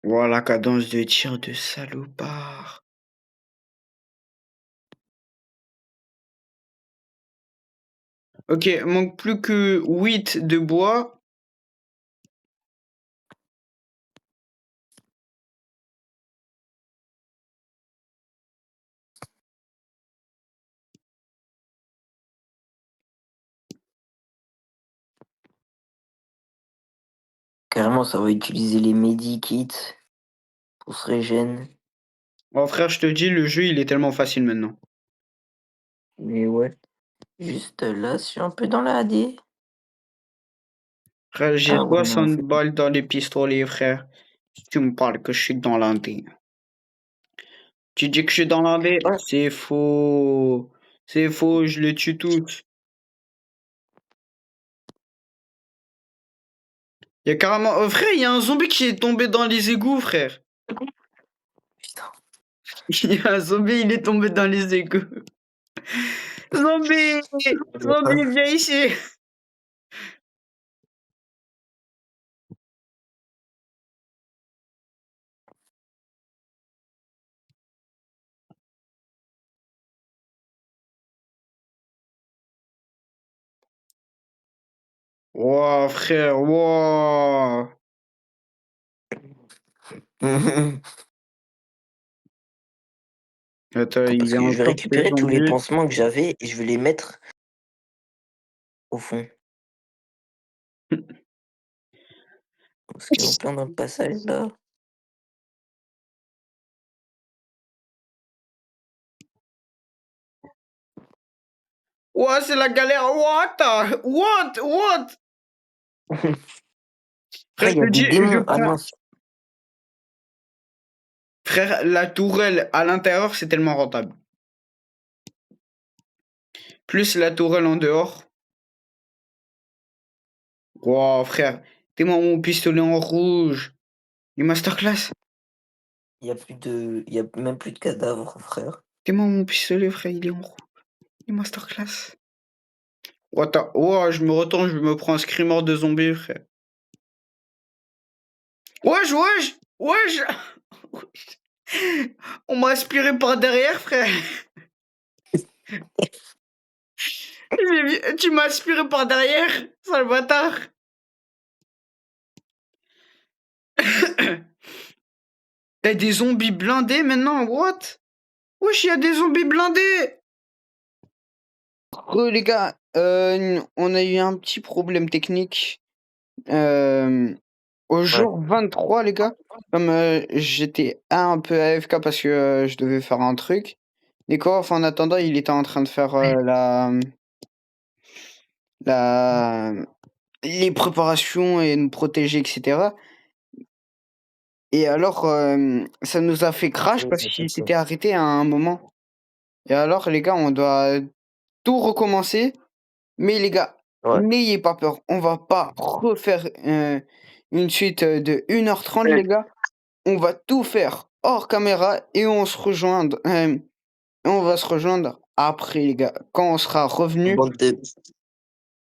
[SPEAKER 1] Ouah, la cadence de tir de salopard. Ok, manque plus que 8 de bois.
[SPEAKER 2] Carrément, ça va utiliser les medikits pour se régène.
[SPEAKER 1] Oh frère, je te dis, le jeu, il est tellement facile maintenant.
[SPEAKER 2] Mais ouais. Juste là, je suis un peu dans la AD.
[SPEAKER 1] Frère, j'ai
[SPEAKER 2] Ah ouais, non, en
[SPEAKER 1] 60
[SPEAKER 2] fait.
[SPEAKER 1] balles dans les pistolets, frère. Tu me parles que je suis dans l'indé. Tu dis que je suis dans l'indé?
[SPEAKER 2] Ouais.
[SPEAKER 1] C'est faux. C'est faux, je les tue tous. Il y a carrément... Oh, frère, il y a un zombie qui est tombé dans les égouts, frère.
[SPEAKER 2] Putain.
[SPEAKER 1] Il y a un zombie, il est tombé dans les égouts. Zombie! Zombie, viens ici! Wow, frère, wow! Attends,
[SPEAKER 2] Attends,
[SPEAKER 1] il
[SPEAKER 2] parce
[SPEAKER 1] est
[SPEAKER 2] que je vais
[SPEAKER 1] encore ces
[SPEAKER 2] récupérer tous les
[SPEAKER 1] zombies.
[SPEAKER 2] pansements que j'avais et je vais les mettre au fond. Parce qu'en plein dans le passage là.
[SPEAKER 1] Ouah, c'est la galère. What? What? What? Frère,
[SPEAKER 2] Après, il y
[SPEAKER 1] je
[SPEAKER 2] a
[SPEAKER 1] te
[SPEAKER 2] des
[SPEAKER 1] dis, je
[SPEAKER 2] démons. Ah
[SPEAKER 1] prends.
[SPEAKER 2] non.
[SPEAKER 1] Frère, la tourelle à l'intérieur, c'est tellement rentable. Plus la tourelle en dehors. Wow, frère. T'es-moi mon pistolet en rouge. Les masterclass.
[SPEAKER 2] Il y a même plus de cadavres, frère.
[SPEAKER 1] T'es-moi mon pistolet, frère, il est en rouge. Les masterclass. What wow, je me retourne, je me prends un screamer de zombie, frère. Wesh, wesh, wesh. On m'a aspiré par derrière, frère. Tu m'as aspiré par derrière, sale bâtard. T'as des zombies blindés maintenant, what? Wesh, il y a des zombies blindés! Oh les gars, on a eu un petit problème technique. Au
[SPEAKER 2] Ouais.
[SPEAKER 1] jour 23, les gars, comme j'étais un peu AFK parce que je devais faire un truc. Enfin, en attendant, il était en train de faire la, les préparations et nous protéger, etc. Et alors, ça nous a fait crash
[SPEAKER 2] Oui,
[SPEAKER 1] parce
[SPEAKER 2] j'ai
[SPEAKER 1] qu'il
[SPEAKER 2] capté.
[SPEAKER 1] s'était arrêté à un moment. Et alors, les gars, on doit tout recommencer. Mais les gars,
[SPEAKER 2] Ouais.
[SPEAKER 1] n'ayez pas peur. On va pas refaire une suite de 1h30, les gars. On va tout faire hors caméra et on va se rejoindre après, les gars, quand on sera revenu.
[SPEAKER 2] Bande de,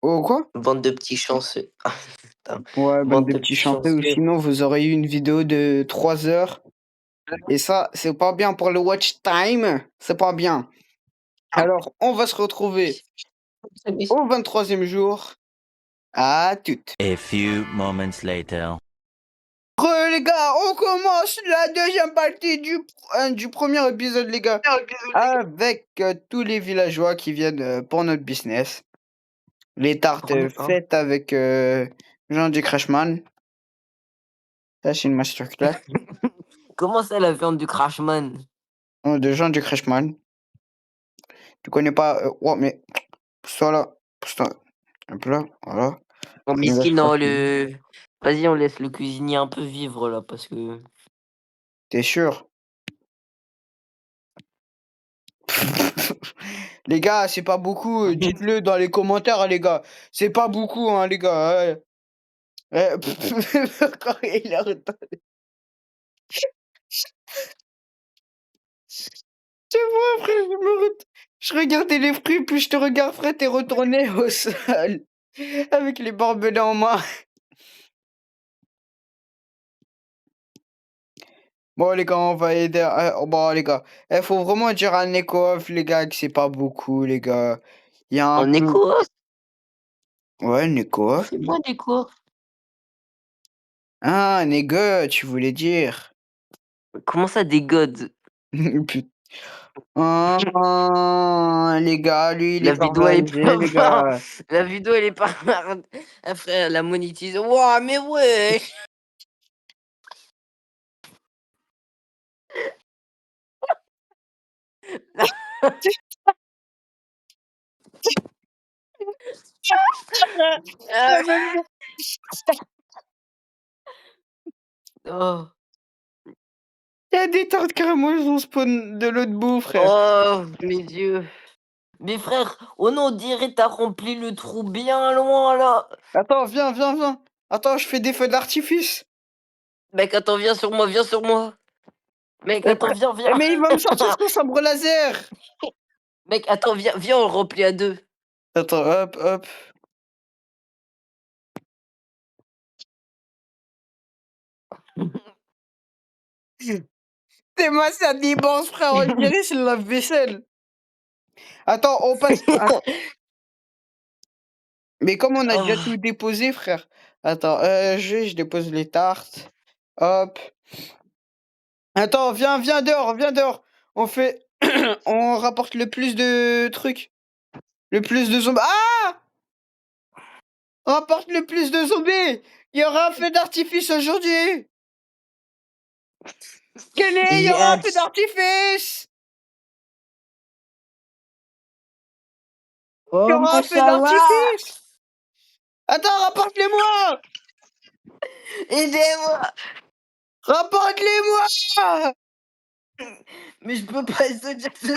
[SPEAKER 1] Au quoi?
[SPEAKER 2] bande de petits chanceux. Ah, putain.
[SPEAKER 1] Ouais, bande
[SPEAKER 2] Bande
[SPEAKER 1] de
[SPEAKER 2] de
[SPEAKER 1] petits
[SPEAKER 2] petits
[SPEAKER 1] chanceux, ou
[SPEAKER 2] chanceux.
[SPEAKER 1] sinon vous aurez eu une vidéo de 3 heures. Et ça, c'est pas bien pour le watch time. C'est pas bien. Alors, on va se retrouver au 23e jour. À toutes.
[SPEAKER 4] A few moments later.
[SPEAKER 1] Les gars, on commence la deuxième partie du premier épisode, les gars. Avec tous les villageois qui viennent pour notre business. Les tartes
[SPEAKER 2] Pour nous, hein.
[SPEAKER 1] faites avec Jean du Crashman. Ça, c'est une masterclass.
[SPEAKER 2] Comment ça, la viande du Crashman?
[SPEAKER 1] De Jean du Crashman. Tu connais pas. Ouais, mais. Pousse-toi là. Pousse-toi. Un peu là. Voilà.
[SPEAKER 2] Oh,
[SPEAKER 1] Mais là, je
[SPEAKER 2] miskin,
[SPEAKER 1] crois
[SPEAKER 2] non,
[SPEAKER 1] que
[SPEAKER 2] Vas-y, on laisse le cuisinier un peu vivre, là, parce que...
[SPEAKER 1] t'es sûr. Les gars, c'est pas beaucoup. Dites-le dans les commentaires, les gars. C'est pas beaucoup, hein, les gars. Quand il est retourné. Tu vois, frère, je regardais les fruits, puis je te regarde, frère, t'es retourné au sol. Avec les barbelés en main. Bon, les gars, on va aider. Bon, les gars, il faut vraiment dire à Nekov, les gars, que c'est pas beaucoup, les gars. Il y a un
[SPEAKER 2] En
[SPEAKER 1] peu.
[SPEAKER 2] écho,
[SPEAKER 1] Ouais, Nekov.
[SPEAKER 2] c'est moi d'écho.
[SPEAKER 1] Ah, Nega, tu voulais dire.
[SPEAKER 2] Comment ça, des gods?
[SPEAKER 1] Putain. Ah, les gars, lui, il est
[SPEAKER 2] La vidéo, elle est
[SPEAKER 1] paralysé,
[SPEAKER 2] pas...
[SPEAKER 1] les gars.
[SPEAKER 2] La vidéo, elle est pas... Ah, frère, la monétise. Ouah, mais ouais.
[SPEAKER 1] Ah,
[SPEAKER 2] Ah,
[SPEAKER 1] même pas.
[SPEAKER 2] oh,
[SPEAKER 1] Il y a des tartes carrément, ils ont spawn de l'autre bout, frère.
[SPEAKER 2] oh, mes yeux. Mais frère, oh non, on dirait t'as rempli le trou bien loin, là.
[SPEAKER 1] Attends, viens, viens, viens. Attends, je fais des feux d'artifice.
[SPEAKER 2] Mec, attends, viens sur moi, viens sur moi. Mec, attends, viens, viens.
[SPEAKER 1] Mais il va me sortir son sabre laser.
[SPEAKER 2] Mec, attends, viens, viens, on remplit à deux.
[SPEAKER 1] Attends, hop, hop. C'est moi, ça dépense, frère. On dirait c'est la vaisselle. Attends, on passe. Ah, mais comme on a déjà
[SPEAKER 2] Oh.
[SPEAKER 1] tout déposé, frère. Attends, je dépose les tartes. Hop. Attends, viens, viens dehors, viens dehors. On fait. On rapporte le plus de trucs. Le plus de zombies. Ah! On rapporte le plus de zombies. Il y aura un feu d'artifice aujourd'hui. Kenny, il y aura un feu
[SPEAKER 2] Yes.
[SPEAKER 1] d'artifice. Il y
[SPEAKER 2] Oh,
[SPEAKER 1] aura un feu
[SPEAKER 2] machallah.
[SPEAKER 1] d'artifice. Attends, rapporte-les-moi.
[SPEAKER 2] Aidez-moi.
[SPEAKER 1] Rapporte-les-moi.
[SPEAKER 2] Mais je peux pas se dire que